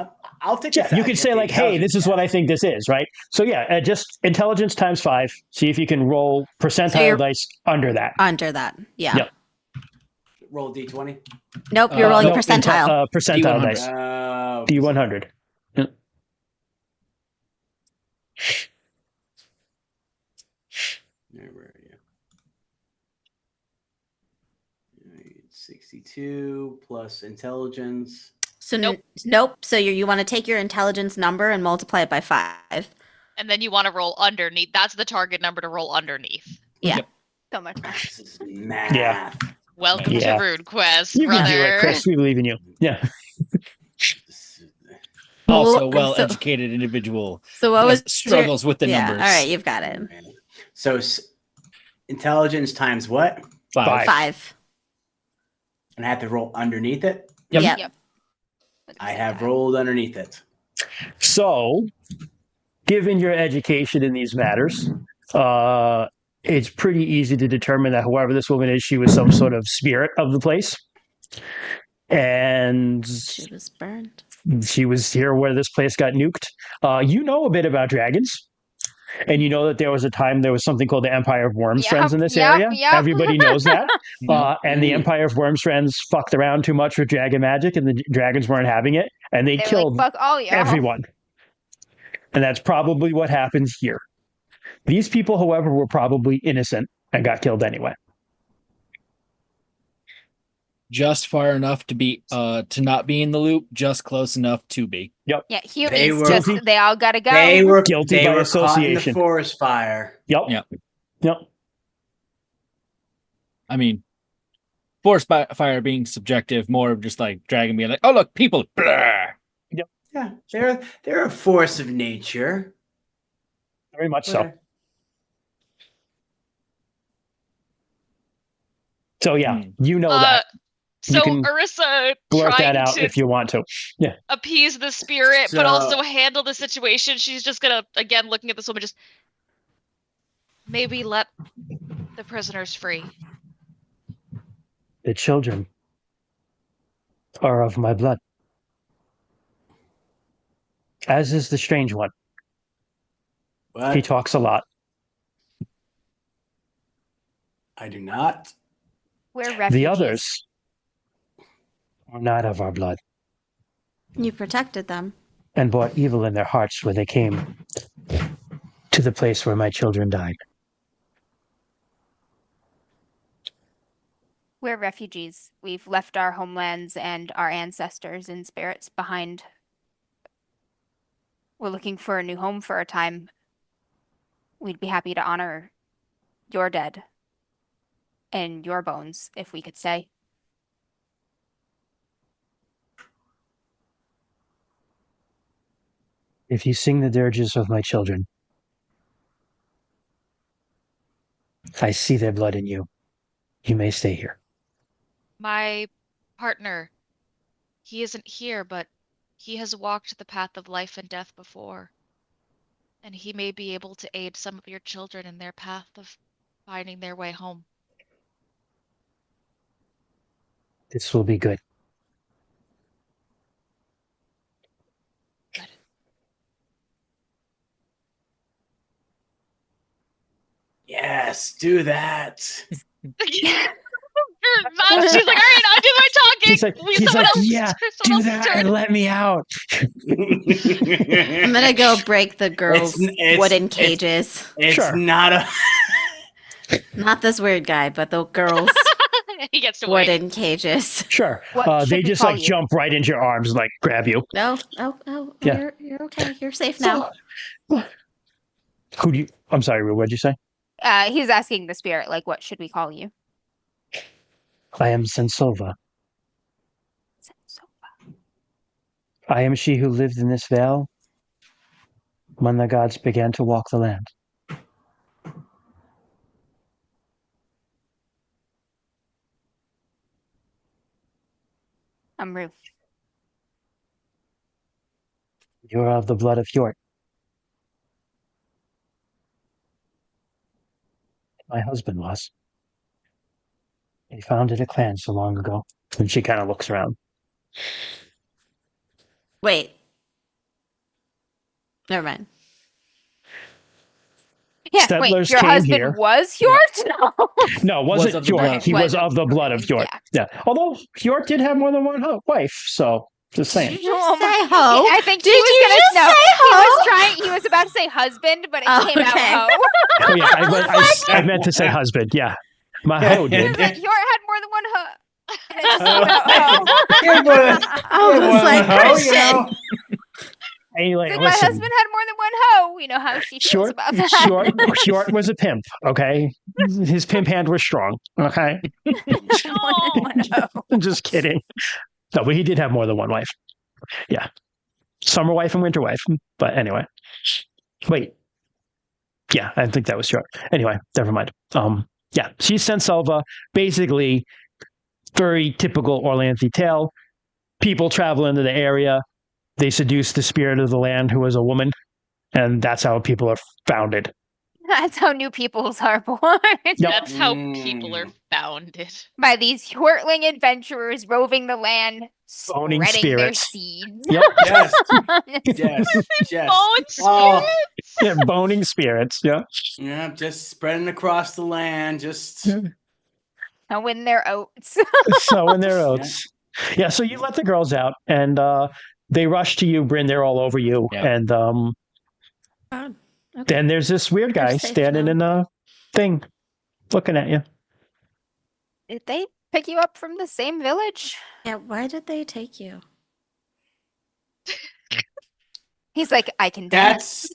I'll take. Yeah, you could say hey, this is what I think this is, right? So yeah, just intelligence times 5. See if you can roll percentile dice under that. Under that, yeah. Yep. Roll D20. Nope, you're rolling percentile. Percentile dice. D100. Yep. Where are you? 62 plus intelligence. So nope. So you want to take your intelligence number and multiply it by 5. And then you want to roll underneath. That's the target number to roll underneath. Yeah. Yep. So much math. This is math. Yeah. Welcome to RuneQuest, You brother. can do it, Chris. We believe in you. Yeah. Also, well-educated individual. So what was struggles with the numbers? All right, you've got it. So intelligence times what? 5. And I have to roll underneath it? Yep. I have rolled underneath it. So, given your education in these matters, it's pretty easy to determine that whoever this woman is, she was some sort of spirit of the place. And she was burned. She was here where this place got nuked. You know a bit about dragons. And you know that there was a time there was something called the Empire of Wormsfriends in this area. Yep. Everybody knows that. And the Empire of Wormsfriends fucked around too much with dragon magic, and the dragons weren't having it. And they killed fuck all y'all. everyone. And that's probably what happens here. These people, however, were probably innocent and got killed anyway. Just far enough to be to not be in the loop, just close enough to be. Yep. Yeah, humans they all gotta go. They were guilty by association. Caught in the forest fire. Yep. I mean, forest fire being subjective, more of just dragon being oh look, people. Blah. Yep. Yeah, they're a force of nature. Very much so. So yeah, you know that. So Orisa blurt trying that out to if you want to. Yeah. appease the spirit, but also handle the situation. She's just gonna, again, looking at this woman, just maybe let the prisoners free. The children are of my blood. As is the strange one. What? He talks a lot. I do not. We're refugees. The others are not of our blood. You protected them. And brought evil in their hearts when they came to the place where my children died. We're refugees. We've left our homelands and our ancestors and spirits behind. We're looking for a new home for a time. We'd be happy to honor your dead and your bones, if we could stay. If you sing the dirges of my children, I see their blood in you. You may stay here. My partner, he isn't here, but he has walked the path of life and death before. And he may be able to aid some of your children in their path of finding their way home. This will be good. Good. Yes, do that. She's like, all right, I'll do my talking. He's like, yeah, do that and let me out. I'm gonna go break the girls' wooden cages. It's Sure. not a. Not this weird guy, but the girls' He gets to wait. wooden cages. Sure. What should They we just call like you? jump right into your arms and like grab you. No, Yeah. you're okay. You're safe now. Who do you? I'm sorry, Rue, what'd you say? He's asking the spirit, like, what should we call you? I am Sensova. I am she who lived in this vale when the gods began to walk the land. I'm Ruth. You are of the blood of Hjort. My husband was. He founded a clan so long ago. And she kind of looks around. Wait. Never mind. Yeah, Settlers wait, your came husband here. was Hjort? No. No, it wasn't Was of the Hjort. blood. He was Was of the blood of Hjort. Yeah. Yeah. Although Hjort did have more than one wife, so just Did saying. you just say ho? I think Did he was you gonna just no. say He was ho? trying. He was about to say husband, but it Oh, came okay. out ho. Oh yeah, I meant to say husband. Yeah, my hoe He was did. like, Hjort had more than one ho. And it just came out ho. Yeah, but- I was like, Well, Christian. Hey, like, Like, my listen, husband had more than one hoe. You know how she feels about that. Hjort was a pimp. Okay, his pimp hand was strong. Okay, One hoe. I'm just kidding. No, but he did have more than one wife. Yeah, summer wife and winter wife. But anyway, wait. Yeah, I think that was Hjort. Anyway, never mind. Yeah, she's Senselva. Basically, very typical Orlanthe tale. People travel into the area. They seduce the spirit of the land, who is a woman, and that's how people are founded. That's how new peoples are born. Yep. That's how people are founded. By these Hjortling adventurers roving the land, Owning spreading their spirits. seeds. Yep. Yes, yes, yes. Oh, it's Oh, Yeah, boning spirits. Yeah. yeah, just spreading across the land. Just And win their oats. So in their oats. Yeah, so you let the girls out, and they rush to you, Bryn. They're all over you, Yeah. and Okay. then there's this weird guy They're safe standing now. in a thing, looking at you. Did they pick you up from the same village? Yeah, why did they take you? He's like, I can That's-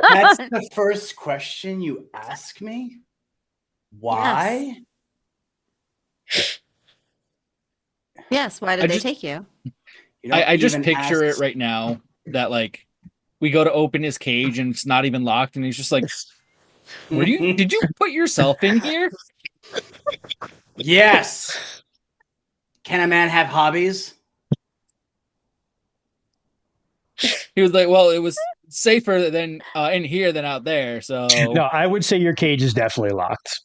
dance. that's the first question you ask me. Why? Yes, why did I they just- take you? You don't I just even picture ask- it right now that like we go to open his cage and it's not even locked, and he's just like, did you put yourself in here? Yes. Can a man have hobbies? He was like, well, it was safer than in here than out there, so No, I would say your cage is definitely locked,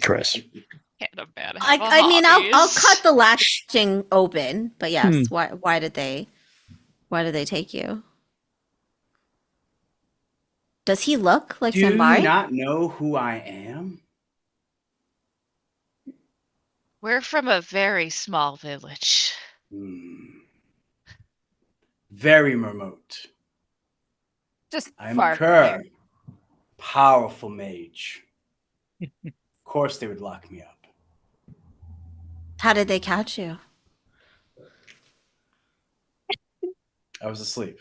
Chris. Can't a man have I mean, I'll hobbies? cut the latching open, but yes, Hmm. why did they take you? Does he look like Do you Sanvari? not know who I am? We're from a very small village. Very remote. Just I'm far a from Kerr. there. Powerful mage. Of course they would lock me up. How did they catch you? I was asleep.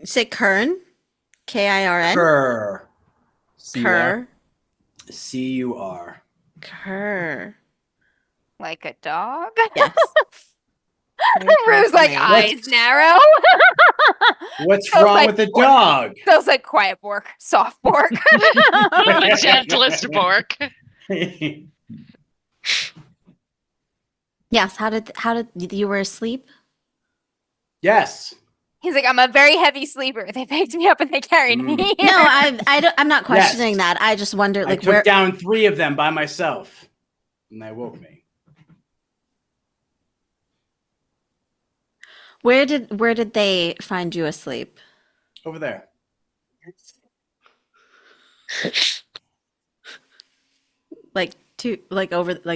Say Kern? Kirn? Kerr. Kerr. C-U-R. Kerr. Like a dog? Yes. Rue's like eyes narrow. What's Feels wrong like with the pork. dog? Feels like quiet bork, soft bork. The gentlest bork. Yes. How did you were asleep? Yes. He's like, I'm a very heavy sleeper. They picked me up and they carried me. No, I'm not questioning that. I just wonder, I like, took where down 3 of them by myself, and they woke me. where did they find you asleep? Over there. Like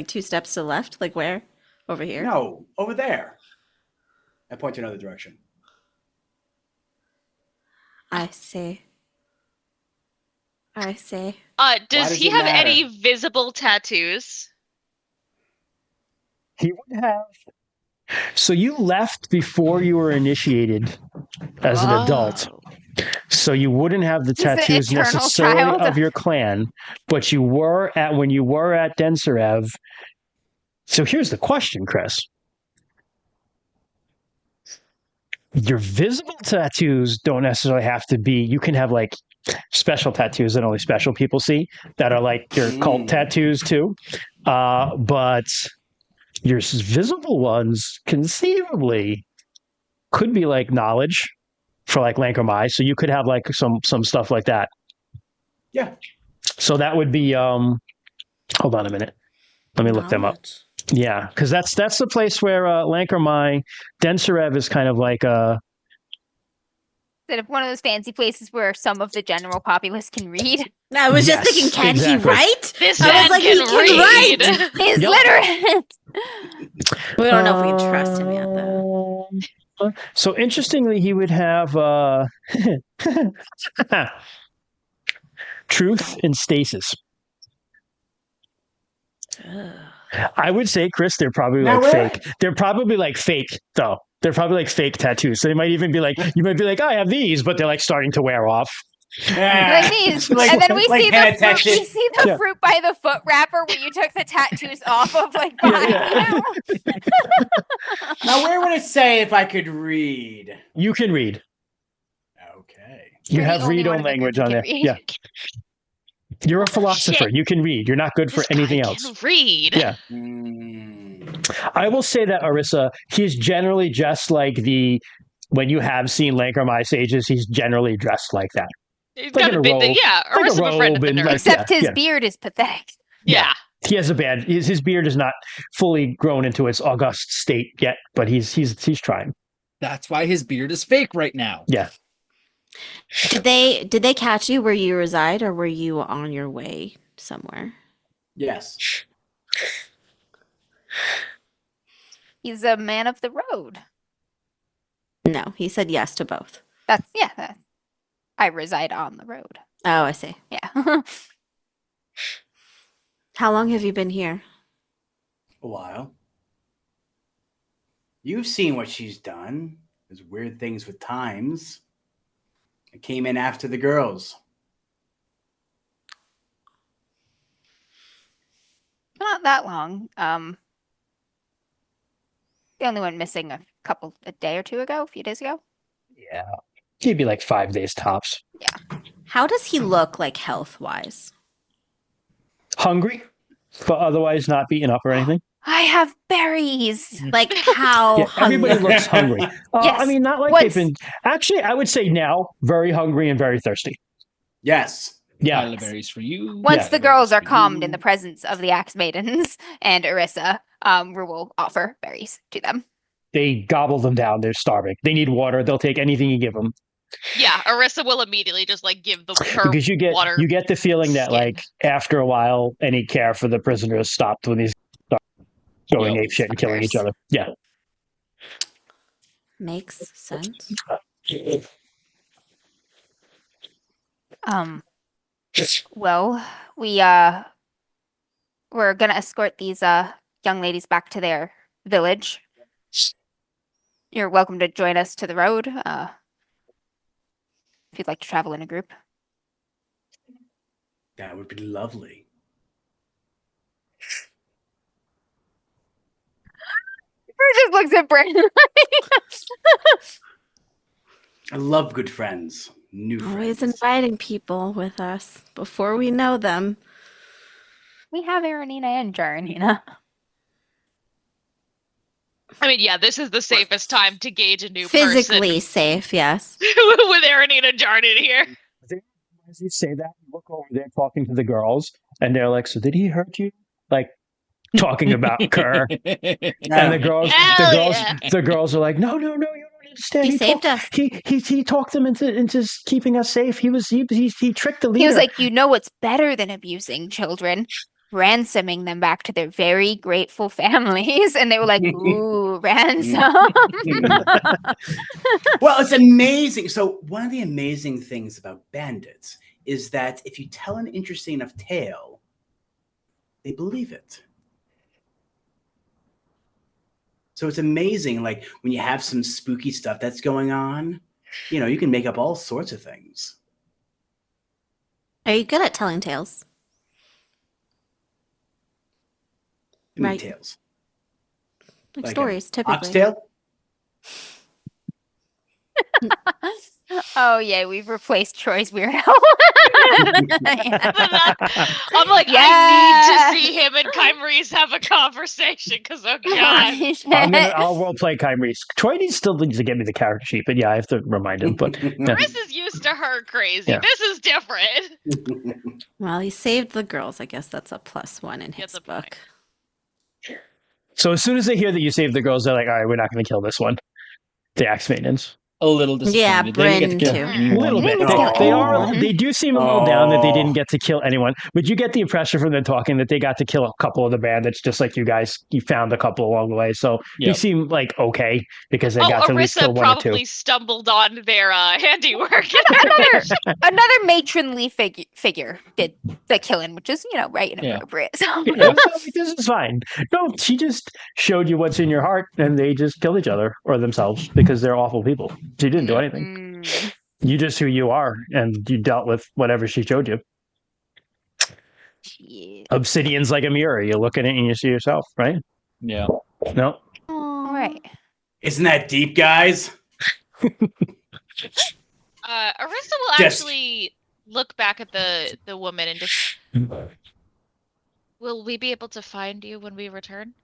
two steps to the left? Like where? Over here? No, over there. I point to another direction. I see. Does does he it have matter? any visible tattoos? He would have. So you left before you were initiated as an adult. Oh. So you wouldn't have the He's the tattoos eternal necessarily child. of your clan, but you were when you were at Denserev. So here's the question, Chris. Your visible tattoos don't necessarily have to be, you can have like special tattoos that only special people see that are like your cult tattoos too. But your visible ones conceivably could be like knowledge for like Lankermai. So you could have like some stuff like that. Yeah. So that would be hold on a minute. Let me look them up. Knowledge. Yeah, because that's the place where Lankermai, Denserev is kind of like Instead of one of those fancy places where some of the general populace can read. I was just Yes, thinking, can exactly. he write? This I man was like, can he can read. He's Yep. literate. We don't know if we can trust him yet, though. So interestingly, he would have truth and stasis. I would say, Chris, they're probably Now like where- fake. They're probably like fake, though. They're probably like fake tattoos. So they might even be like, you might be like, I have these, but they're like starting to wear off. Like these. Like- and then we like see henna the fruit. We tattoos. see the Yeah. fruit by the foot wrapper where you took the tattoos off of, like behind Yeah. you. Now, where would it say if I could read? You can read. Okay. You You're the have only read one on in the language group on who there. can read. Yeah. You're a philosopher. Shit. You can read. You're not good for This guy anything can else. read. Yeah. I will say that Orisa, he's generally dressed like when you have seen Lankermai sages, he's generally dressed like that. He's Like got in a a bit. robe. Yeah, Like a Arissa befriended the robe and, nerd. like, Except his yeah. beard is pathetic. Yeah. He has a bad. His beard is not fully grown into its august state yet, but he's trying. That's why his beard is fake right now. Yeah. Did they catch you where you reside, or were you on your way somewhere? Yes. He's a man of the road. No, he said yes to both. That's I reside on the road. Oh, I see. Yeah. How long have you been here? A while. You've seen what she's done. There's weird things with times. I came in after the girls. Not that long. The only one missing a day or two ago, a few days ago. Yeah. He'd be like 5 days tops. How does he look, like, health-wise? Hungry, but otherwise not beaten up or anything. I have berries. Like, how Yeah, everybody hungry? looks hungry. Yes. I mean, not like Once- they've been. Actually, I would say now very hungry and very thirsty. Yes. Yeah. Pile of berries for you. Once Yeah. the girls are Berries for calmed you. in the presence of the Axe Maidens and Orisa, Rue will offer berries to them. They gobble them down. They're starving. They need water. They'll take anything you give them. Yeah, Arissa will immediately just like give her Because you water. get the feeling that skin. like after a while, any care for the prisoners stopped when these start going Yep. apeshit and killing each Fuckers. other. Yeah. Makes sense. Well, we're gonna escort these young ladies back to their village. You're welcome to join us to the road, if you'd like to travel in a group. That would be lovely. just looks at Brandon. I love good friends. New Always friends. inviting people with us before we know them. We have Aranina and Jaranina. I mean, yeah, this is the safest time to gauge a new Physically safe, yes. person with Aranina Jardin here. As you say that, you look over there talking to the girls, and they're like, "So did he hurt you?" Like talking about Kerr, and the girls are like, "No, you don't understand. He saved us. He talked them into keeping us safe. He tricked the leader." He was like, you know what's better than abusing children? Ransoming them back to their very grateful families. And they were like, ooh, ransom. Well, it's amazing. So one of the amazing things about Bandits is that if you tell an interesting enough tale, they believe it. So it's amazing, like when you have some spooky stuff that's going on, you can make up all sorts of things. Are you good at telling tales? I mean, Right. tales. Like Like stories, typically. Oxtail? Oh, yeah, we've replaced Troy's weirdo. I'm like, Yes. I need to see him and Kymreese have a conversation because, oh god. I'll role play Kymreese. Troy still needs to get me the character sheet, but yeah, I have to remind him. But yeah. Chris is used to her crazy. Yeah. This is different. Well, he saved the girls. I guess that's a +1 in his That's a book. point. So as soon as they hear that you saved the girls, they're like, "All right, we're not going to kill this one." The axe maidens. A little disappointed. Yeah, They didn't get to kill Bryn, too. anyone. A little bit. Oh. They do seem a little down that they didn't get to kill anyone, but you get the impression from them talking that they got to kill a couple of the bandits, just like you guys. You found a couple along the way, so they Yep. seem like okay because they got to at least kill Arissa one or two. probably stumbled on their handiwork. Another matronly figure did the killing, which is, right and Yeah. appropriate. So. Yeah, so this is fine. No, she just showed you what's in your heart, and they just killed each other or themselves because they're awful people. She didn't do anything. You just who you are, and you dealt with whatever she showed you. Yeah. Obsidian's like a mirror. You look at it and you see yourself, right? Yeah. No. All right. Isn't that deep, guys? Arissa will Just- actually look back at the woman and just, will we be able to find you when we return?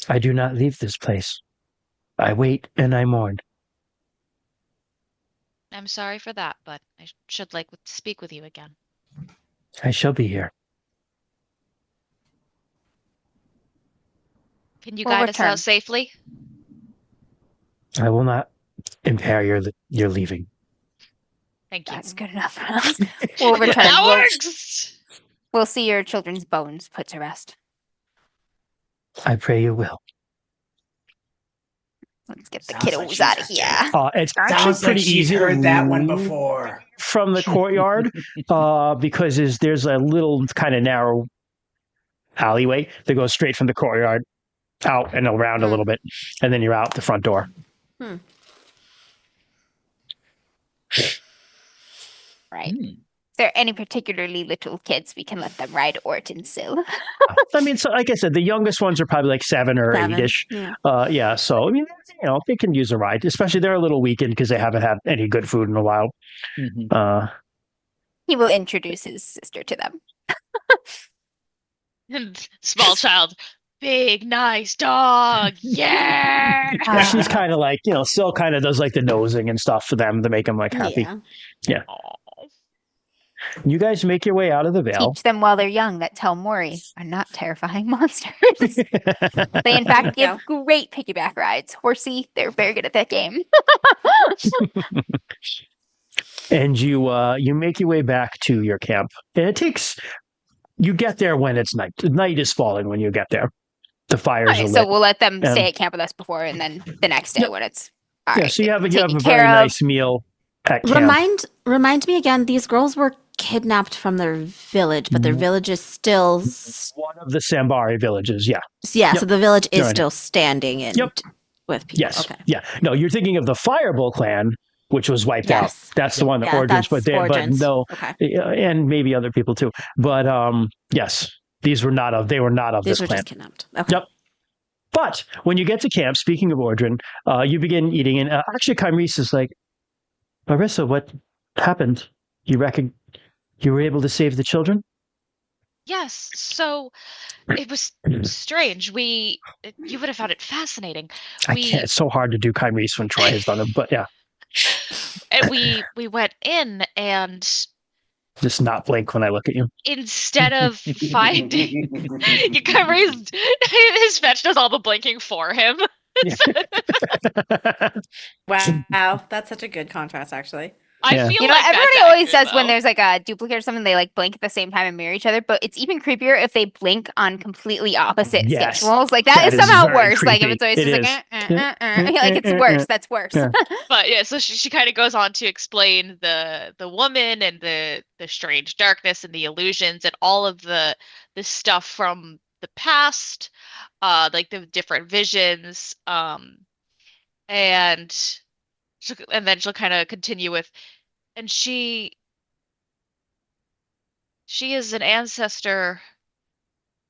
I do not leave this place. I wait and I mourn. I'm sorry for that, but I should like to speak with you again. I shall be here. Can you We'll guide us return. out safely? I will not impair your leaving. Thank you. That's good enough for us. We'll return. That We'll, works! we'll see your children's bones put to rest. I pray you will. Let's get the Sounds like kiddos she's out of actually- here. It's actually Sounds like pretty she's easy to heard that one move before. from the courtyard because there's a little kind of narrow alleyway that goes straight from the courtyard out and around a little bit, and then you're out the front door. Right. If there are any particularly little kids, we can let them ride Orton Sill. I mean, so like I said, the youngest ones are probably like 7 or 8-ish. Yeah. Yeah, so I mean, they can use a ride, especially they're a little weakened because they haven't had any good food in a while. Mhm. He will introduce his sister to them. And small child, big nice dog, yeah! She's kind of like, still kind of does like the nosing and stuff for them to make them like happy. Yeah. Aw. You guys make your way out of the Vale. Teach them while they're young that Tell Mori are not terrifying monsters. They, in fact, give great piggyback rides. Horsey, they're very good at that game. And you make your way back to your camp. And you get there when it's night. The night is falling when you get there. The fires are Okay, lit. so we'll let them And- stay at camp with us before, and then the next day when it's all Yeah, right, so you have a taken very care of. nice meal at camp. Remind me again, these girls were kidnapped from their village, but their village is still One of the Sambari villages, yeah. yeah, Yep. so the village is You're right. still standing and Yep. with people. Yes. Okay. Yeah. No, you're thinking of the Fireball clan, which was wiped out. Yes. That's the one that Yeah, Origins, but that's Origins. no, Okay. and maybe other people too. But yes, they were not of These this were clan. just kidnapped. Okay. Yep. But when you get to camp, speaking of Ordrin, you begin eating, and actually, Kymrese is like, Marissa, what happened? You reckon you were able to save the children? Yes, so it was strange. You would have found it fascinating. I can't. It's so hard to do Kymrese when Troy has done it, but yeah. And we went in, and Just not blink when I look at you. instead of finding, his fetch does all the blinking for him. Wow, that's such a good contrast, actually. I Yeah. feel You know, like everybody that's always accurate, says when though. there's like a duplicate or something, they like blink at the same time and mirror each other. But it's even creepier if they blink on completely opposite Yes. schedules. Like That that is is somehow very worse. Like if creepy. it's always It just is. like, like it's worse. That's worse. Yeah. But yeah, so she kind of goes on to explain the woman and the strange darkness and the illusions and all of the stuff from the past, like the different visions, and then she'll kind of continue with, and she is an ancestor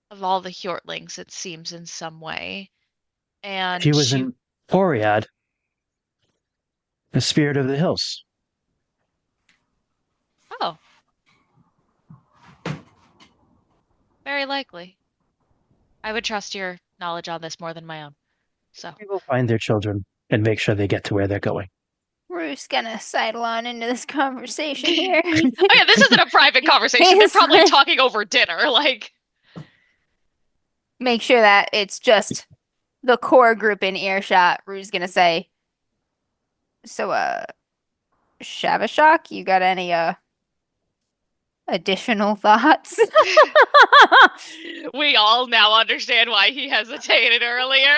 of all the Hjortlings, it seems, in some way. And She was in Boread, the spirit of the hills. Oh. Very likely. I would trust your knowledge on this more than my own. So We will find their children and make sure they get to where they're going. Bruce gonna sidle on into this conversation here. Oh yeah, this isn't a private conversation. They're probably talking over dinner, like. Make sure that it's just the core group in earshot. Rue's gonna say, so Shavashak, you got any additional thoughts? We all now understand why he hesitated earlier.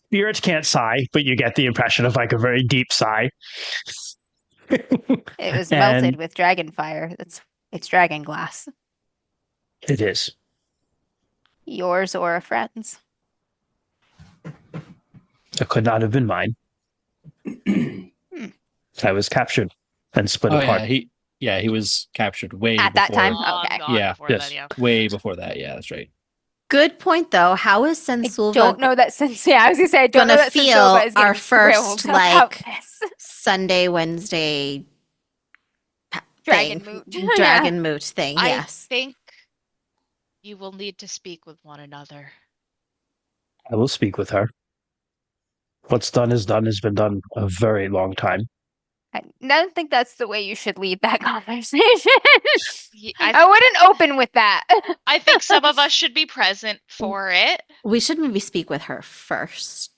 Spirits can't sigh, but you get the impression of like a very deep sigh. It was And- melted with dragon fire. It's dragon glass. It is. Yours or a friend's. It could not have been mine. I was captured and split apart. He was captured way At that before- time? Long Okay. gone Yeah, before yes. then, yeah. way before that. Yeah, that's right. Good point, though. How is I Sensulva don't know that since I was gonna say I don't know gonna that feel Sensilva is gonna our be thrilled first, about like, this. Sunday, Wednesday Dragon thing, moot. dragon moot thing? I Yes. think you will need to speak with one another. I will speak with her. What's done is done, has been done a very long time. I don't think that's the way you should lead that conversation. I I wouldn't open with that. I think some of us should be present for it. We should maybe speak with her first.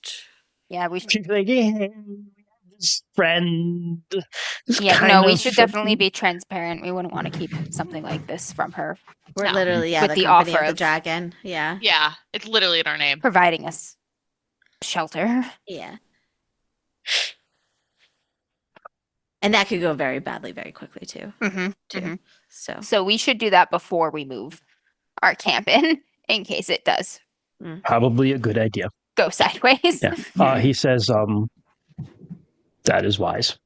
Yeah, we should. She's like, yeah, this friend. this Yeah, kind no, we of should friend." definitely be transparent. We wouldn't want to keep something like this from her We're No. literally, yeah, With the the company offer of the of- dragon. Yeah. Yeah, it's literally in our name. providing us shelter. Yeah. And that could go very badly very quickly too. Mm-hmm. Too. Mhm. So So we should do that before we move our camp in case it does Probably a good idea. go sideways. Yeah. He says, that is wise.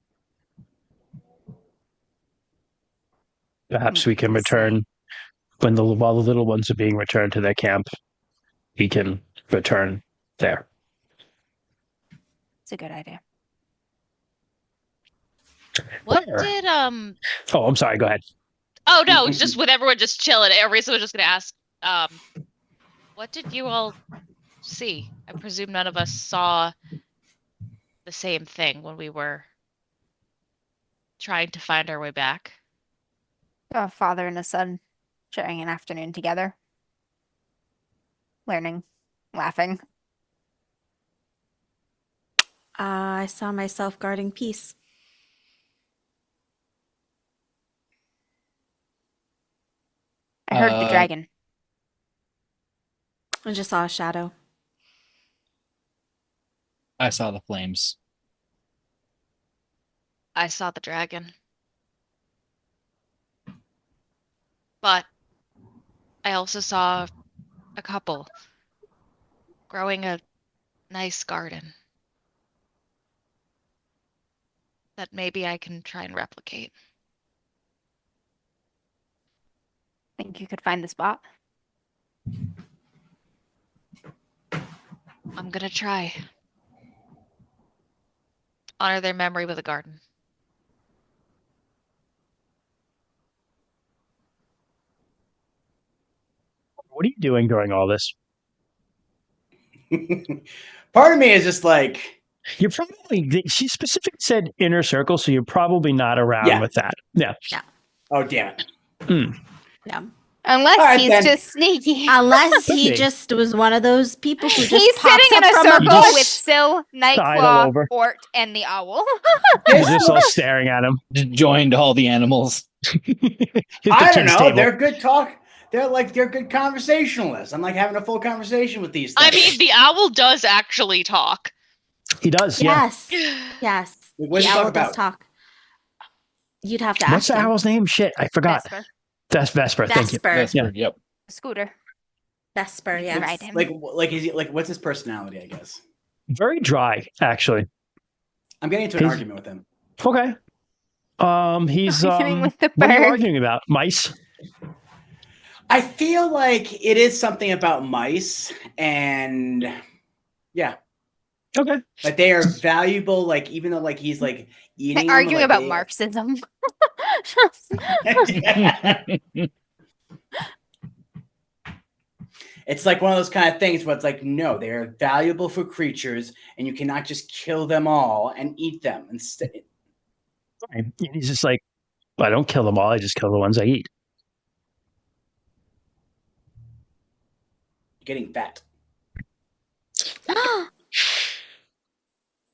Perhaps we can return while the little ones are being returned to their camp. We can return there. It's a good idea. What Where? did Oh, I'm sorry. Go ahead. Oh no, just with everyone just chilling. Arisa was just gonna ask, what did you all see? I presume none of us saw the same thing when we were trying to find our way back. A father and a son sharing an afternoon together. Learning, laughing. I saw myself guarding peace. I heard the dragon. I just saw a shadow. I saw the flames. I saw the dragon. But I also saw a couple growing a nice garden that maybe I can try and replicate. Think you could find the spot? I'm gonna try. Honor their memory with a garden. What are you doing during all this? Part of me is just like, You're probably, she specifically said inner circle, so you're probably not around with that. Yeah. oh, damn it. Yeah. Unless All right, he's then. just sneaky. Unless Could he be. just was one of those people who just He's pops sitting in up a from circle just with Syl, sidle Nightclaw, over. Ort, and the owl. You're just all staring at him. Joined all the animals. I don't know. They're good talk. They're good conversationalists. I'm like having a full conversation with these things. I mean, the owl does actually talk. He does, yeah. Yes. Yes. What does The he owl talk does about? talk. You'd have to What's ask the him. owl's name? Shit, I forgot. Vesper. That's Vesper. Thank you. Vesper. Vesper, yep. Scooter. Vesper, yes. Ride him. Like is he like what's his personality, I guess? Very dry, actually. I'm getting into an argument with him. Okay. He's Arguing with the what are you bird. arguing about? Mice? I feel like it is something about mice, and yeah, Okay. like they are valuable. Like even though like he's like eating, Arguing them, like, about Marxism. It's like one of those kind of things where it's like, no, they are valuable for creatures, and you cannot just kill them all and eat them. Instead, And he's just like, I don't kill them all. I just kill the ones I eat. getting fat.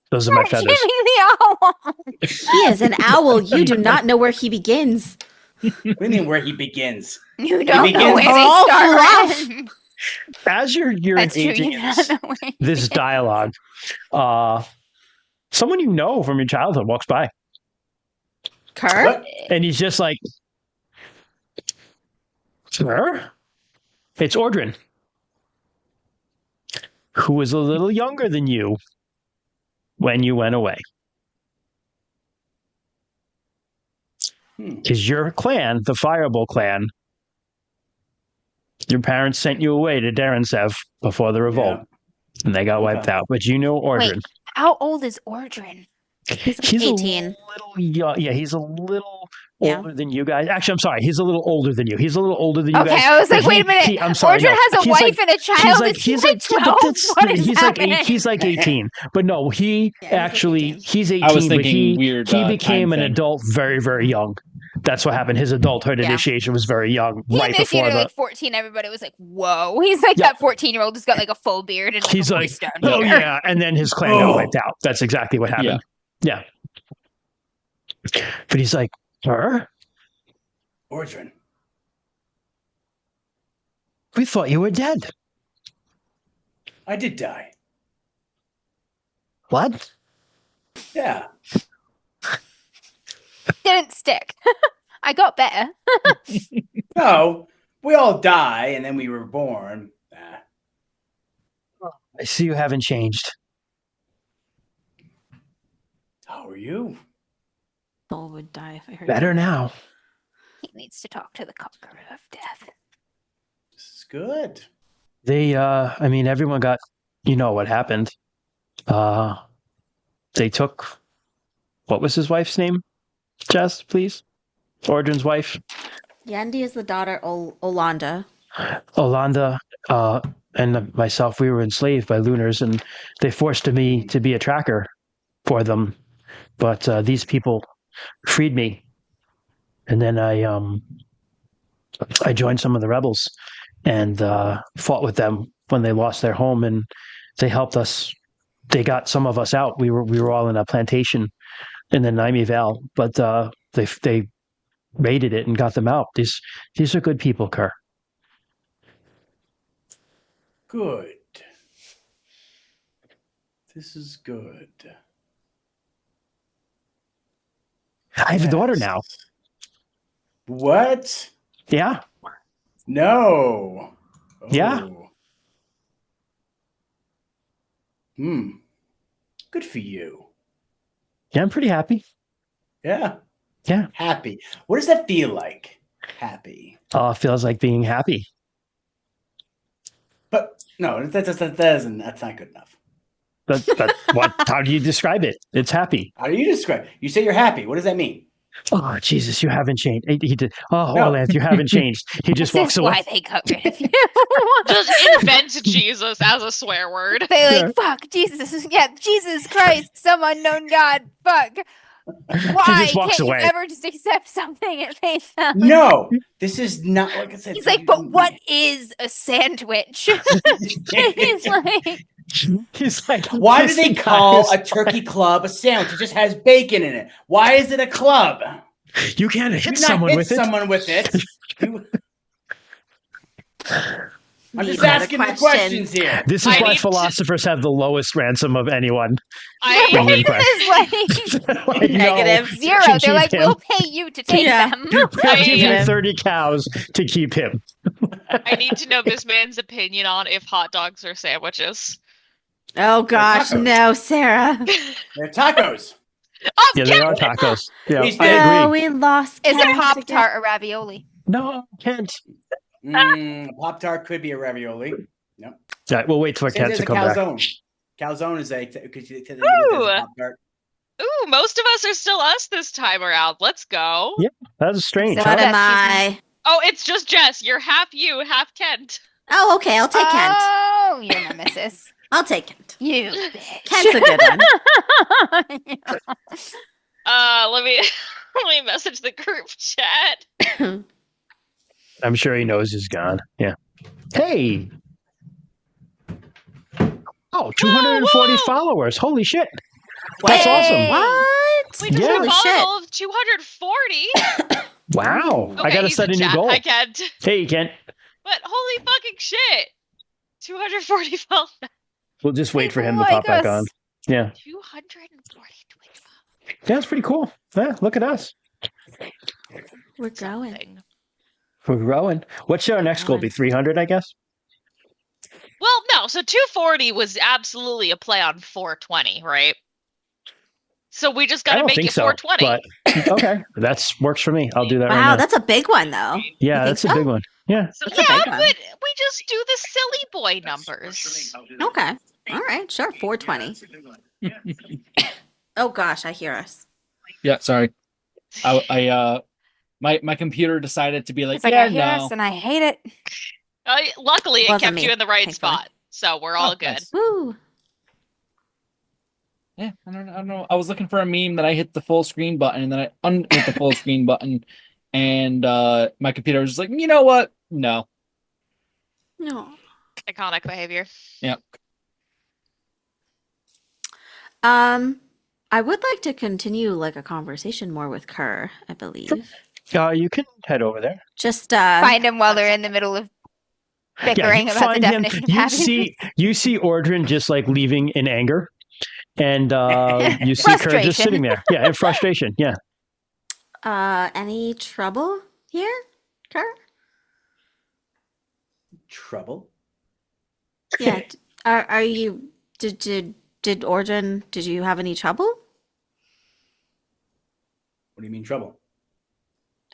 Those are my feathers. Jimmy the owl. He is an owl. You do not know where he begins. What do you mean where he begins? You don't begins know where all they start. fluff. As you're That's true. engaging You in don't know where this dialogue, someone you know from your childhood walks by, Kurt? What? and he's just like, "Sir, it's Ordrin, who was a little younger than you when you went away. Because your clan, the Fireball clan, your parents sent you away to Darrensev before the revolt, and they got wiped out. But you know Ordrin. Wait, how old is Ordrin? He's He's 18. a little young. Yeah, he's a little Yeah. older than you guys. Actually, I'm sorry. He's a little older than you. He's a little older than you Okay, guys. I was like, But wait a minute. I'm sorry. Ordrin no. has a He's wife like- and a child. Is he like yeah, 12? but that's, What is he's happening? like 18. But no, he Yeah, he's like actually 18. he's 18. I was but thinking he weird, he time became an thing. adult very very young. That's what happened. His adulthood Yeah. initiation was very young, He right before initiated the. like 14. Everybody was like, "Whoa!" He's like Yeah. that 14-year-old who's got like a full beard and like He's a like, voice down oh here. yeah, and then his clan got wiped out. That's exactly what happened. Yeah. But he's like, sir, Ordrin. we thought you were dead. I did die. What? Yeah. Didn't stick. I got better. No, we all die and then we were born. I see you haven't changed. How are you? Soul would die if I heard Better that. now. He needs to talk to the conqueror of death. This is good. They I mean everyone got, you know what happened. They took, what was his wife's name? Jess, please. Ordrin's wife. Yandy is the daughter Olanda. Olanda and myself, we were enslaved by Lunars, and they forced me to be a tracker for them. But these people freed me, and then I joined some of the rebels and fought with them when they lost their home, and they helped us. They got some of us out. We were all in a plantation in the Naimi Vale, but they raided it and got them out. These are good people, Kerr. Good. This is good. I have a daughter Yes. now. What? Yeah. No. Yeah. Good for you. Yeah, I'm pretty happy. Yeah. Yeah. Happy. What does that feel like? Happy. Feels like being happy. No, that's not good enough. How do you describe it? It's happy. How do you describe? You say you're happy. What does that mean? Oh, Jesus, you haven't changed. He did. Oh, No. Orlanth, you haven't changed. He just This walks is away. why they got rid of you. Just invent Jesus as a swear word. They Yeah. like, fuck, Jesus. Yeah, Jesus Christ, some unknown God. Fuck. Why just walks can't away. you ever just accept something at face value? No, this is not like I said. He's like, but what is a sandwich? He's like, He's like, Why do this they guy call is a turkey club a sandwich? It just has bacon in it. Why is it a club? like, you can't You hit not someone hit with it. someone with it. You- I'm Need just another asking the question. questions here. This is I why need to- philosophers have the lowest ransom of anyone. I In need RuneQuest. is like Like, no, Negative. zero. to They're like, keep him. we'll pay you to take Yeah. them. We'll give you Negative. 30 cows to keep him. I need to know this man's opinion on if hot dogs are sandwiches. Oh gosh, tacos. no, Sarah. They're tacos. Oh, Yeah, they are tacos. Yeah, He's I dead. No, agree. we lost. Is a Kent Pop again. Tart a ravioli? No, Kent. Pop tart could be a ravioli. Yeah, we'll wait for Same Kent as to a come back. calzone. Calzone is a because you said Ooh. a Pop tart. Ooh, most of us are still us this time around. Let's go. Yeah. That was strange. So Huh? What Jess, am I? Oh, it's just Jess. You're half you, half Kent. Oh, okay. I'll take Kent. Oh, your nemesis. I'll take Kent. You bitch. Kent's a good one. Let me let me message the group chat. I'm sure he knows he's gone. Yeah. Hey. Oh, 240 whoa. followers. Holy shit. That's awesome. What? We just Yeah. hit a Holy follow shit. goal of 240. Wow. I Okay, got to he's set in a new chat. goal. I can't. Hey, Kent. But holy fucking shit. 240 followers. We'll just wait for him to Like pop back us. on. Yeah. 240 Twitch followers. That's pretty cool. Yeah, look at us. We're growing. Something. We're growing. What's our next goal be? 300, I guess? Well, no. So 240 was absolutely a play on 420, right? So we just got I to don't make think it so. 420. But okay. That's works for me. I'll do that right Wow, now. that's a big one though. Yeah, You think that's a so? big one. Yeah. So That's a yeah, big but one. we just do the silly boy numbers. Okay. All right. Sure. 420. Oh gosh, I hear us. Yeah, sorry. My computer decided to be like, It's like, yeah, I hear no. us and I hate it. Luckily, it Wasn't kept me, you in the right thankfully. spot, so we're all good. nice. Woo. Yeah, I don't know. I was looking for a meme that I hit the full screen button and then I unhit the full screen button, and my computer was just like, you know what? No. No. Iconic behavior. Yeah. I would like to continue like a conversation more with Kerr, I believe. You can head over there. Just Find him while they're in the middle of bickering you about the find him. definition of You happiness. see Ordrin just like leaving in anger. And you see Kerr just Frustration. sitting there. Yeah, in frustration. Yeah. any trouble here, Kerr? Trouble. Yeah. Are you did Ordrin, did you have any trouble? What do you mean trouble?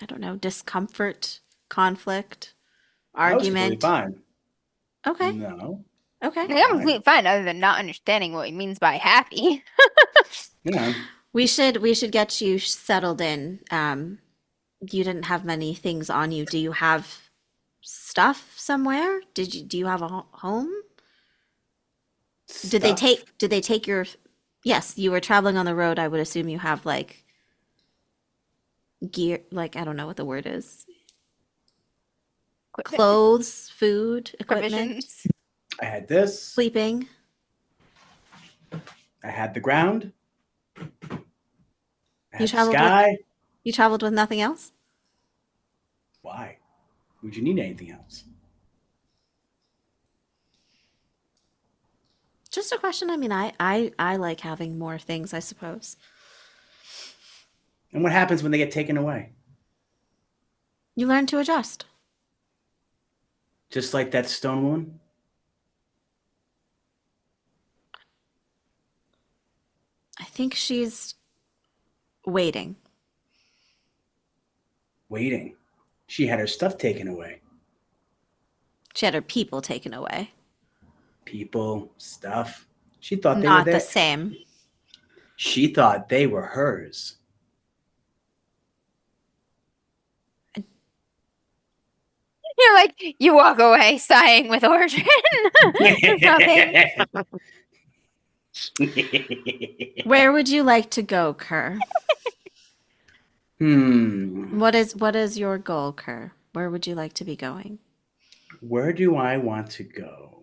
I don't know, discomfort, conflict, I was completely argument. fine. Okay. No. Okay. Yeah, I'm completely fine, other than not understanding what he means by happy. You know. We should get you settled in. You didn't have many things on you. Do you have stuff somewhere? Do you have a home? Did they take your Yes, you were traveling on the road. I would assume you have like gear, like I don't know what the word is. Clothes, food, equipment, Provisions. I had this. sleeping. I had the ground. I had the traveled sky. You traveled with nothing else? Why? Would you need anything else? Just a question. I mean, I like having more things, I suppose. And what happens when they get taken away? You learn to adjust. Just like that stone woman? I think she's waiting. Waiting. She had her stuff taken away. She had her people taken away. people, stuff. She thought they were Not there. the same. She thought they were hers. You're like, you walk away sighing with origin. Nothing. Where would you like to go, Kerr? What What is your goal, Kerr? Where would you like to be going? Where do I want to go?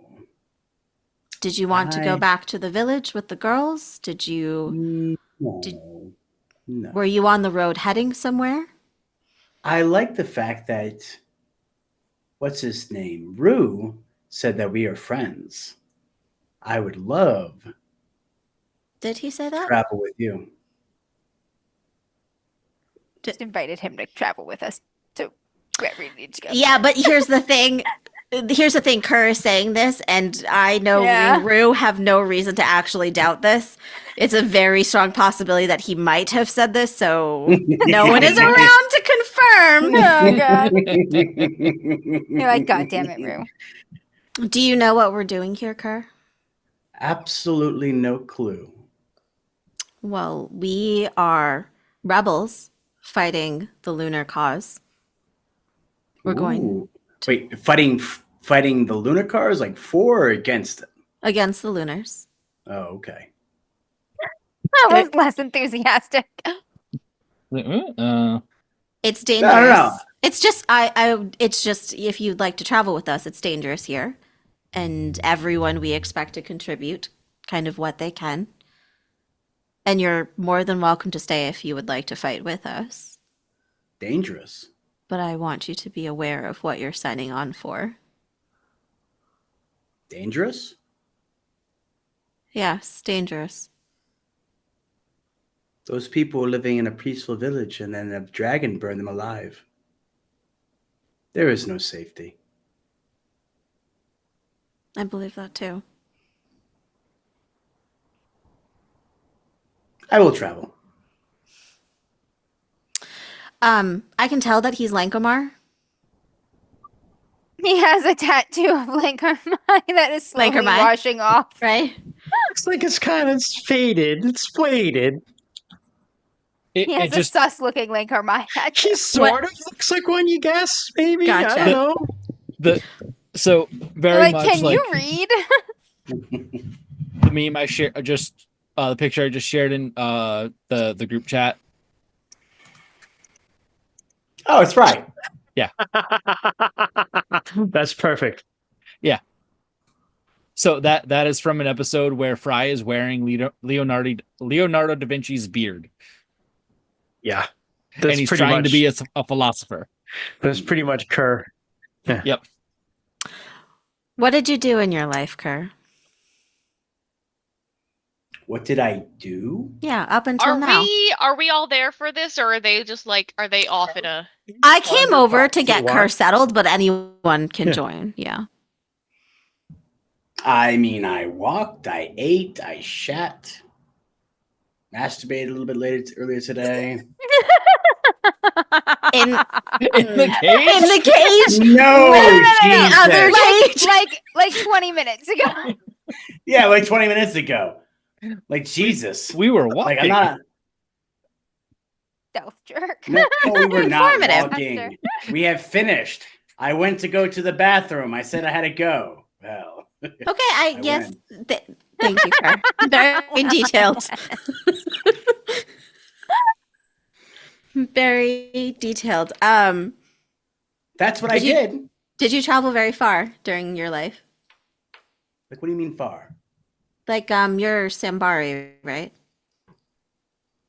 Did you want to go back to the village with the girls? Did you No. Were you on the road heading somewhere? I like the fact that what's his name? Rue said that we are friends. I would love Did he say that? travel with you. Just invited him to travel with us to where we need to go. Yeah, but here's the thing. Here's the thing. Kerr is saying this, and I know Yeah. Rue have no reason to actually doubt this. It's a very strong possibility that he might have said this, so no one is around to confirm. Oh god. You're like, God damn it, Rue. Do you know what we're doing here, Kerr? Absolutely no clue. Well, we are rebels fighting the lunar cause. We're going Ooh. Wait, fighting the lunar cars, like for or against it? against the lunars. Oh, okay. That was less enthusiastic. It's dangerous. no. It's just it's just if you'd like to travel with us, it's dangerous here. And everyone we expect to contribute kind of what they can. And you're more than welcome to stay if you would like to fight with us. Dangerous. But I want you to be aware of what you're signing on for. Dangerous? Yes, dangerous. Those people were living in a peaceful village and then a dragon burned them alive. There is no safety. I believe that too. I will travel. I can tell that he's Lankomar. He has a tattoo of Lankermai that is slowly Lankermai? washing off. Right? Looks like it's kind of faded. It's faded. He has a sus-looking Lankermai tattoo. She sort of looks like one, you guess? Maybe? Gotcha. I don't know. So You're very like, much can like you read? the meme I share, just the picture I just shared in the group chat. Oh, it's right. That's perfect. So that is from an episode where Fry is wearing Leonardo da Vinci's beard, Yeah. and he's trying to be a philosopher. That's pretty much Kerr. Yeah. Yep. What did you do in your life, Kerr? What did I do? Yeah, up until now. Are we all there for this, or are they just like, are they off in a? I came over to get What? Kerr settled, but anyone can join. Yeah. I mean, I walked, I ate, I shat, masturbated a little bit earlier today. In the cage? In the cage? No, The other Jesus. cage? like 20 minutes ago. Yeah, like 20 minutes ago. Like Jesus. We were walking. Like I'm not. Stealth jerk. No, we were not Informative. walking. We have finished. I went to go to the bathroom. I said I had to go. Well, Okay, I guess. win. Thank you, Kerr. Very detailed. Very detailed. That's what I did. Did you travel very far during your life? Like, what do you mean far? Like, you're Sambari, right?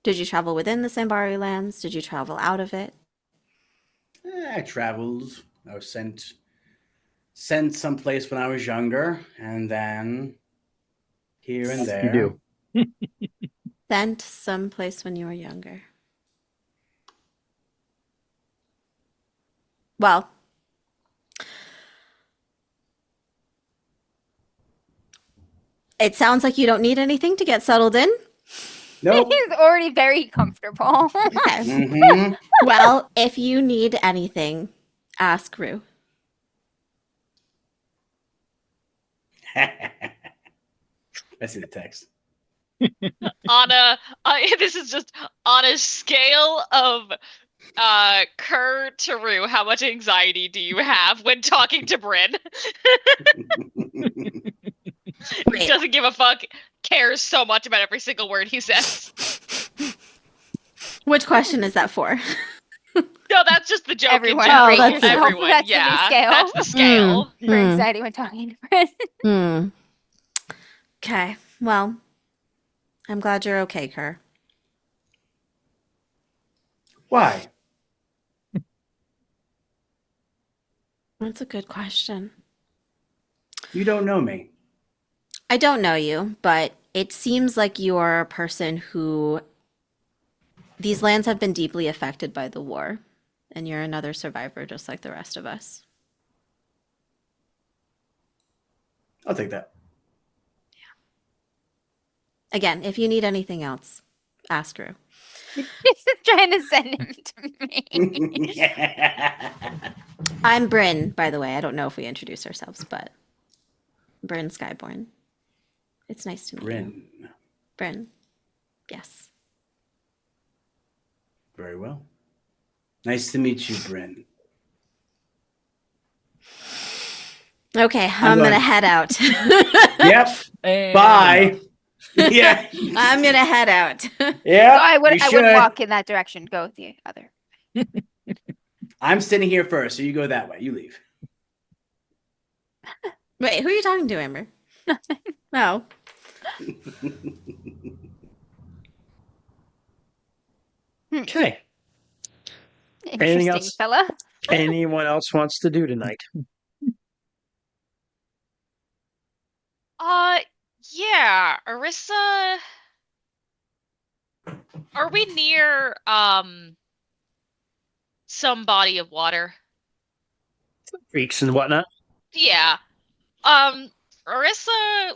Did you travel within the Sambari lands? Did you travel out of it? I traveled. I was sent someplace when I was younger, and then here and there. You do. Sent someplace when you were younger. Well, it sounds like you don't need anything to get settled in. Nope. He's already very comfortable. Okay. Mhm. Well, if you need anything, ask Rue. I see the text. This is just on a scale of Kerr to Rue, how much anxiety do you have when talking to Bryn? Wait. Doesn't give a fuck, cares so much about every single word he says. Which question is that for? No, that's just the joke Everyone in general. rate yourself. Everyone, That's the new yeah. scale. That's the scale. For anxiety when talking to friends. Okay. Well, I'm glad you're okay, Kerr. Why? That's a good question. You don't know me. I don't know you, but it seems like you're a person who these lands have been deeply affected by the war, and you're another survivor just like the rest of us. I'll take that. Again, if you need anything else, ask Rue. He's just trying to send him to me. I'm Bryn, by the way. I don't know if we introduce ourselves, but Bryn Skyborn. It's nice to meet you. Bryn. Bryn. Yes. Very well. Nice to meet you, Bryn. Okay, I'm gonna head out. Yep. And Bye. Yeah. I'm gonna head out. Yeah. I would you should. walk in that direction. Go with the other. I'm sitting here first, so you go that way. You leave. Wait, who are you talking to, Amber? Oh. Okay. Interesting, else? fella. Anyone else wants to do tonight? Yeah, Arissa. Are we near some body of water? Creeks and whatnot. Yeah. Arissa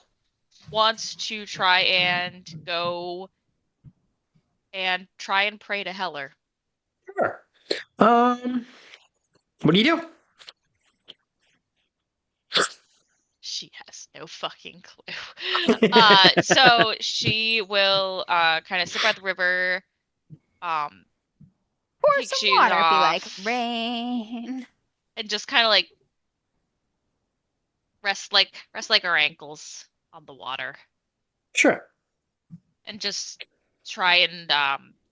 wants to try and go and try and pray to Heller. Sure. What do you do? She has no fucking clue. So she will kind of sit by the river, Pour take some shoes water. Be like, off, rain. and just kind of like rest like her ankles on the water, Sure. and just try and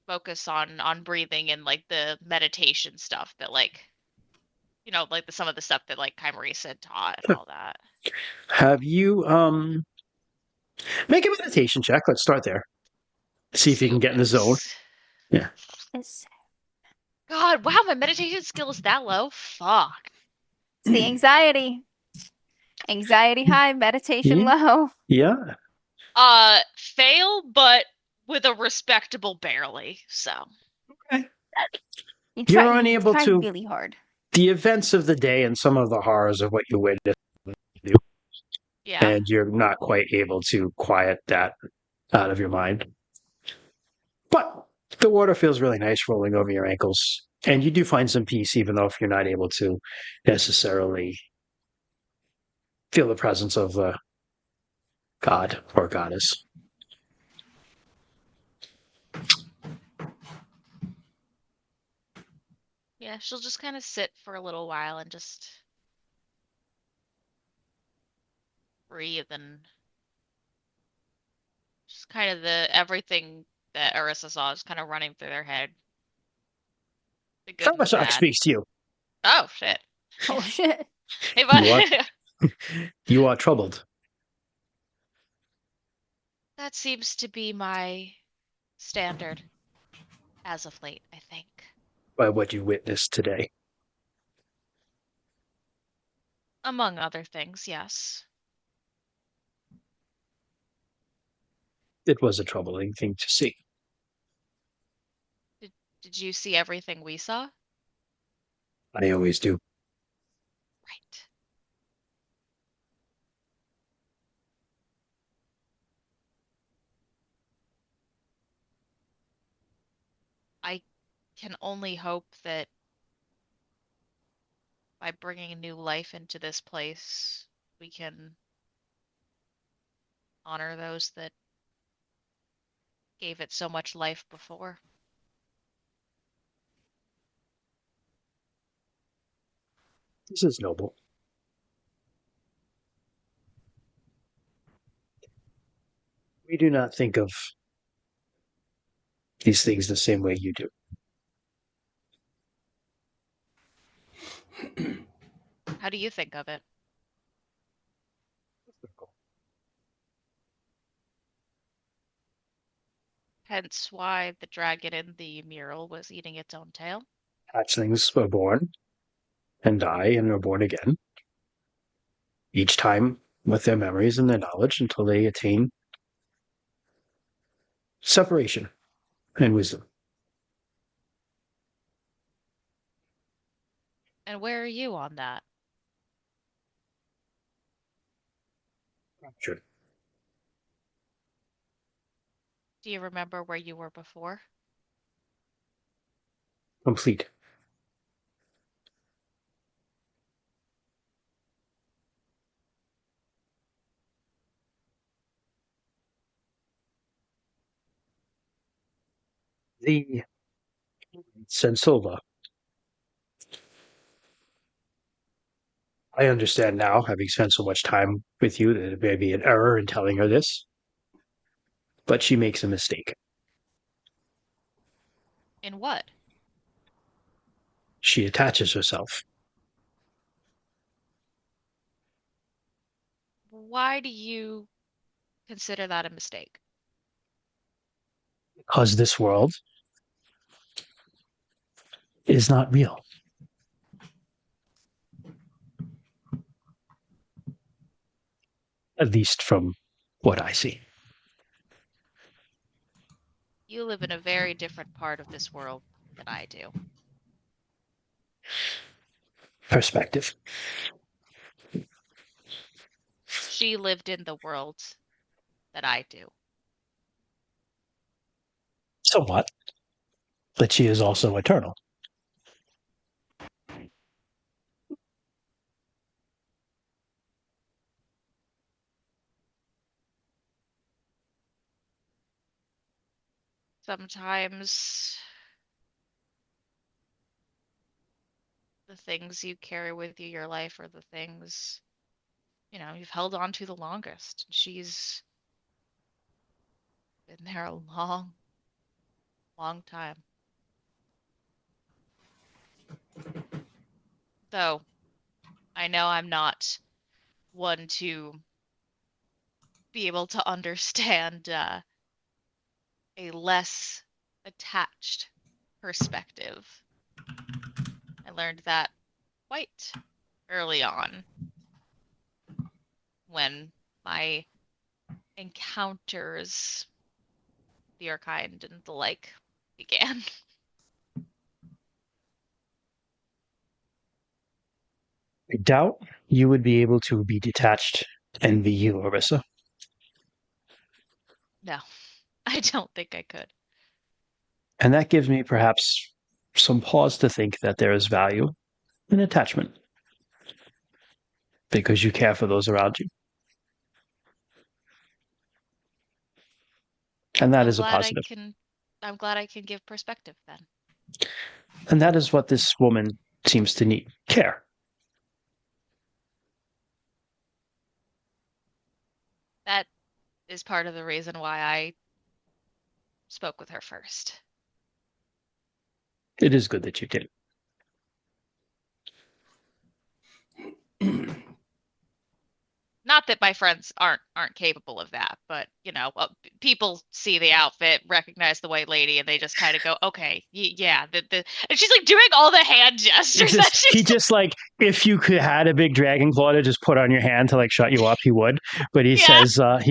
focus on breathing and like the meditation stuff that like like some of the stuff that like Kaimarisa had taught and all that. Have you make a meditation check? Let's start there. See if you can get in the zone. Yeah. God, wow, my meditation skill is that low. Fuck. It's the anxiety. Anxiety high, meditation low. Yeah. Fail, but with a respectable barely. So. Okay. You're unable try to- really hard. The events of the day and some of the horrors of what you witnessed, Yeah. and you're not quite able to quiet that out of your mind. But the water feels really nice rolling over your ankles, and you do find some peace, even though if you're not able to necessarily feel the presence of the god or goddess. Yeah, she'll just kind of sit for a little while and just breathe and just kind of everything that Arissa saw is kind of running through their head. The good and the Kawasaki bad. speaks to you. Oh shit. Oh shit. Hey, bud. What? You are troubled. That seems to be my standard as of late, I think. By what you witnessed today. Among other things, yes. It was a troubling thing to see. Did you see everything we saw? I always do. Right. I can only hope that by bringing new life into this place, we can honor those that gave it so much life before. This is noble. We do not think of these things the same way you do. How do you think of it? Hence why the dragon in the mural was eating its own tail. Hatchlings are born and die and are born again, each time with their memories and their knowledge until they attain separation and wisdom. And where are you on that? Sure. Do you remember where you were before? Complete. The Sensova. I understand now, having spent so much time with you, that it may be an error in telling her this, but she makes a mistake. In what? She attaches herself. Why do you consider that a mistake? Because this world is not real. At least from what I see. You live in a very different part of this world than I do. Perspective. She lived in the world that I do. Somewhat. But she is also eternal. Sometimes the things you carry with you your life are the things, you've held on to the longest. She's been there a long, long time. So, I know I'm not one to be able to understand a less attached perspective. I learned that quite early on when my encounters, the your kind and the like, began. I doubt you would be able to be detached and be you, Arissa. No, I don't think I could. And that gives me perhaps some pause to think that there is value in attachment because you care for those around you. And that is a positive. I'm glad I can give perspective then. And that is what this woman seems to need. Care. That is part of the reason why I spoke with her first. It is good that you did. Not that my friends aren't capable of that, but people see the outfit, recognize the white lady, and they just kind of go, "Okay, yeah." And she's like doing all the hand gestures. He just like, if you could had a big dragon claw to just put on your hand to like shut you up, he would. But he says, "I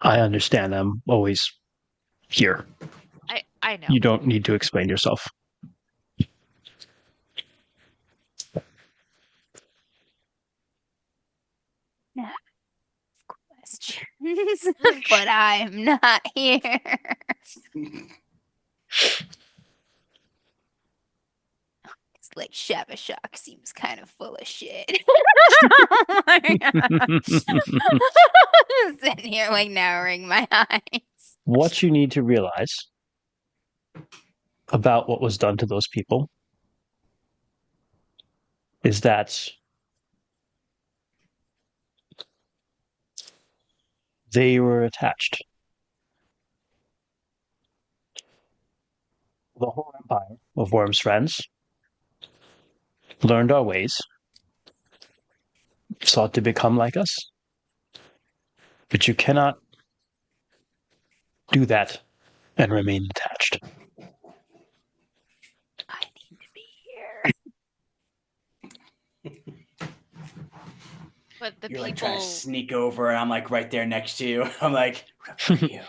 understand. I'm always here. I know. You don't need to explain yourself." Questions, but I'm not here. like Shavashak seems kind of full of shit. Sitting here like narrowing my eyes. What you need to realize about what was done to those people is that they were attached. The whole empire of Worm's friends learned our ways, sought to become like us. But you cannot do that and remain attached. I need to be here. But the You're people like trying to sneak over, and I'm like right there next to you. I'm like, what are you?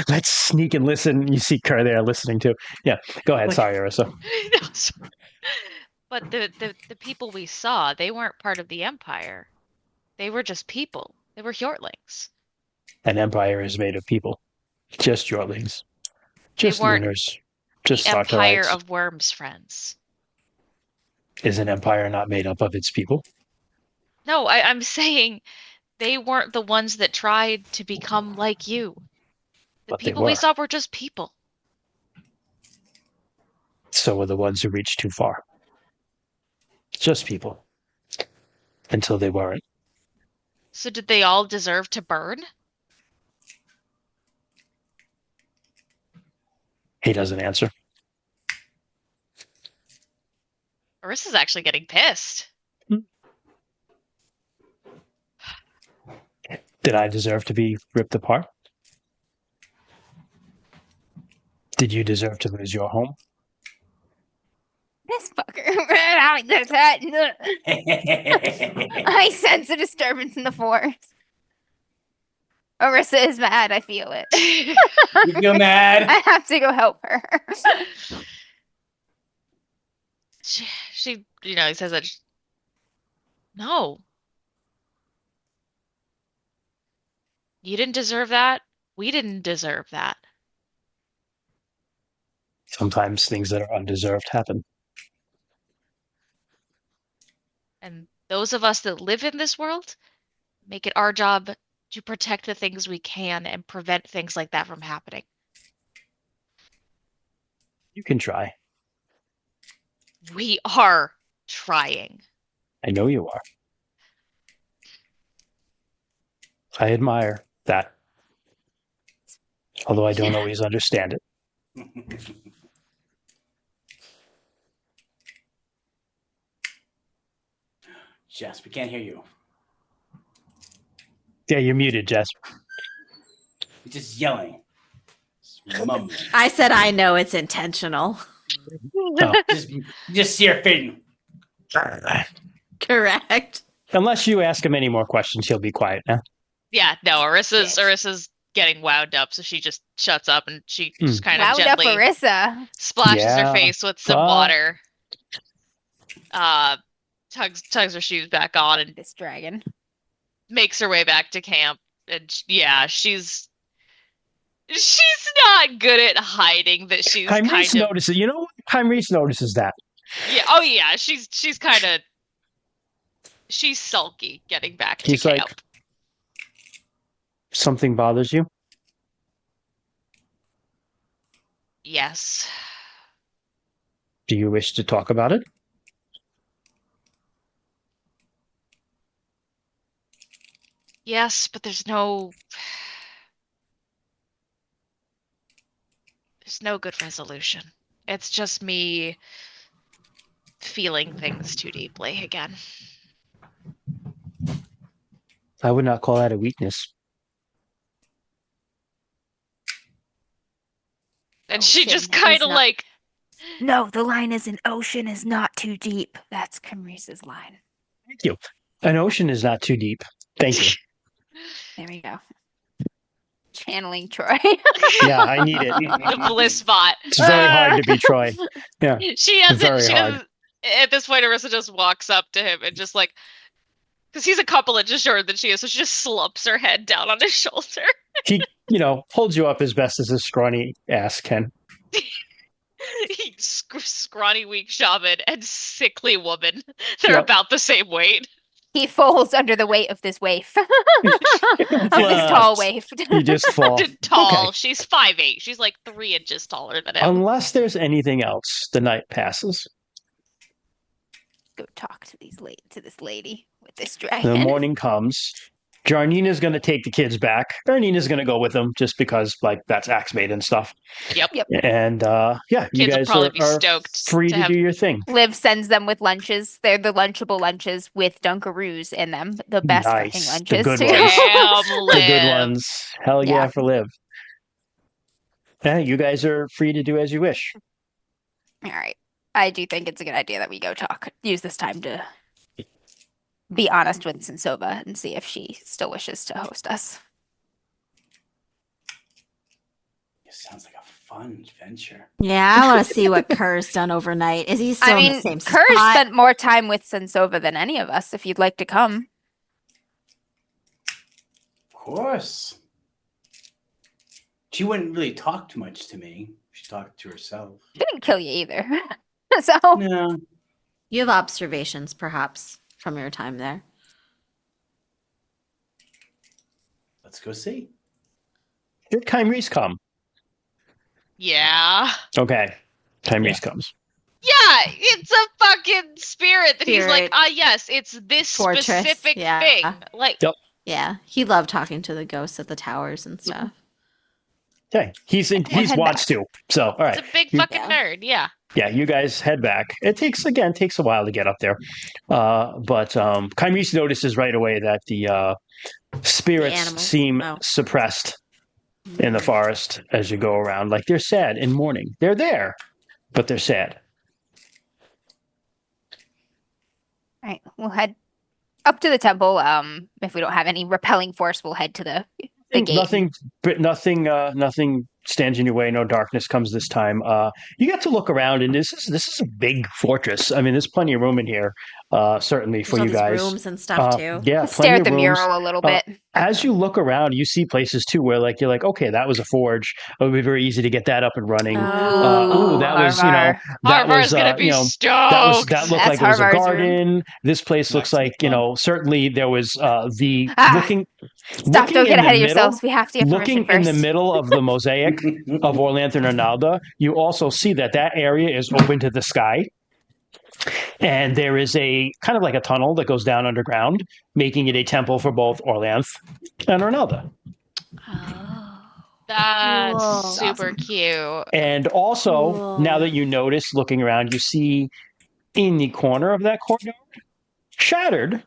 Let's sneak and listen. You see Kerr there listening too. Yeah, go ahead. Sorry, Arissa. But the people we saw, they weren't part of the Empire. They were just people. They were Hjortlings. An empire is made of people. Just Hjortlings. Just They weren't Lunars. Just the Empire Sartorites. of Worm's friends. Is an empire not made up of its people? No, I'm saying they weren't the ones that tried to become like you. The But they people we were. saw were just people. So were the ones who reached too far. Just people. Until they weren't. So did they all deserve to burn? He doesn't answer. Arissa's actually getting pissed. Did I deserve to be ripped apart? Did you deserve to lose your home? This fucker ran out like this hat. I sense a disturbance in the force. Arissa is mad. I feel it. You feel mad? I have to go help her. she he says that. No. You didn't deserve that. We didn't deserve that. Sometimes things that are undeserved happen. And those of us that live in this world make it our job to protect the things we can and prevent things like that from happening. You can try. We are trying. I know you are. I admire that. Although I don't always understand it. Jess, we can't hear you. Yeah, you're muted, Jess. You're just yelling. Just mumbling. I said I know it's intentional. Oh. Just see her fading. Correct. Unless you ask him any more questions, he'll be quiet now. Yeah, no, Arissa's getting wound up, so she just shuts up and she just kind of Wound up gently Arissa. splashes Yeah, her face with some but- water. Tugs her shoes back on and This dragon. makes her way back to camp. And yeah, she's not good at hiding that she's Kymreese kind of notices. You know what? Kymreese notices that. yeah. Oh yeah, she's kind of she's sulky getting back to He's camp. like, something bothers you? Yes. Do you wish to talk about it? Yes, but there's no good resolution. It's just me feeling things too deeply again. I would not call that a weakness. And she Ocean just is kind of not- like No, the line is an ocean is not too deep. That's Kymreese's line. Thank you. An ocean is not too deep. Thank you. There we go. Channeling Troy. Yeah, I need it. the bliss bot. It's very hard to be Troy. Yeah. She has Very it. She hard. doesn't. At this point, Arissa just walks up to him and just like, because he's a couple inches shorter than she is, so she just slumps her head down on his shoulder. He, holds you up as best as his scrawny ass can. Scrawny, weak shaman and sickly woman. They're Yep. about the same weight. He falls under the weight of this waif. Of this tall waif. You just fall. Tall. Okay. She's 5'8". She's like 3 inches taller than him. Unless there's anything else, the night passes. Go talk to this lady with this The dragon. morning comes. Jarnina's going to take the kids back. Jarnina's going to go with them just because, like, that's Axemade and stuff. Yep. And, yeah, you Kids will guys probably are, be are stoked free to to have- do your thing. Liv sends them with lunches. They're the lunchable lunches with Dunkaroos in them. The best fucking Nice. lunches. The good too. ones. Damn, The good Liv. ones. Hell yeah, Yeah. for Liv. Yeah, you guys are free to do as you wish. All right. I do think it's a good idea that we go talk. Use this time to be honest with Sensova and see if she still wishes to host us. It sounds like a fun adventure. Yeah, I want to see what Kerr's done overnight. Is he still I in mean, the same Kerr spot? spent more time with Sensova than any of us. If you'd like to come, Of course. She wouldn't really talk too much to me. She talked to herself. she didn't kill you either. So No. You have observations, perhaps, from your time there. Let's go see. Did Kymreese come? Yeah. Okay. Kymreese comes. Yeah, it's a fucking spirit that he's like, Spirit. yes, it's this Fortress, specific yeah. thing. Like, Yep. Yeah, he loved talking to the ghosts at the towers and stuff. Okay. He's head wants to. So, all right. it's a big You- fucking nerd. Yeah. Yeah, you guys head back. It takes a while to get up there. But Kymreese notices right away that the spirits animals. seem Oh. suppressed in the forest as you go around. Like they're sad in mourning. They're there, but they're sad. all right, we'll head up to the temple. If we don't have any repelling force, we'll head to the gate. Nothing stands in your way. No darkness comes this time. You get to look around, and this is a big fortress. I mean, there's plenty of room in here. Certainly for There's all you these guys. rooms and stuff too. Yeah, Stare plenty at the of rooms. mural a little bit. As you look around, you see places too where like you're like, okay, that was a forge. It would be very easy to get that up and running. Oh. That was that Harvar's was gonna be that stoked. looked That's like it was a Harvar's room. garden. This place looks Nice. like certainly there was the looking. Stop! looking Don't get in the ahead of middle- yourselves. We have to get Looking permission in first. the middle of the mosaic of Orlanth and Ronaldo, you also see that area is open to the sky. And there is a kind of like a tunnel that goes down underground, making it a temple for both Orlanth and Ronaldo. Oh. That's Cool. super cute. And also, Cool. now that you notice looking around, you see in the corner of that courtyard, shattered,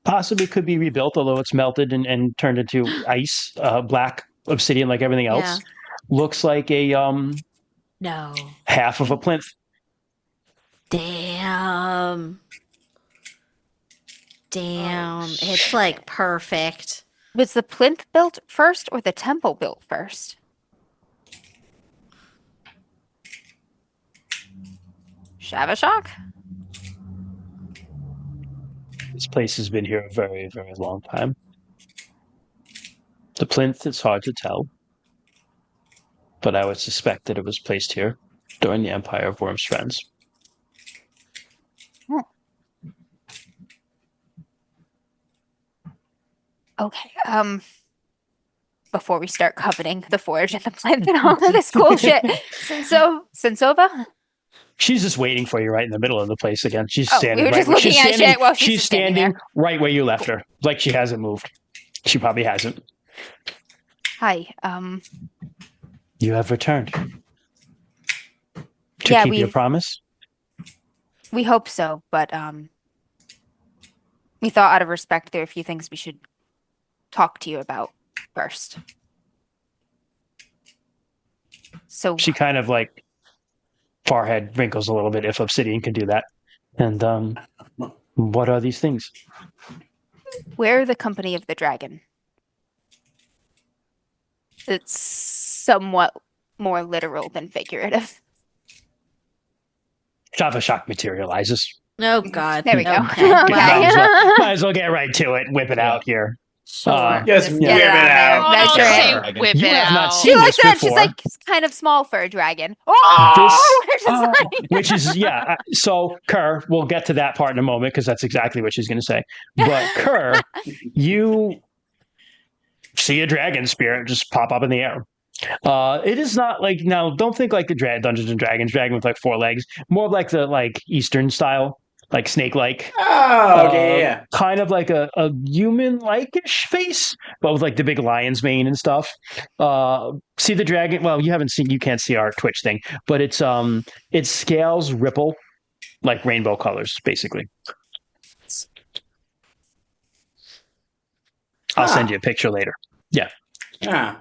possibly could be rebuilt, although it's melted and turned into ice, black obsidian like everything else. Yeah. Looks like a No. half of a plinth. Damn. It's like perfect. Was the plinth built first or the temple built first? Shavashak? This place has been here a very, very long time. The plinth, it's hard to tell, but I would suspect that it was placed here during the Empire of Worm's Friends. Okay. Before we start coveting the forge and the plinth and all of this cool shit, Sensova? She's just waiting for you right in the middle of the place again. She's Oh, standing we were right just where looking she's at standing. shit while she's She's just standing standing there. right where you left her, like she hasn't moved. She probably hasn't. Hi. You have returned to Yeah, keep your we've- promise. We hope so, but we thought out of respect there are a few things we should talk to you about first. So She kind of like forehead wrinkles a little bit if obsidian can do that. And what are these things? we're the company of the dragon. It's somewhat more literal than figurative. Shavashak materializes. Oh God. There we go. Okay. Okay. Might as well get right to it. Whip it out here. Sure. Just Just whip get it out. Oh, Measure don't say it. whip You it have not out. seen She likes this that. She's before. like kind of small for a dragon. Oh, Which is, yeah. So, Kerr, we'll get to that part in a moment because that's exactly what she's going to say. But, Kerr, you see a dragon spirit just pop up in the air. It is not like, now, don't think like the Dungeons and Dragons dragon with like 4 legs, more like the like Eastern style, like snake-like. Oh, okay, yeah. Kind of like a human-like-ish face, but with like the big lion's mane and stuff. See the dragon? Well, you can't see our Twitch thing, but its scales ripple like rainbow colors, basically. I'll send you a picture later. Yeah. Yeah.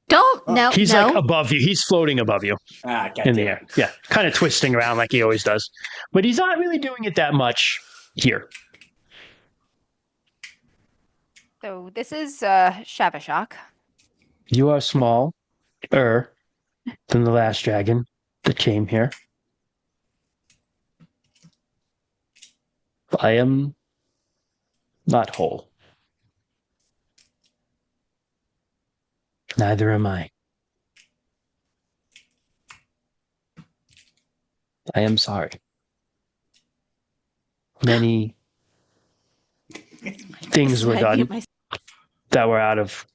Don't no. He's no. like above you. He's floating above you in the air. Yeah. Kind of twisting around like he always does. But he's not really doing it that much here. So this is Shavashak. You are smaller than the last dragon that came here. I am not whole. Neither am I. I am sorry. Many things were done that were out of...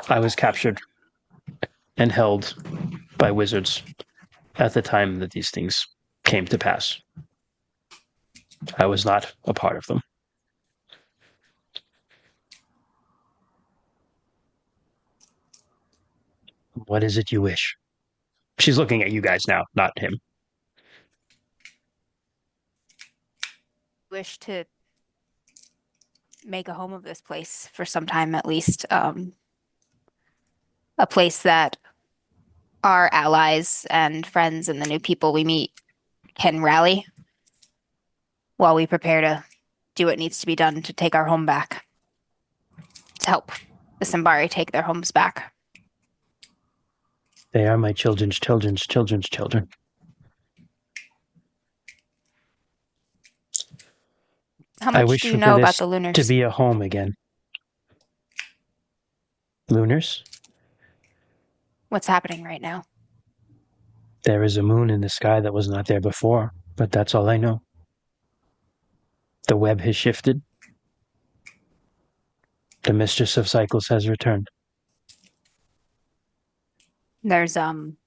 I was captured and held by wizards at the time that these things came to pass. I was not a part of them. What is it you wish? She's looking at you guys now, not him. Wish to make a home of this place for some time at least. A place that our allies and friends and the new people we meet can rally while we prepare to do what needs to be done to take our home back. To help the Simbari take their homes back. They are my children's children's children's children. How I much wish do you for know about this the Lunars? to be a home again. Lunars? What's happening right now? There is a moon in the sky that was not there before, but that's all I know. The web has shifted. The mistress of cycles has returned. There's an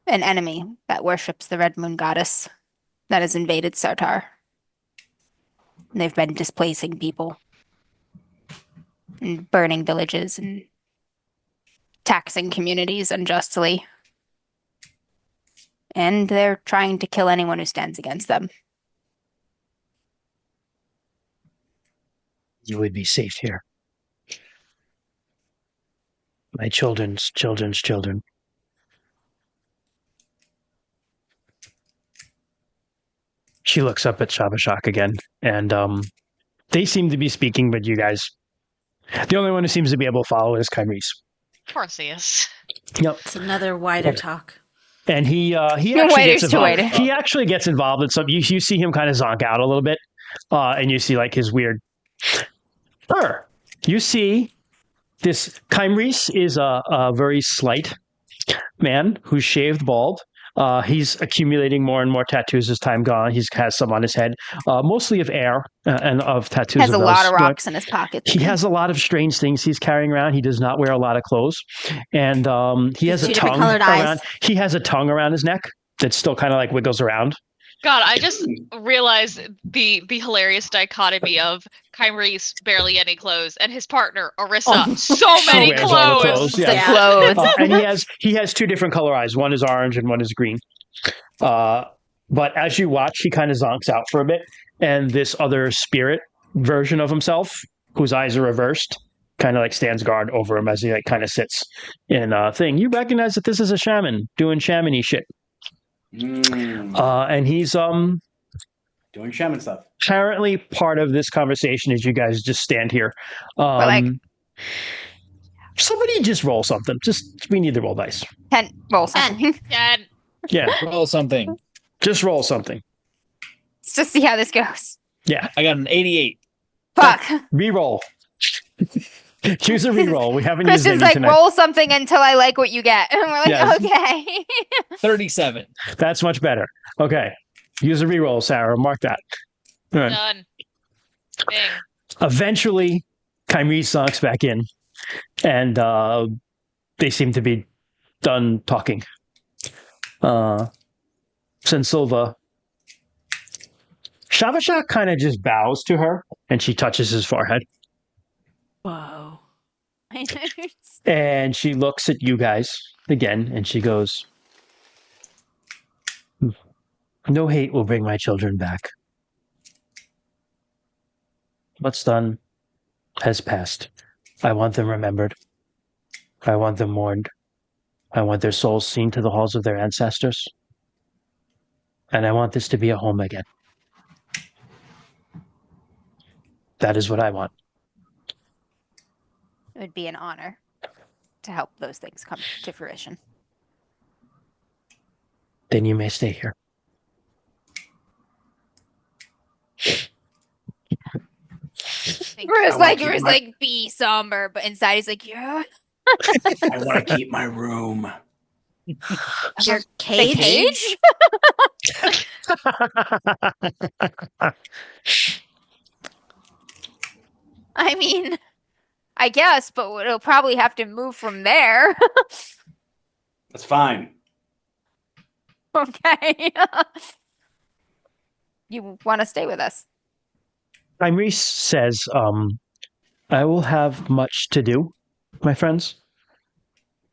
enemy that worships the Red Moon Goddess that has invaded Sartar. And they've been displacing people and burning villages and taxing communities unjustly. And they're trying to kill anyone who stands against them. You would be safe here. My children's children's children. She looks up at Shabashak again, and they seem to be speaking, but you guys... The only one who seems to be able to follow is Kyrese. Of course he is. Yep. It's another wider talk. And he actually Waiters gets to involved. waiter. He actually gets involved in some... You see him kind of zonk out a little bit, and you see like his weird... You see this... Kyrese is a very slight man who's shaved bald. He's accumulating more and more tattoos as time gone. He has some on his head, mostly of air and of tattoos. Has of a lot those. of rocks in his pockets. He has a lot of strange things he's carrying around. He does not wear a lot of clothes, and he has a two different tongue colored eyes. around. He has a tongue around his neck that still kind of like wiggles around. God, I just realized the hilarious dichotomy of Kyrese barely any clothes and his partner Orissa so many wears all the clothes. clothes, yeah. The clothes. And he has 2 different color eyes. One is orange and one is green. But as you watch, he kind of zonks out for a bit, and this other spirit version of himself, whose eyes are reversed, kind of like stands guard over him as he like kind of sits in a thing. You recognize that this is a shaman doing shaman-y shit. And he's doing shaman stuff. Apparently part of this conversation is you guys just stand here. Somebody just roll something. We need to roll dice. 10. Roll something. And Yeah, Roll something. just roll something. Let's just see how this goes. Yeah. I got an 88. Fuck. Reroll. Choose a reroll. We haven't used Christian's any like, tonight. roll something until I like what you get. And we're like, Yeah. okay. 37. That's much better. Okay. Use a reroll, Sarah. Mark that. All right. Done. Bing. Eventually, Kyrie sunks back in, and they seem to be done talking. Sensilva. Shavashak kind of just bows to her, and she touches his forehead. Whoa. And she looks at you guys again, and she goes, "No hate will bring my children back. What's done has passed. I want them remembered. I want them mourned. I want their souls seen to the halls of their ancestors. And I want this to be a home again. That is what I want." It would be an honor to help those things come to fruition. Then you may stay here. Bruce like, be somber, but inside he's like, yeah. I want to keep my room. Your The cage? cage? I mean, I guess, but it'll probably have to move from there. That's fine. Okay. You want to stay with us? Imris says, I will have much to do, my friends.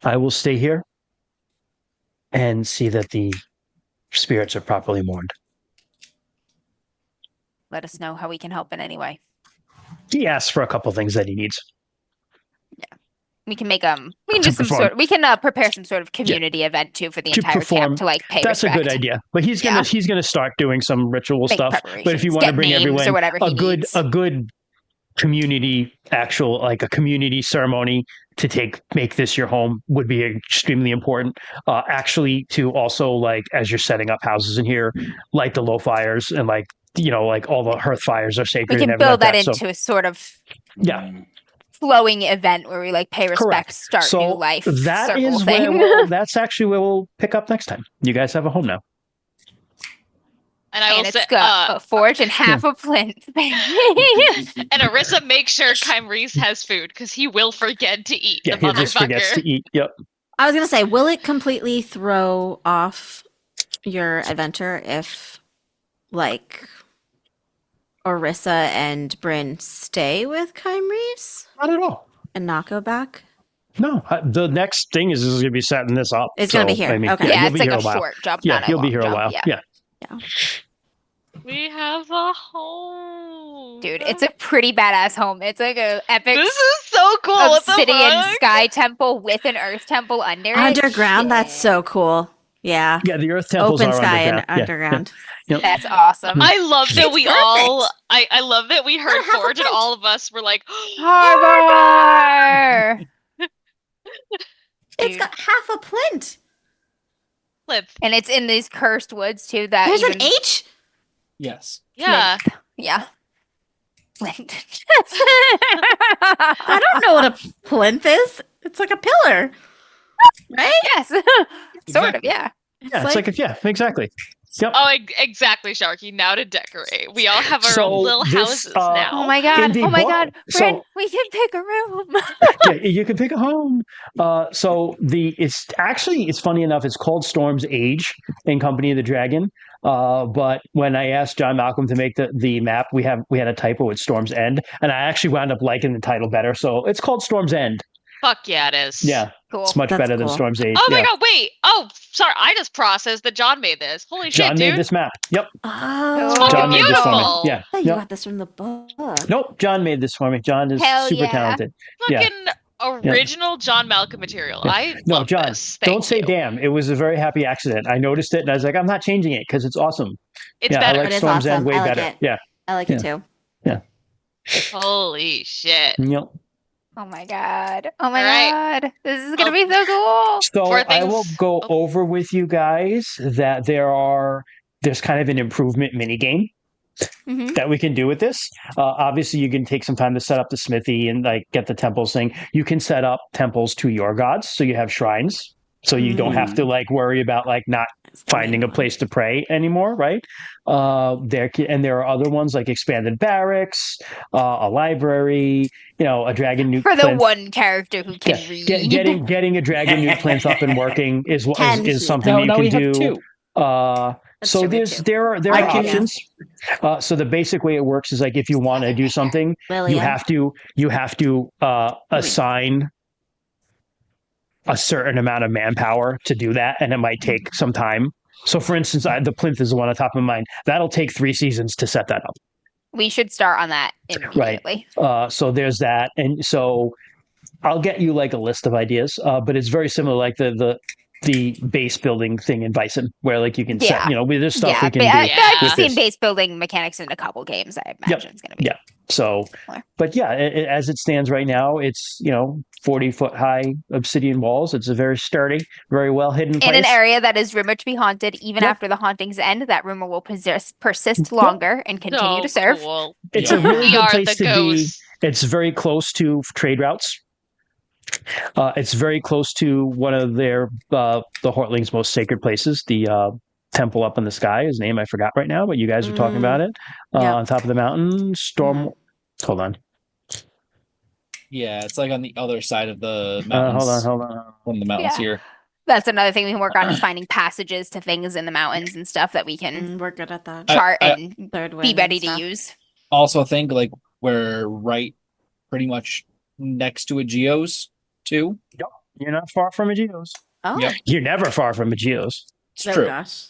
I will stay here and see that the spirits are properly mourned. Let us know how we can help in any way. He asks for a couple things that he needs. We can make we can To do some perform. sort. We can prepare some sort of community event too for the To entire perform. camp to like pay That's respect. a good idea. But he's gonna start doing some ritual Make stuff. But if preparations, you want to get bring names everyone or whatever he needs. a good community like a community ceremony to make this your home would be extremely important. Actually, to also like as you're setting up houses in here, light the low fires and like all the hearth fires are sacred. We can and everything build like that So, into a sort of yeah. flowing event where we like pay respect, Correct. start So new life. that circle is thing. that's actually where we'll pick up next time. You guys have a home now. And I will And say, it's got a forge and half a plinth. and Arissa makes sure Kymreese has food because he will forget to eat. Yeah, the he just forgets motherfucker. to eat. Yep. I was gonna say, will it completely throw off your adventure if, like, Orissa and Bryn stay with Kymreese Not at all. and not go back? No, the next thing is going to be setting this up. It's gonna be here. Okay. Yeah, you'll it's be like here a while. short jump. Yeah, not he'll be long here a jump, while. Yeah. Yeah. We have a home. Dude, it's a pretty badass home. It's like a epic This is so cool. What the obsidian fuck? sky temple with an earth temple under it. Underground? That's Shit. so cool. Yeah. Yeah, the Earth temples Open are sky underground. and underground. Yep. That's awesome. I love that It's we perfect. all. I love that we heard Gotta have a Forge and tent. all of us were like, Harbor! It's Dude. got half a plinth. flip. And it's in these cursed woods too. That There's even an H? Yes. Yeah. Yeah. Flint. I don't know what a plinth is. It's like a pillar. Right? Yes. Sort of, Exactly. yeah. Yeah, it's like exactly. Yep. Oh, exactly, Sharky. Now to decorate. We all have our So own little this, houses uh, now. Oh my god. Indeed. Oh my Well, god. so- Bryn, we can pick a room. Yeah, you can pick a home. So it's funny enough. It's called Storm's Age in Company of the Dragon. But when I asked John Malcolm to make the map, we had a typo with Storm's End, and I actually wound up liking the title better. So it's called Storm's End. Fuck yeah, it is. Yeah, Cool. it's much That's better than cool. Storm's Age. Oh my yeah. god, wait. Oh, sorry. I just processed that John made this. Holy John shit, made dude. this map. Yep, Oh. fucking John made this for me. beautiful. Yeah. Oh, you Yep. got this from the book. Nope, John made this for me. John is Hell super yeah. talented. Yeah. Fucking original John Malcolm material. Yeah. I No, love John, this. Thank don't say you. damn. It was a very happy accident. I noticed it and I was like, I'm not changing it because it's awesome. It's yeah, better. I like It is Storm's End awesome. way I like better. it. Yeah. I like it too. Holy shit. Yep. Oh my god. Oh my Alright. god. This is gonna be so cool. So Four I will things- go oh. over with you guys that there's kind of an improvement mini game that we can do with this. Obviously, you can take some time to set up the smithy and like get the temples thing. You can set up temples to your gods, so you have shrines, so you don't have to like worry about like not finding a place to pray anymore, right? There are other ones like expanded barracks, a library, a dragon nuke For the plinth. one character who can read. Getting a dragon nuke plinth up and working is something that you can do. So there are options. So the basic way it works is like if you want to do something, you have to assign a certain amount of manpower to do that, and it might take some time. So for instance, the plinth is the one on top of mind. That'll take 3 seasons to set that up. We should start on that immediately. Right. So there's that, and so I'll get you like a list of ideas, but it's very similar, like the base building thing in Bison, where like you can set, there's stuff we can do. I've seen base building mechanics in a couple games. I imagine it's going to be. Yeah. So, but as it stands right now, it's 40-foot high obsidian walls. It's a very sturdy, very well hidden place. In an area that is rumored to be haunted, even after the hauntings end, that rumor will persist longer and continue to serve. Cool. It's a really good place to be. It's very close to trade routes. It's very close to one of the Hortlings' most sacred places, the temple up in the sky. His name I forgot right now, but you guys were talking about it. On top of the mountain. Hold on. Yeah, it's like on the other side of the mountains. Hold on. One of the mountains here. That's another thing we can work on is finding passages to things in the mountains and stuff that we can we're good at that. Chart and be ready to use. Also think like we're right pretty much next to a Geo's too. Yep. You're not far from a Geo's. Oh. Yep. You're never far from a Geo's. It's true. Gosh.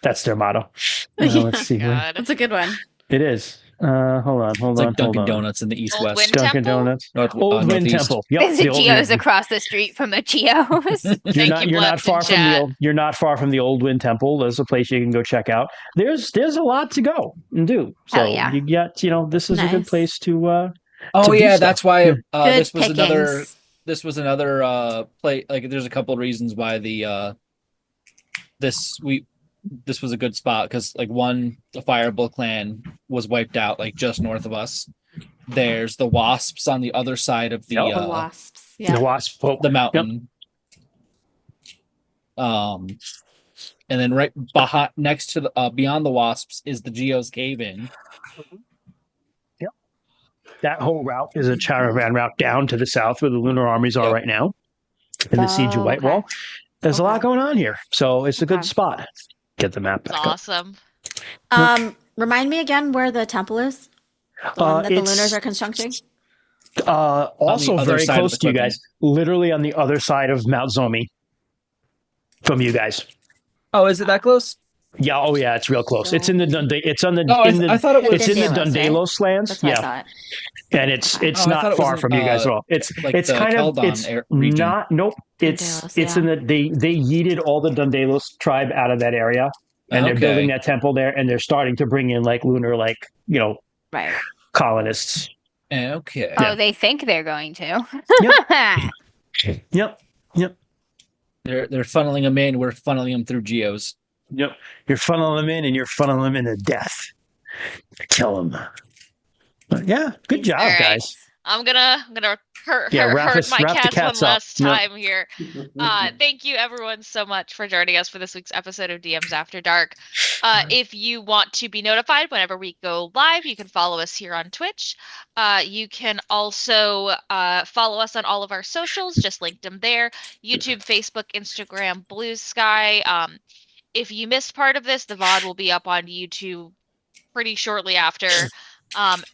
That's their motto. Let's see. That's a good one. It is. Hold on. It's like Dunkin' Donuts in the East-West. Wind Dunkin' Temple? Donuts. Old Wind Temple. Yep, There's a Geo's across the street from the Geo's. You're not far from the Old Wind Temple. There's a place you can go check out. There's a lot to go and do. So you get, this is a good place to that's why this was pickings. another play. Like there's a couple of reasons why this was a good spot, because like one, the Fireball clan was wiped out like just north of us. There's the Wasps on the other side of the Wasps. Yeah. The Wasp, the mountain. And then right behind, next to the beyond the Wasps is the Geo's cave in. Yep. That whole route is a caravan route down to the south where the lunar armies are right now in the siege of Whitewall. There's a lot going on here, so it's a good spot. Get the map back awesome. Remind me again where the temple is. The one that the Lunars are constructing. Also very close to you guys. Literally on the other side of Mount Zomi from you guys. Oh, is it that close? Yeah. Oh, yeah. It's real close. It's in the Dundee. It's on the. I thought it was. It's in the Dundelos lands. That's what I thought. And it's not far from you guys at all. It's like it's kind of it's region. not. Nope. It's in the they yeeted all the Dundelos tribe out of that area, and they're building that temple there, and they're starting to bring in like lunar colonists. Okay. Oh, they think they're going to. Yep. They're funneling them in. We're funneling them through Geos. Yep. You're funneling them in, and you're funneling them into death. Kill them. But yeah, good job, guys. I'm gonna hurt my cats one last time here. Thank you everyone so much for joining us for this week's episode of DMs After Dark. If you want to be notified whenever we go live, you can follow us here on Twitch. You can also follow us on all of our socials, just linked them there. YouTube, Facebook, Instagram, Blue Sky. If you missed part of this, the VOD will be up on YouTube pretty shortly after.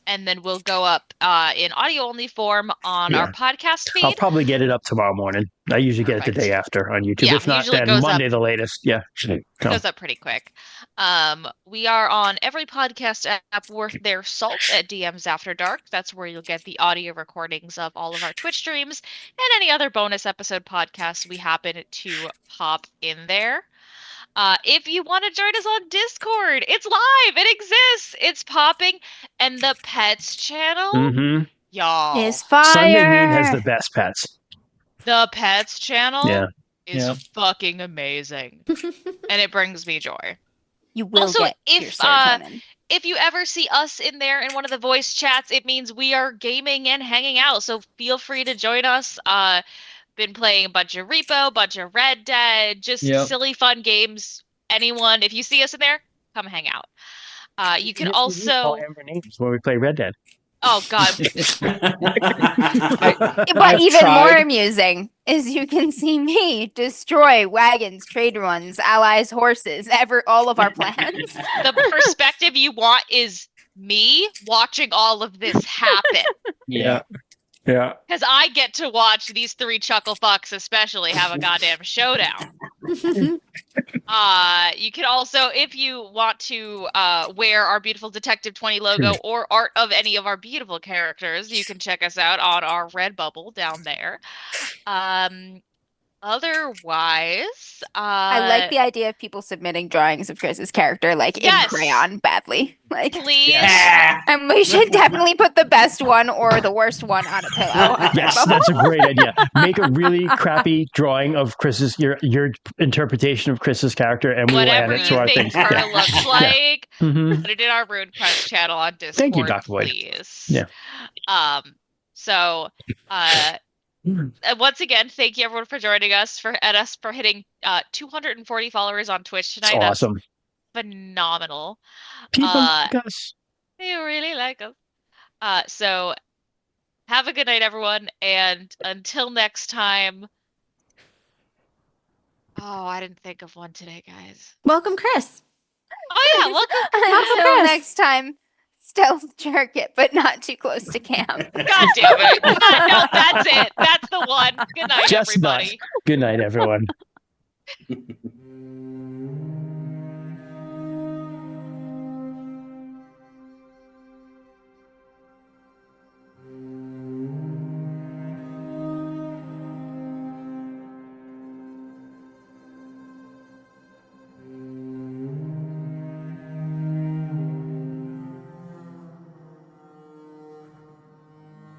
And then we'll go up in audio-only form on our podcast feed. I'll probably get it up tomorrow morning. I usually get it the day after on YouTube. If not, then Monday the latest. Yeah. It goes up pretty quick. We are on every podcast app worth their salt at DMs After Dark. That's where you'll get the audio recordings of all of our Twitch streams and any other bonus episode podcasts we happen to pop in there. If you want to join us on Discord, it's live. It exists. It's popping. And the pets channel, y'all. Is fire. Sunday Moon has the best pets. The pets channel is Yeah. fucking amazing. And it brings me joy. You will Also, get if your serotonin. if you ever see us in there in one of the voice chats, it means we are gaming and hanging out. So feel free to join us. Been playing a bunch of Repo, bunch of Red Dead, just silly fun games. Anyone, if you see us in there, come hang out. You can also call Amber names when we play Red Dead. Oh God. But even more amusing is you can see me destroy wagons, trade runs, allies, horses, all of our plans. The perspective you want is me watching all of this happen. Yeah. Because I get to watch these three chuckle fucks especially have a goddamn showdown. You can also, if you want to wear our beautiful Detective 20 logo or art of any of our beautiful characters, you can check us out on our Redbubble down there. Otherwise, I like the idea of people submitting drawings of Chris's character, like in crayon, badly. Like, please. And we should definitely put the best one or the worst one on a pillow. Yes, that's a great idea. Make a really crappy drawing of Chris's your interpretation of Chris's character, and we'll add it to our thing. Whatever you think her looks like, put it in our RuneQuest channel on Discord. Thank you, Dr. Boyd. Please. Yeah. Once again, thank you everyone for joining us for hitting 240 followers on Twitch tonight. That's awesome. That's phenomenal. People like us. They really like us. So have a good night, everyone, and until next time. Oh, I didn't think of one today, guys. Welcome, Chris. Oh yeah, welcome. Until next time. Stealth jerk it, but not too close to camp. God damn it. No, that's it. That's the one. Good night, everybody. Good night, everyone.